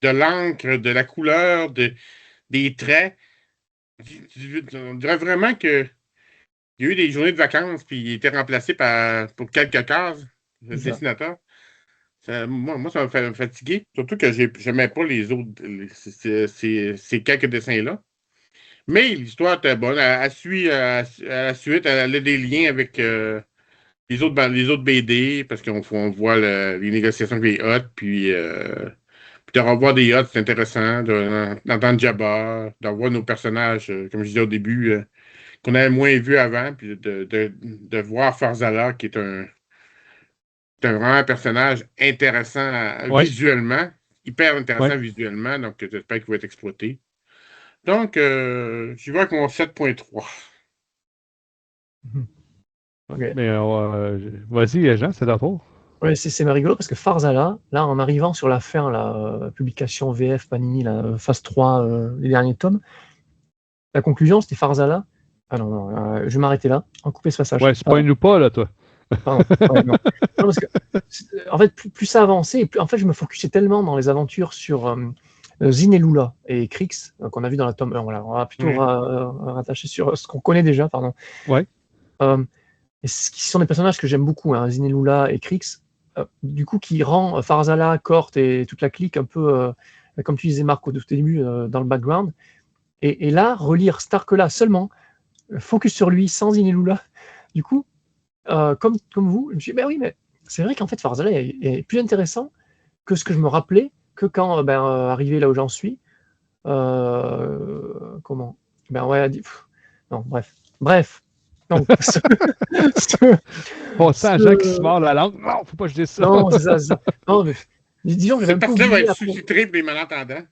l'encre, de la couleur, des traits. On dirait vraiment qu'il y a eu des journées de vacances puis il était remplacé pour quelques cases, le dessinateur. Moi, ça m'a fait fatiguer. Surtout que j'aimais pas les autres, ces quelques dessins-là. Mais l'histoire était bonne. Elle suit à la suite. Elle a des liens avec les autres BD parce qu'on voit les négociations avec les Hutt. Puis de revoir des Hutt, c'est intéressant. D'entendre Jabba, de voir nos personnages, comme je disais au début, qu'on avait moins vus avant. Puis de voir Farzala, qui est vraiment un personnage intéressant visuellement. Hyper intéressant visuellement. Donc, j'espère qu'il va être exploité. Donc, j'y vais avec mon 7.3. Okay. Mais vas-y, Jean, c'est ton tour. Ouais, c'est rigolo parce que Farzala, là, en arrivant sur la fin, la publication VF Panini, la phase 3, les derniers tomes, la conclusion, c'était Farzala. Ah non, je vais m'arrêter là, en couper ce passage. Ouais, spoil-nous pas, là, toi. Pardon. Non, parce que, en fait, plus ça avançait, en fait, je me focusais tellement dans les aventures sur Zinelula et Krix, qu'on a vu dans la tome 1. Voilà, on va plutôt rattacher sur ce qu'on connaît déjà, pardon. Ouais. Et ce qui sont des personnages que j'aime beaucoup, hein, Zinelula et Krix, du coup, qui rend Farzala, Cort et toute la clique un peu, comme tu disais, Marc, au tout début, dans le background. Et là, relire Stark-là seulement, focus sur lui, sans Zinelula, du coup, comme vous, je me suis dit, ben oui, mais c'est vrai qu'en fait, Farzala est plus intéressant que ce que je me rappelais, que quand arrivé là où j'en suis. Comment Ben ouais, non, bref. Donc, on sent Jean qui se mord la langue. Non, faut pas que je dise ça. Non, c'est ça. Non, mais disons que cette partie-là va être sous-titrée pour les malentendants.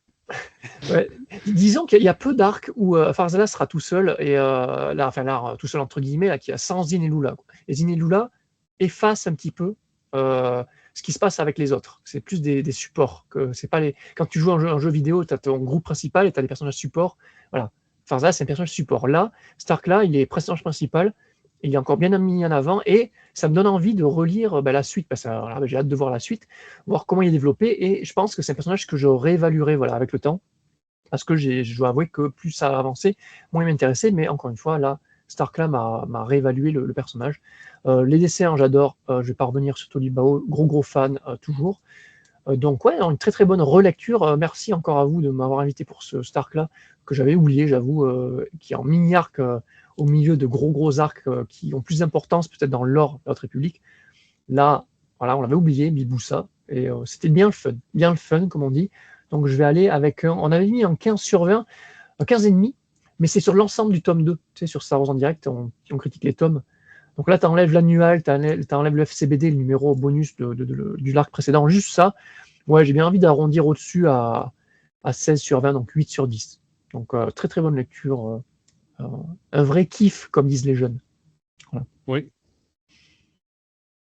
Ouais. Disons qu'il y a peu d'arcs où Farzala sera tout seul, et tout seul entre guillemets, là, qui a sans Zinelula. Et Zinelula efface un petit peu ce qui se passe avec les autres. C'est plus des supports. C'est pas quand tu joues un jeu vidéo, tu as ton groupe principal et tu as des personnages supports. Voilà. Farzala, c'est un personnage support. Là, Stark, là, il est personnage principal. Il est encore bien mis en avant et ça me donne envie de relire la suite, parce que j'ai hâte de voir la suite, voir comment il est développé, et je pense que c'est un personnage que je réévaluerai avec le temps, parce que je dois avouer que plus ça a avancé, moins il m'intéressait, mais encore une fois, là, Stark m'a réévalué le personnage. Les dessins, j'adore, je ne vais pas revenir sur Tolibao, gros fan, toujours. Donc ouais, une très très bonne relecture. Merci encore à vous de m'avoir invité pour ce Stark-là, que j'avais oublié, j'avoue, qui est en mini-arc au milieu de gros arcs qui ont plus d'importance peut-être dans l'or de notre République. Là, voilà, on l'avait oublié, Biboussa. Et c'était bien le fun, comme on dit. Donc je vais aller avec on avait mis un 15 sur 20, un 15,5, mais c'est sur l'ensemble du tome 2. Tu sais, sur Star Wars en direct, on critique les tomes. Donc là, tu enlèves l'annual, tu enlèves le FCBD, le numéro bonus du arc précédent, juste ça. Ouais, j'ai bien envie d'arrondir au-dessus à 16 sur 20, donc 8 sur 10. Donc très très bonne lecture. Un vrai kiff, comme disent les jeunes. Voilà. Oui.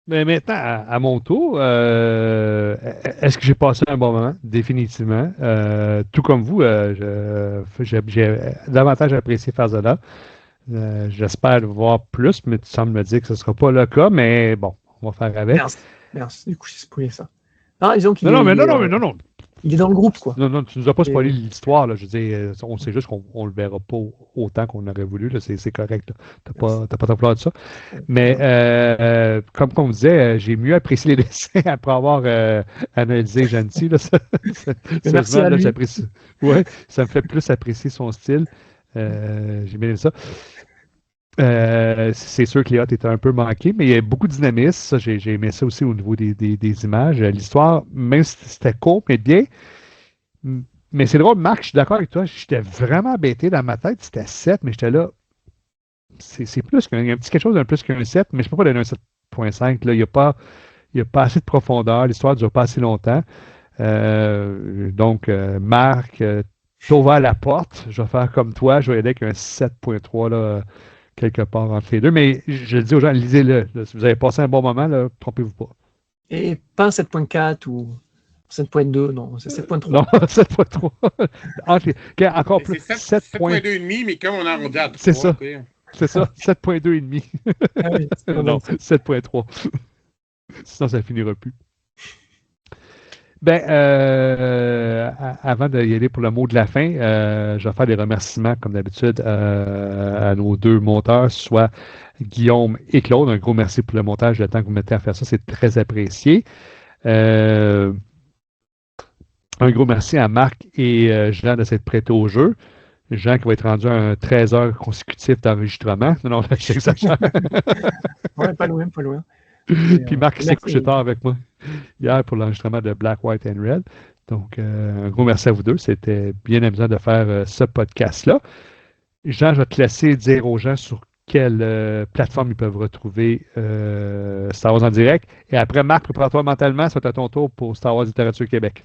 Mais maintenant, à mon tour, est-ce que j'ai passé un bon moment? Définitivement. Tout comme vous, j'ai davantage apprécié faire cela. J'espère le voir plus, mais tu sembles me dire que ce ne sera pas le cas, mais bon, on va faire avec. Merci. Du coup, j'ai spoilé ça. Ah, disons qu'il non. Il est dans le groupe, quoi. Non, tu nous as pas spoilé l'histoire, là. Je veux dire, on sait juste qu'on le verra pas autant qu'on aurait voulu, là. C'est correct, tu n'as pas t'en de ça. Mais comme on disait, j'ai mieux apprécié les dessins après avoir analysé Gentil, là. Merci à lui. J'apprécie. Ouais, ça me fait plus apprécier son style. J'ai bien aimé ça. C'est sûr que les hottes étaient un peu manqués, mais il y a beaucoup de dynamisme. Ça, j'ai aimé ça aussi au niveau des images. L'histoire, même si c'était court, mais bien. Mais c'est drôle, Marc, je suis d'accord avec toi. J'étais vraiment embêté dans ma tête. C'était 7, mais j'étais là. C'est plus il y a un petit quelque chose d'un plus qu'un 7, mais je ne peux pas donner un 7,5. Là, il n'y a pas assez de profondeur. L'histoire ne dure pas assez longtemps. Donc, Marc, t'as ouvert la porte. Je vais faire comme toi. Je vais y aller avec un 7,3 là, quelque part entre les deux. Mais je le dis aux gens, lisez-le. Là. Si vous avez passé un bon moment, là, trompez-vous pas. Et pas un 7,4 ou 7,2, non, c'est 7,3. Non, 7,3. Encore plus. 7,2,5, mais comme on a arrondi à 3. C'est ça. C'est ça, 7,2,5. Ah oui, non, 7,3. Sinon, ça finira plus. Ben, avant d'y aller pour le mot de la fin, je vais faire des remerciements, comme d'habitude, à nos deux monteurs, soit Guillaume et Claude. Un gros merci pour le montage, le temps que vous mettez à faire ça, c'est très apprécié. Un gros merci à Marc et Jean de s'être prêtés au jeu. Jean qui va être rendu à 13 heures consécutives d'enregistrement. Non, j'exagère. Ouais, pas loin. Puis Marc qui s'est couché tard avec moi hier pour l'enregistrement de Black, White and Red. Donc, un gros merci à vous deux. C'était bien amusant de faire ce podcast-là. Jean, je vais te laisser dire aux gens sur quelle plateforme ils peuvent retrouver Star Wars en direct. Et après, Marc, prépare-toi mentalement, c'est à ton tour pour Star Wars Littérature Québec.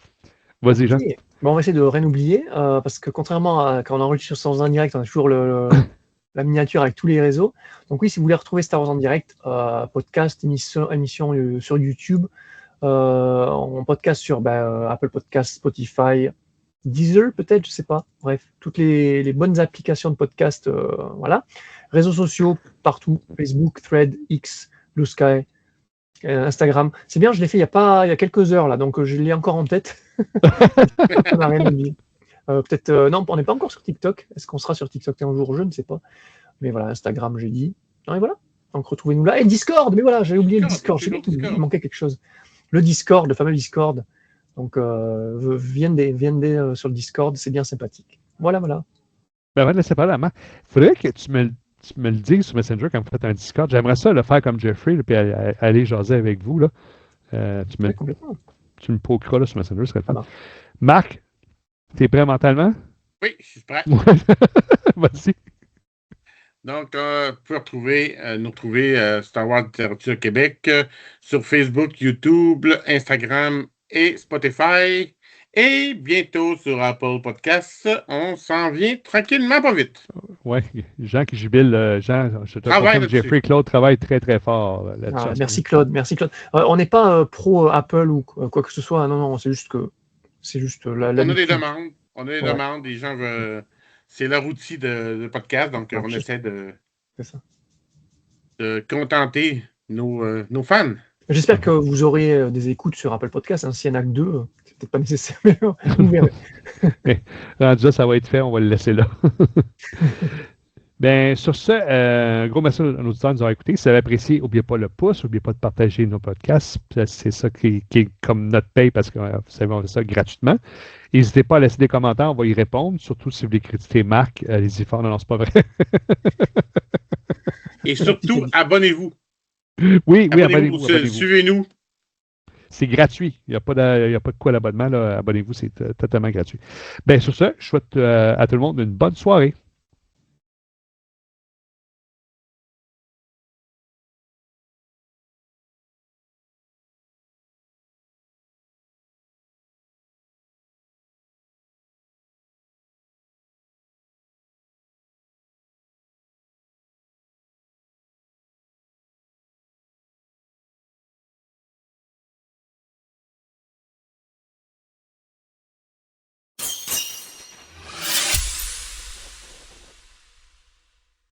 Vas-y, Jean. Okay. Bon, on va essayer de rien oublier, parce que contrairement à quand on enregistre sur Star Wars en direct, on a toujours la miniature avec tous les réseaux. Donc oui, si vous voulez retrouver Star Wars en direct, podcast, émission sur YouTube, en podcast sur Apple Podcast, Spotify, Deezer peut-être, je sais pas. Bref, toutes les bonnes applications de podcast, voilà. Réseaux sociaux partout, Facebook, Thread, X, Blue Sky, Instagram. C'est bien, je l'ai fait il y a quelques heures là, donc je l'ai encore en tête. On n'a rien oublié. Peut-être, non, on n'est pas encore sur TikTok. Est-ce qu'on sera sur TikTok un jour? Je ne sais pas. Mais voilà, Instagram, j'ai dit. Non, et voilà. Donc retrouvez-nous là. Et Discord, mais voilà, j'avais oublié le Discord. Je sais pas, il manquait quelque chose. Le Discord, le fameux Discord. Donc, viennent sur le Discord, c'est bien sympathique. Voilà. Ben, avant de laisser parler à Marc, il faudrait que tu me le dises sur Messenger quand vous faites un Discord. J'aimerais ça le faire comme Jeffrey, puis aller jaser avec vous. Là. Tu me procureras là, sur Messenger, ce serait le fun. Marc, t'es prêt mentalement? Oui, je suis prêt. Vas-y. Donc, vous pouvez nous retrouver Star Wars Littérature Québec sur Facebook, YouTube, Instagram et Spotify. Et bientôt sur Apple Podcasts. On s'en vient tranquillement, pas vite. Oui, Jean qui jubile. Jean, je te confirme que Jeffrey et Claude travaillent très, très fort là-dessus. Merci, Claude. On n'est pas pro Apple ou quoi que ce soit. Non, c'est juste que... On a des demandes. Les gens veulent... C'est leur outil de podcast, donc on essaie de contenter nos fans. J'espère que vous aurez des écoutes sur Apple Podcast. S'il y en a que 2, c'est peut-être pas nécessaire, mais vous verrez. Rendu là, ça va être fait, on va le laisser là. Ben, sur ce, un gros merci à nos auditeurs de nous avoir écoutés. Si vous avez apprécié, n'oubliez pas le pouce, n'oubliez pas de partager nos podcasts. C'est ça qui est comme notre paye parce que vous savez, on fait ça gratuitement. N'hésitez pas à laisser des commentaires, on va y répondre. Surtout si vous voulez critiquer Marc, allez-y fort. Non, c'est pas vrai. Et surtout, abonnez-vous. Oui, abonnez-vous. Suivez-nous. C'est gratuit. Il n'y a pas de quoi l'abonnement. Abonnez-vous, c'est totalement gratuit. Bien, sur ce, je souhaite à tout le monde une bonne soirée.